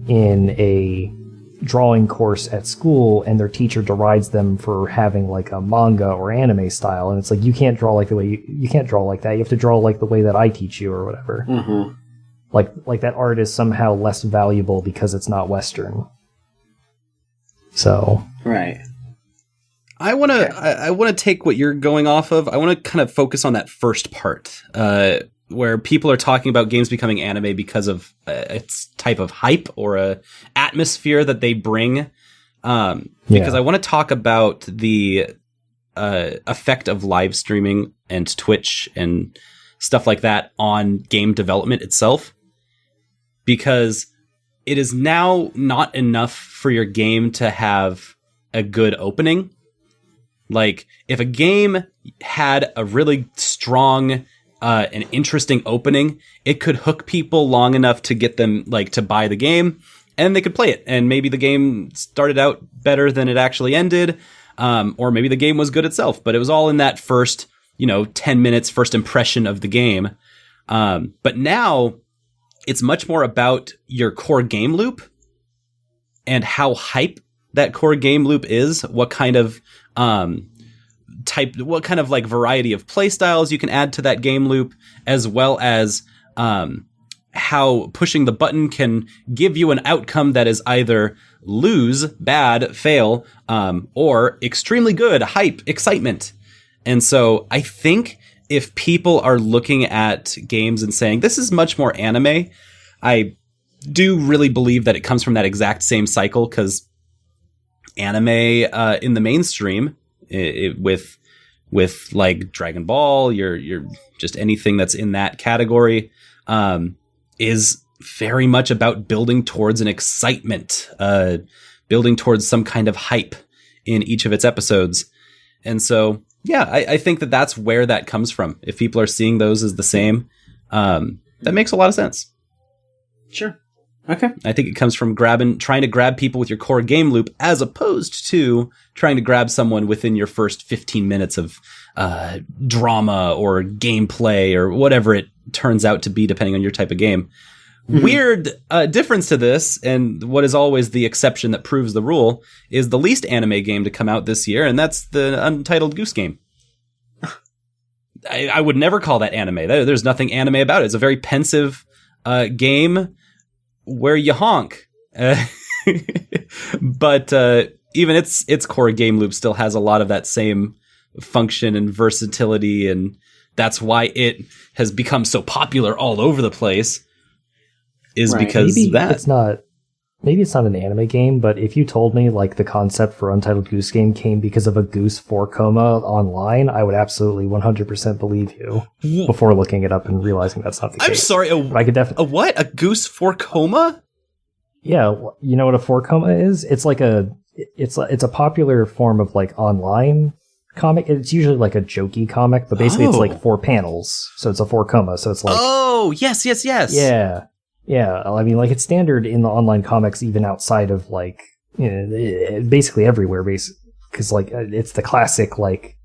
in a drawing course at school, and their teacher derides them for having, like, a manga or anime style, and it's like, you can't draw like the way you can't draw like that. You have to draw like the way that I teach you, or whatever. Mm-hmm. Like that art is somehow less valuable because it's not Western. So right. I want to take what you're going off of. I want to kind of focus on that first part, where people are talking about games becoming anime because of its type of hype or a atmosphere that they bring. Because I want to talk about the effect of live streaming and Twitch and stuff like that on game development itself. Because it is now not enough for your game to have a good opening. Like, if a game had a really strong an interesting opening, it could hook people long enough to get them, like, to buy the game, and they could play it. And maybe the game started out better than it actually ended, or maybe the game was good itself, but it was all in that first, 10 minutes, first impression of the game. But now it's much more about your core game loop and how hype that core game loop is, what kind of like variety of play styles you can add to that game loop, as well as how pushing the button can give you an outcome that is either lose, bad, fail, or extremely good, hype, excitement. And so I think if people are looking at games and saying, this is much more anime, I do really believe that it comes from that exact same cycle, because anime in the mainstream, with like Dragon Ball, your just anything that's in that category, is very much about building towards an excitement, building towards some kind of hype in each of its episodes. And so, yeah, I think that that's where that comes from. If people are seeing those as the same, that makes a lot of sense. Sure. Okay. I think it comes from trying to grab people with your core game loop, as opposed to trying to grab someone within your first 15 minutes of drama or gameplay or whatever it turns out to be, depending on your type of game. Mm-hmm. Weird difference to this, and what is always the exception that proves the rule, is the least anime game to come out this year, and that's the Untitled Goose Game. I would never call that anime. There's nothing anime about it. It's a very pensive game where you honk. But even its core game loop still has a lot of that same function and versatility, and that's why it has become so popular all over the place, is right. Because maybe it's not an anime game, but if you told me like the concept for Untitled Goose Game came because of a goose for coma online, I would absolutely 100% believe you before looking it up and realizing that's not the case. I'm sorry, I could definitely. A what? A goose for coma? Yeah, you know what a for coma is? It's like it's a popular form of like online comic. It's usually like a jokey comic, but basically it's like 4 panels, so it's a 4 coma. So it's like, oh yes. Yeah, I mean, like, it's standard in the online comics, even outside of, like, you know, basically everywhere, because, like, it's the classic, like,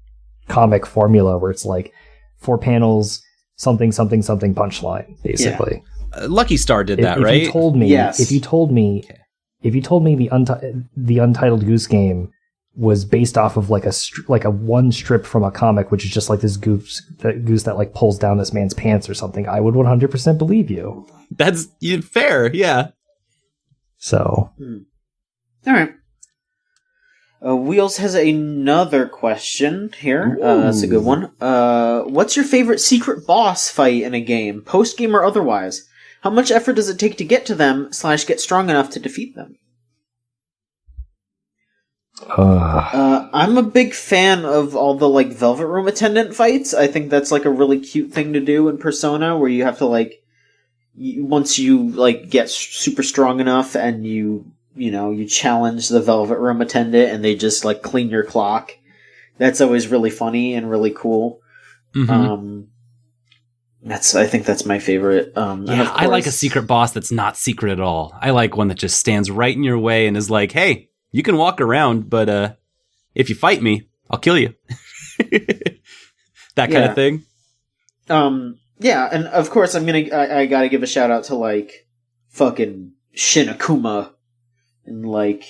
comic formula where it's, like, 4 panels, something, something, something, punchline, basically. Yeah. Lucky Star did that, right? If you told me the Untitled Goose Game was based off of, like, a one strip from a comic, which is just, like, this goose that, like, pulls down this man's pants or something, I would 100% believe you. That's fair, yeah. So. All right. Wheels has another question here. That's a good one. What's your favorite secret boss fight in a game, post-game or otherwise? How much effort does it take to get to them / get strong enough to defeat them? I'm a big fan of all the like Velvet Room attendant fights. I think that's like a really cute thing to do in Persona, where you have to like once you like get super strong enough and you challenge the Velvet Room attendant and they just like clean your clock. That's always really funny and really cool. Mm-hmm. I think that's my favorite. Yeah, I like a secret boss that's not secret at all. I like one that just stands right in your way and is like, hey, you can walk around, but if you fight me, I'll kill you. That kind of thing. Yeah, and of course I gotta give a shout out to like fucking Shin Akuma and like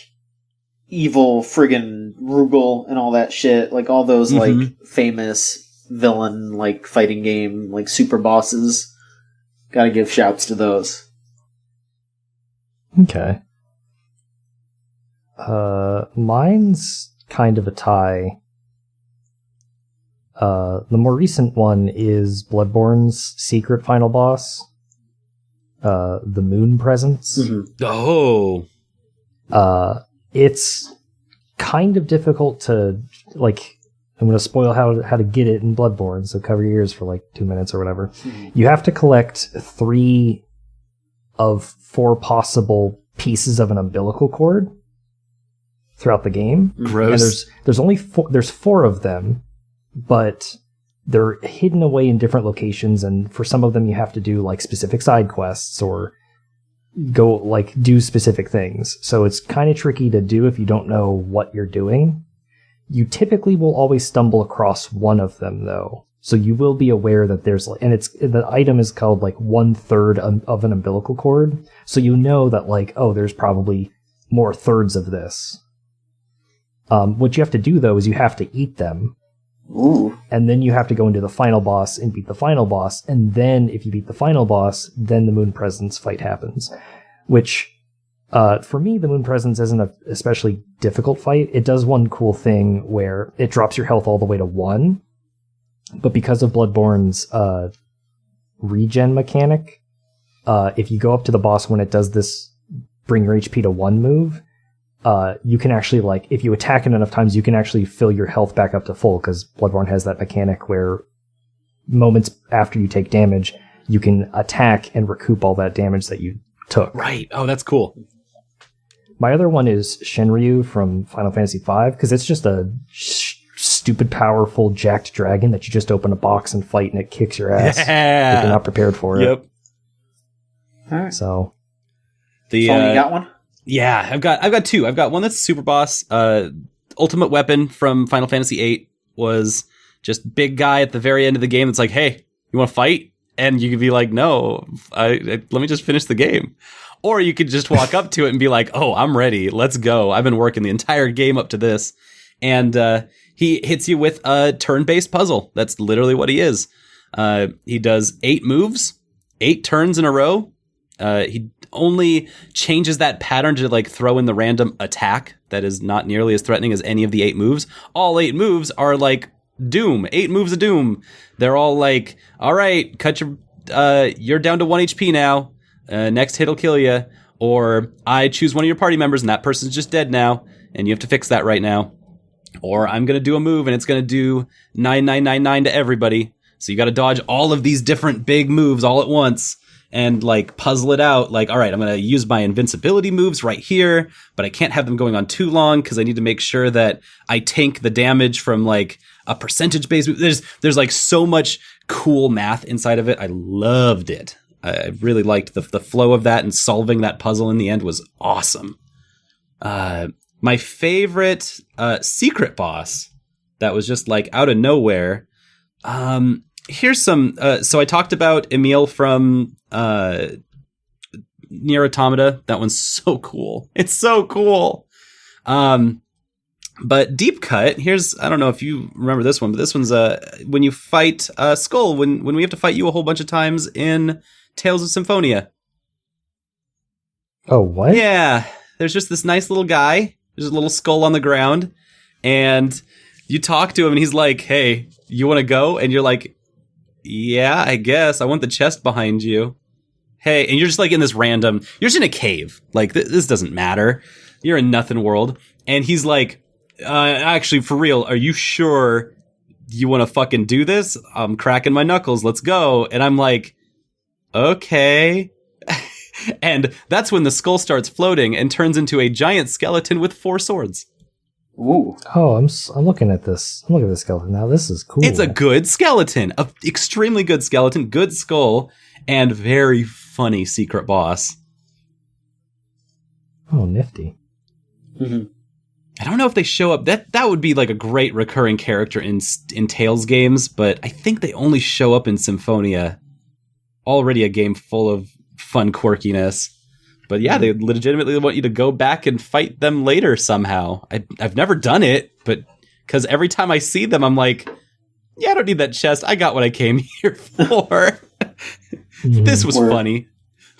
evil friggin' Rugal and all that shit. Like all those like famous villain like fighting game like super bosses. Gotta give shouts to those. Okay. Mine's kind of a tie. The more recent one is Bloodborne's secret final boss, the Moon Presence. Mm-hmm. Oh. It's kind of difficult to, like, I'm going to spoil how to get it in Bloodborne, so cover your ears for like 2 minutes or whatever. Mm-hmm. You have to collect 3 of 4 possible pieces of an umbilical cord throughout the game. Gross. And there's only 4 of them, but they're hidden away in different locations, and for some of them you have to do like specific side quests or go like do specific things. So it's kind of tricky to do if you don't know what you're doing. You typically will always stumble across one of them though. So you will be aware that there's, and the item is called like 1/3 of an umbilical cord. So you know that like, oh, there's probably more thirds of this. What you have to do though is you have to eat them Ooh. And then you have to go into the final boss and beat the final boss. And then if you beat the final boss, then the Moon Presence fight happens. Which, for me, the Moon Presence isn't an especially difficult fight. It does one cool thing where it drops your health all the way to 1. But because of Bloodborne's regen mechanic, if you go up to the boss when it does this bring your HP to 1 move, you can actually, like, if you attack it enough times, you can actually fill your health back up to full, because Bloodborne has that mechanic where moments after you take damage, you can attack and recoup all that damage that you took. Right. Oh, that's cool. My other one is Shenryu from Final Fantasy V, because it's just a stupid powerful jacked dragon that you just open a box and fight and it kicks your ass if you're not prepared for it. Yep. All right. So, you got one? Yeah, I've got 2. I've got one that's super boss. Ultimate weapon from Final Fantasy VIII was just big guy at the very end of the game. It's like, hey, you want to fight? And you could be like, no, let me just finish the game. Or you could just walk up to it and be like, oh, I'm ready. Let's go. I've been working the entire game up to this. And he hits you with a turn-based puzzle. That's literally what he is. He does 8 moves, 8 turns in a row. He only changes that pattern to like throw in the random attack that is not nearly as threatening as any of the 8 moves. All 8 moves are like Doom. 8 moves of Doom. They're all like, all right, you're down to 1 HP now. Next hit'll kill you. Or I choose one of your party members and that person's just dead now, and you have to fix that right now. Or I'm going to do a move and it's going to do 9999 to everybody. So you got to dodge all of these different big moves all at once and like puzzle it out. Like, all right, I'm going to use my invincibility moves right here, but I can't have them going on too long because I need to make sure that I tank the damage from like a percentage based move. There's like so much cool math inside of it. I loved it. I really liked the flow of that, and solving that puzzle in the end was awesome. My favorite secret boss that was just like out of nowhere. Here's some. So I talked about Emil from Nier Automata. That one's so cool. It's so cool. But Deep Cut, I don't know if you remember this one, but this one's when you fight Skull, when we have to fight you a whole bunch of times in Tales of Symphonia. Oh, what? Yeah. There's just this nice little guy. There's a little skull on the ground. And you talk to him and he's like, hey, you want to go? And you're like, yeah, I guess. I want the chest behind you. Hey, and you're just like in this random, you're just in a cave. Like, this doesn't matter. You're in nothing world. And he's like, actually, for real, are you sure you want to fucking do this? I'm cracking my knuckles. Let's go. And I'm like, okay. And that's when the skull starts floating and turns into a giant skeleton with 4 swords. Ooh. Oh, I'm looking at this. I'm looking at this skeleton now. This is cool. It's a good skeleton. An extremely good skeleton, good skull, and very funny secret boss. Oh, nifty. Mm-hmm. I don't know if they show up. That would be like a great recurring character in Tales games, but I think they only show up in Symphonia. Already a game full of fun quirkiness. But yeah, they legitimately want you to go back and fight them later somehow. I've never done it, but because every time I see them, I'm like, yeah, I don't need that chest. I got what I came here for. This was funny.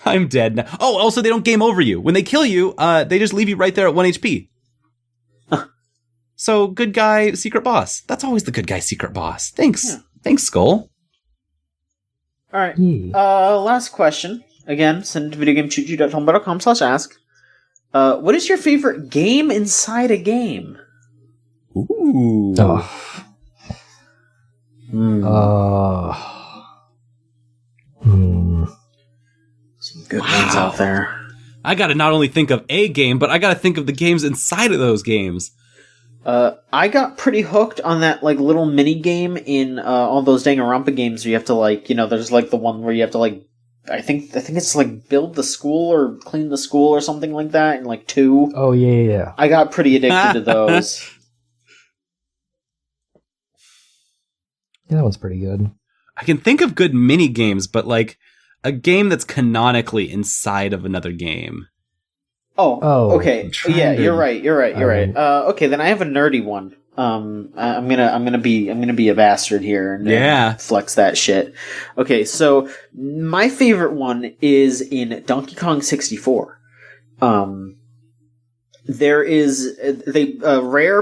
I'm dead now. Oh, also, they don't game over you. When they kill you, they just leave you right there at 1 HP. So, good guy, secret boss. That's always the good guy, secret boss. Thanks. Yeah. Thanks, Skull. All right. Last question. Again, send it to videogamechoochoo.tumblr.com/ask. What is your favorite game inside a game? Ooh. Oh. Some good ones out there. I gotta not only think of a game, but I gotta think of the games inside of those games. I got pretty hooked on that like little mini game in all those Danganronpa games where you have to like, there's like the one where you have to like, I think it's like build the school or clean the school or something like that in like 2. Oh yeah. I got pretty addicted to those. Yeah, that one's pretty good. I can think of good mini games, but like a game that's canonically inside of another game. Oh, okay. Yeah, you're right. Okay, then I have a nerdy one. I'm gonna be a bastard here and flex that shit. Okay, so my favorite one is in Donkey Kong 64. Rare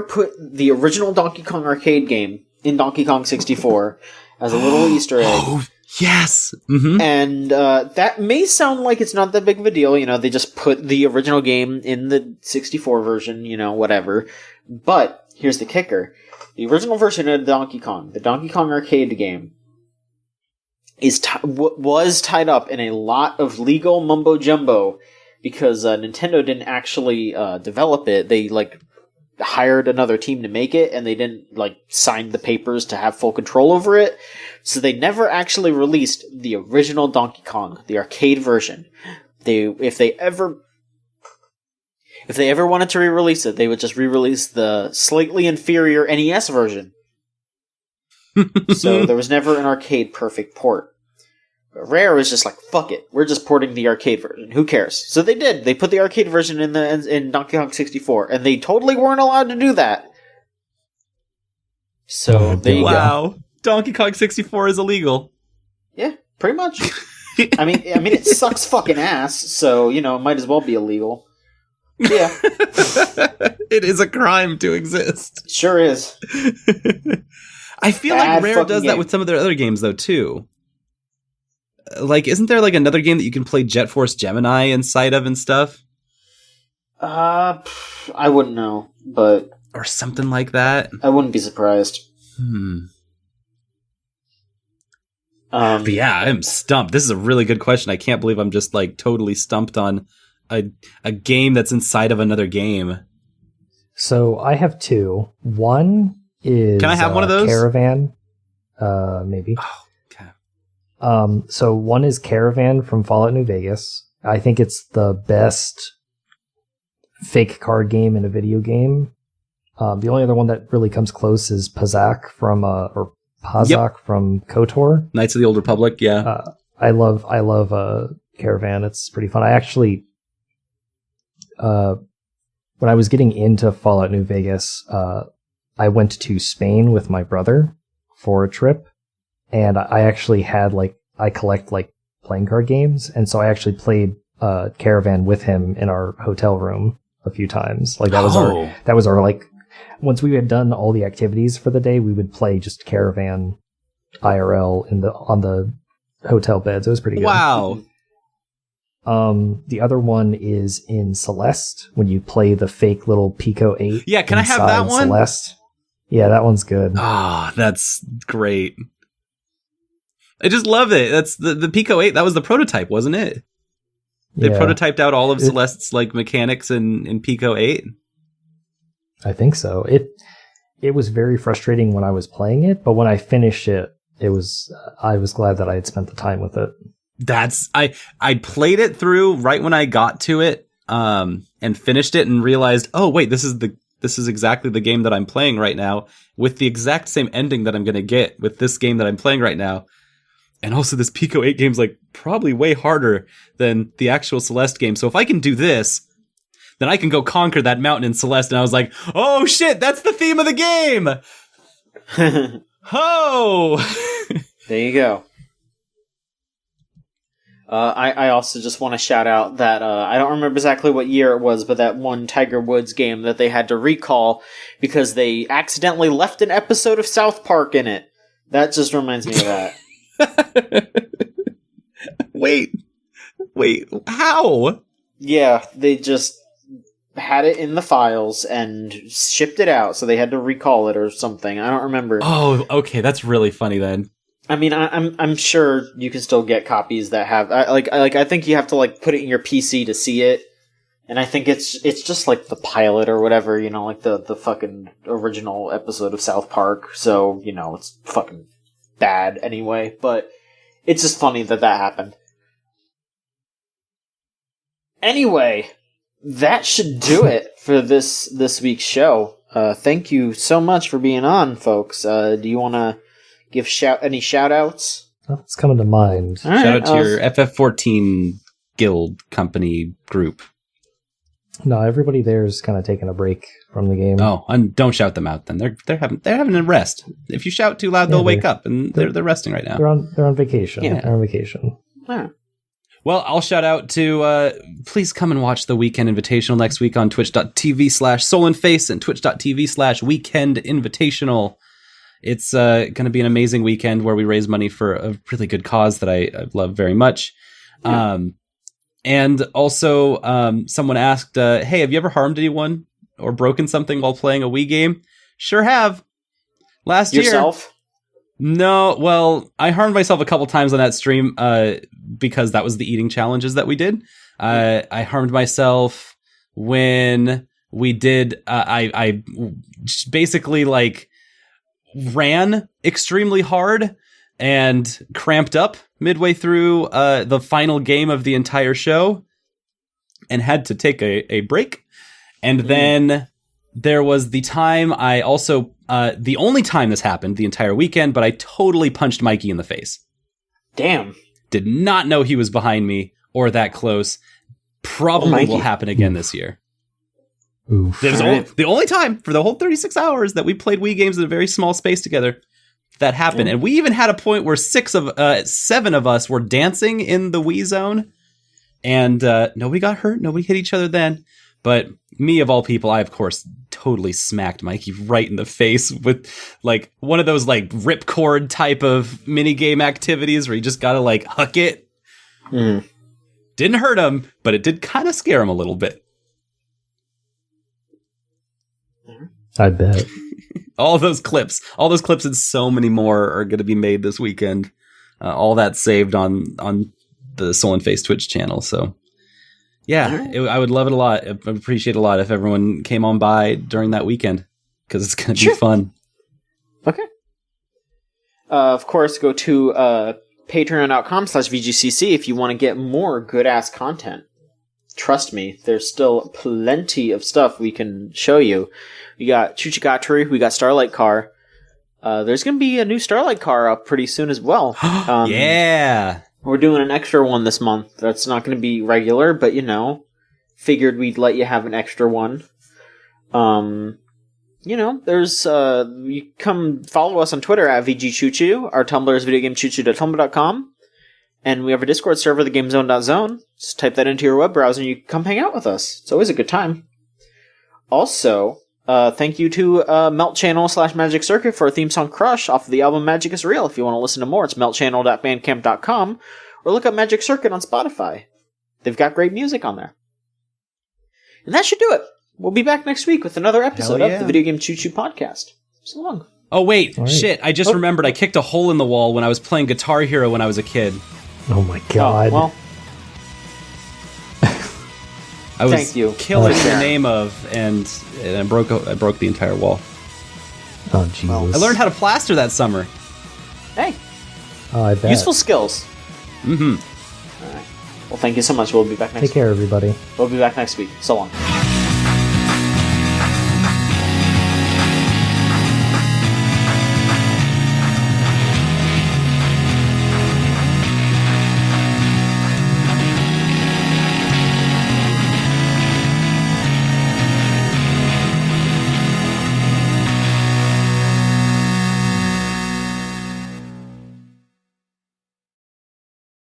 put the original Donkey Kong arcade game in Donkey Kong 64 as a little Easter egg. Oh, yes! Mm-hmm. And that may sound like it's not that big of a deal. They just put the original game in the 64 version, whatever. But here's the kicker. The original version of Donkey Kong, the Donkey Kong arcade game, was tied up in a lot of legal mumbo-jumbo because Nintendo didn't actually develop it. They, hired another team to make it, and they didn't, sign the papers to have full control over it. So they never actually released the original Donkey Kong, the arcade version. If they ever wanted to re-release it, they would just re-release the slightly inferior NES version. So there was never an arcade perfect port. But Rare was just like, fuck it, we're just porting the arcade version. Who cares? So they did. They put the arcade version in Donkey Kong 64, and they totally weren't allowed to do that. So there you go. Wow, Donkey Kong 64 is illegal. Yeah, pretty much. I mean, it sucks fucking ass. So it might as well be illegal. Yeah. It is a crime to exist. Sure is. I feel like Rare does that with some of their other games, though, too. Isn't there, another game that you can play Jet Force Gemini inside of and stuff? I wouldn't know, but... Or something like that? I wouldn't be surprised. But yeah, I'm stumped. This is a really good question. I can't believe I'm just, totally stumped on a game that's inside of another game. So I have two. One is... Can I have one of those? Caravan. Maybe. Oh, okay. So one is Caravan from Fallout New Vegas. I think it's the best fake card game in a video game. The only other one that really comes close is Pazak from from KOTOR. Knights of the Old Republic, yeah. I love Caravan. It's pretty fun. I actually, when I was getting into Fallout New Vegas, I went to Spain with my brother for a trip, and I actually had I collect playing card games, and so I actually played Caravan with him in our hotel room a few times. That was our once we had done all the activities for the day, we would play just Caravan IRL on the hotel beds. It was pretty good. Wow. The other one is in Celeste when you play the fake little Pico 8. Yeah, can I have that one? Celeste. Yeah, that one's good. Ah, that's great. I just love it. That's the Pico 8. That was the prototype, wasn't it? They prototyped out all of Celeste's mechanics in Pico 8. I think so. It was very frustrating when I was playing it, but when I finished it, I was glad that I had spent the time with it. I played it through right when I got to it, and finished it and realized, oh wait, this is exactly the game that I'm playing right now, with the exact same ending that I'm going to get with this game that I'm playing right now. And also this Pico 8 game's probably way harder than the actual Celeste game. So if I can do this, then I can go conquer that mountain in Celeste. And I was like, oh shit, that's the theme of the game! Oh! There you go. I also just want to shout out that I don't remember exactly what year it was, but that one Tiger Woods game that they had to recall because they accidentally left an episode of South Park in it. That just reminds me of that. Wait, how? Yeah, they just had it in the files and shipped it out, so they had to recall it or something. I don't remember. Oh, okay, that's really funny then. I mean, I'm sure you can still get copies that have I think you have to put it in your PC to see it, and I think it's just the pilot or whatever, the fucking original episode of South Park. So it's fucking bad anyway, but it's just funny that happened. Anyway, that should do it for this week's show. Thank you so much for being on, folks. Do you want to give any shout-outs? Nothing's coming to mind. Right, shout out to your FF14 guild company group. No, everybody there is kind of taking a break from the game. Oh, and don't shout them out then. They're having a rest. If you shout too loud, they'll wake up, and they're resting right now. They're on vacation. Yeah. They're on vacation. Yeah. Well, I'll shout out to, please come and watch the Weekend Invitational next week on twitch.tv/SoulAndFace and twitch.tv/Weekend Invitational. It's going to be an amazing weekend where we raise money for a really good cause that I love very much. Yeah. And also, someone asked, hey, have you ever harmed anyone or broken something while playing a Wii game? Sure have. Last Yourself? year. No, well, I harmed myself a couple times on that stream because that was the eating challenges that we did. I harmed myself when we did, I basically like ran extremely hard and cramped up midway through the final game of the entire show and had to take a break. And then there was the time I also, the only time this happened the entire weekend, but I totally punched Mikey in the face. Damn. Did not know he was behind me or that close. Probably will happen again this year. Oof. It was the only time for the whole 36 hours that we played Wii games in a very small space together that happened. And we even had a point where 7 of us were dancing in the Wii zone. And nobody got hurt. Nobody hit each other then. But me, of all people, I, of course, totally smacked Mikey right in the face with, like, one of those, like, ripcord type of minigame activities where you just gotta, like, huck it. Didn't hurt him, but it did kind of scare him a little bit. I bet. all those clips and so many more are going to be made this weekend. All that saved on the Soul and Face Twitch channel. So yeah, I would love it a lot. I would appreciate it a lot if everyone came on by during that weekend because it's going to be fun. Okay. Of course, go to patreon.com/VGCC if you want to get more good ass content. Trust me, there's still plenty of stuff we can show you. We got Chuchigatari, we got Starlight Car. There's going to be a new Starlight Car up pretty soon as well. Yeah! We're doing an extra one this month. That's not going to be regular, but, figured we'd let you have an extra one. There's, you come follow us on Twitter at VGChuchu. Our Tumblr is videogamechuchu.tumblr.com. And we have a Discord server, thegamezone.zone. Just type that into your web browser and you come hang out with us. It's always a good time. Also, thank you to Melt Channel /Magic Circuit for our theme song Crush off of the album Magic is Real. If you want to listen to more, it's meltchannel.bandcamp.com or look up Magic Circuit on Spotify. They've got great music on there. And that should do it. We'll be back next week with another episode of the Video Game Choo Choo podcast. So long. Oh, wait. Right. Shit. I just remembered I kicked a hole in the wall when I was playing Guitar Hero when I was a kid. Oh my god. Well, I was killing the name of, and I broke the entire wall. Oh, Jesus. I learned how to plaster that summer. Hey. Oh, I bet. Useful skills. Mm-hmm. All right. Well, thank you so much. We'll be back next week. Take care, everybody. We'll be back next week. So long.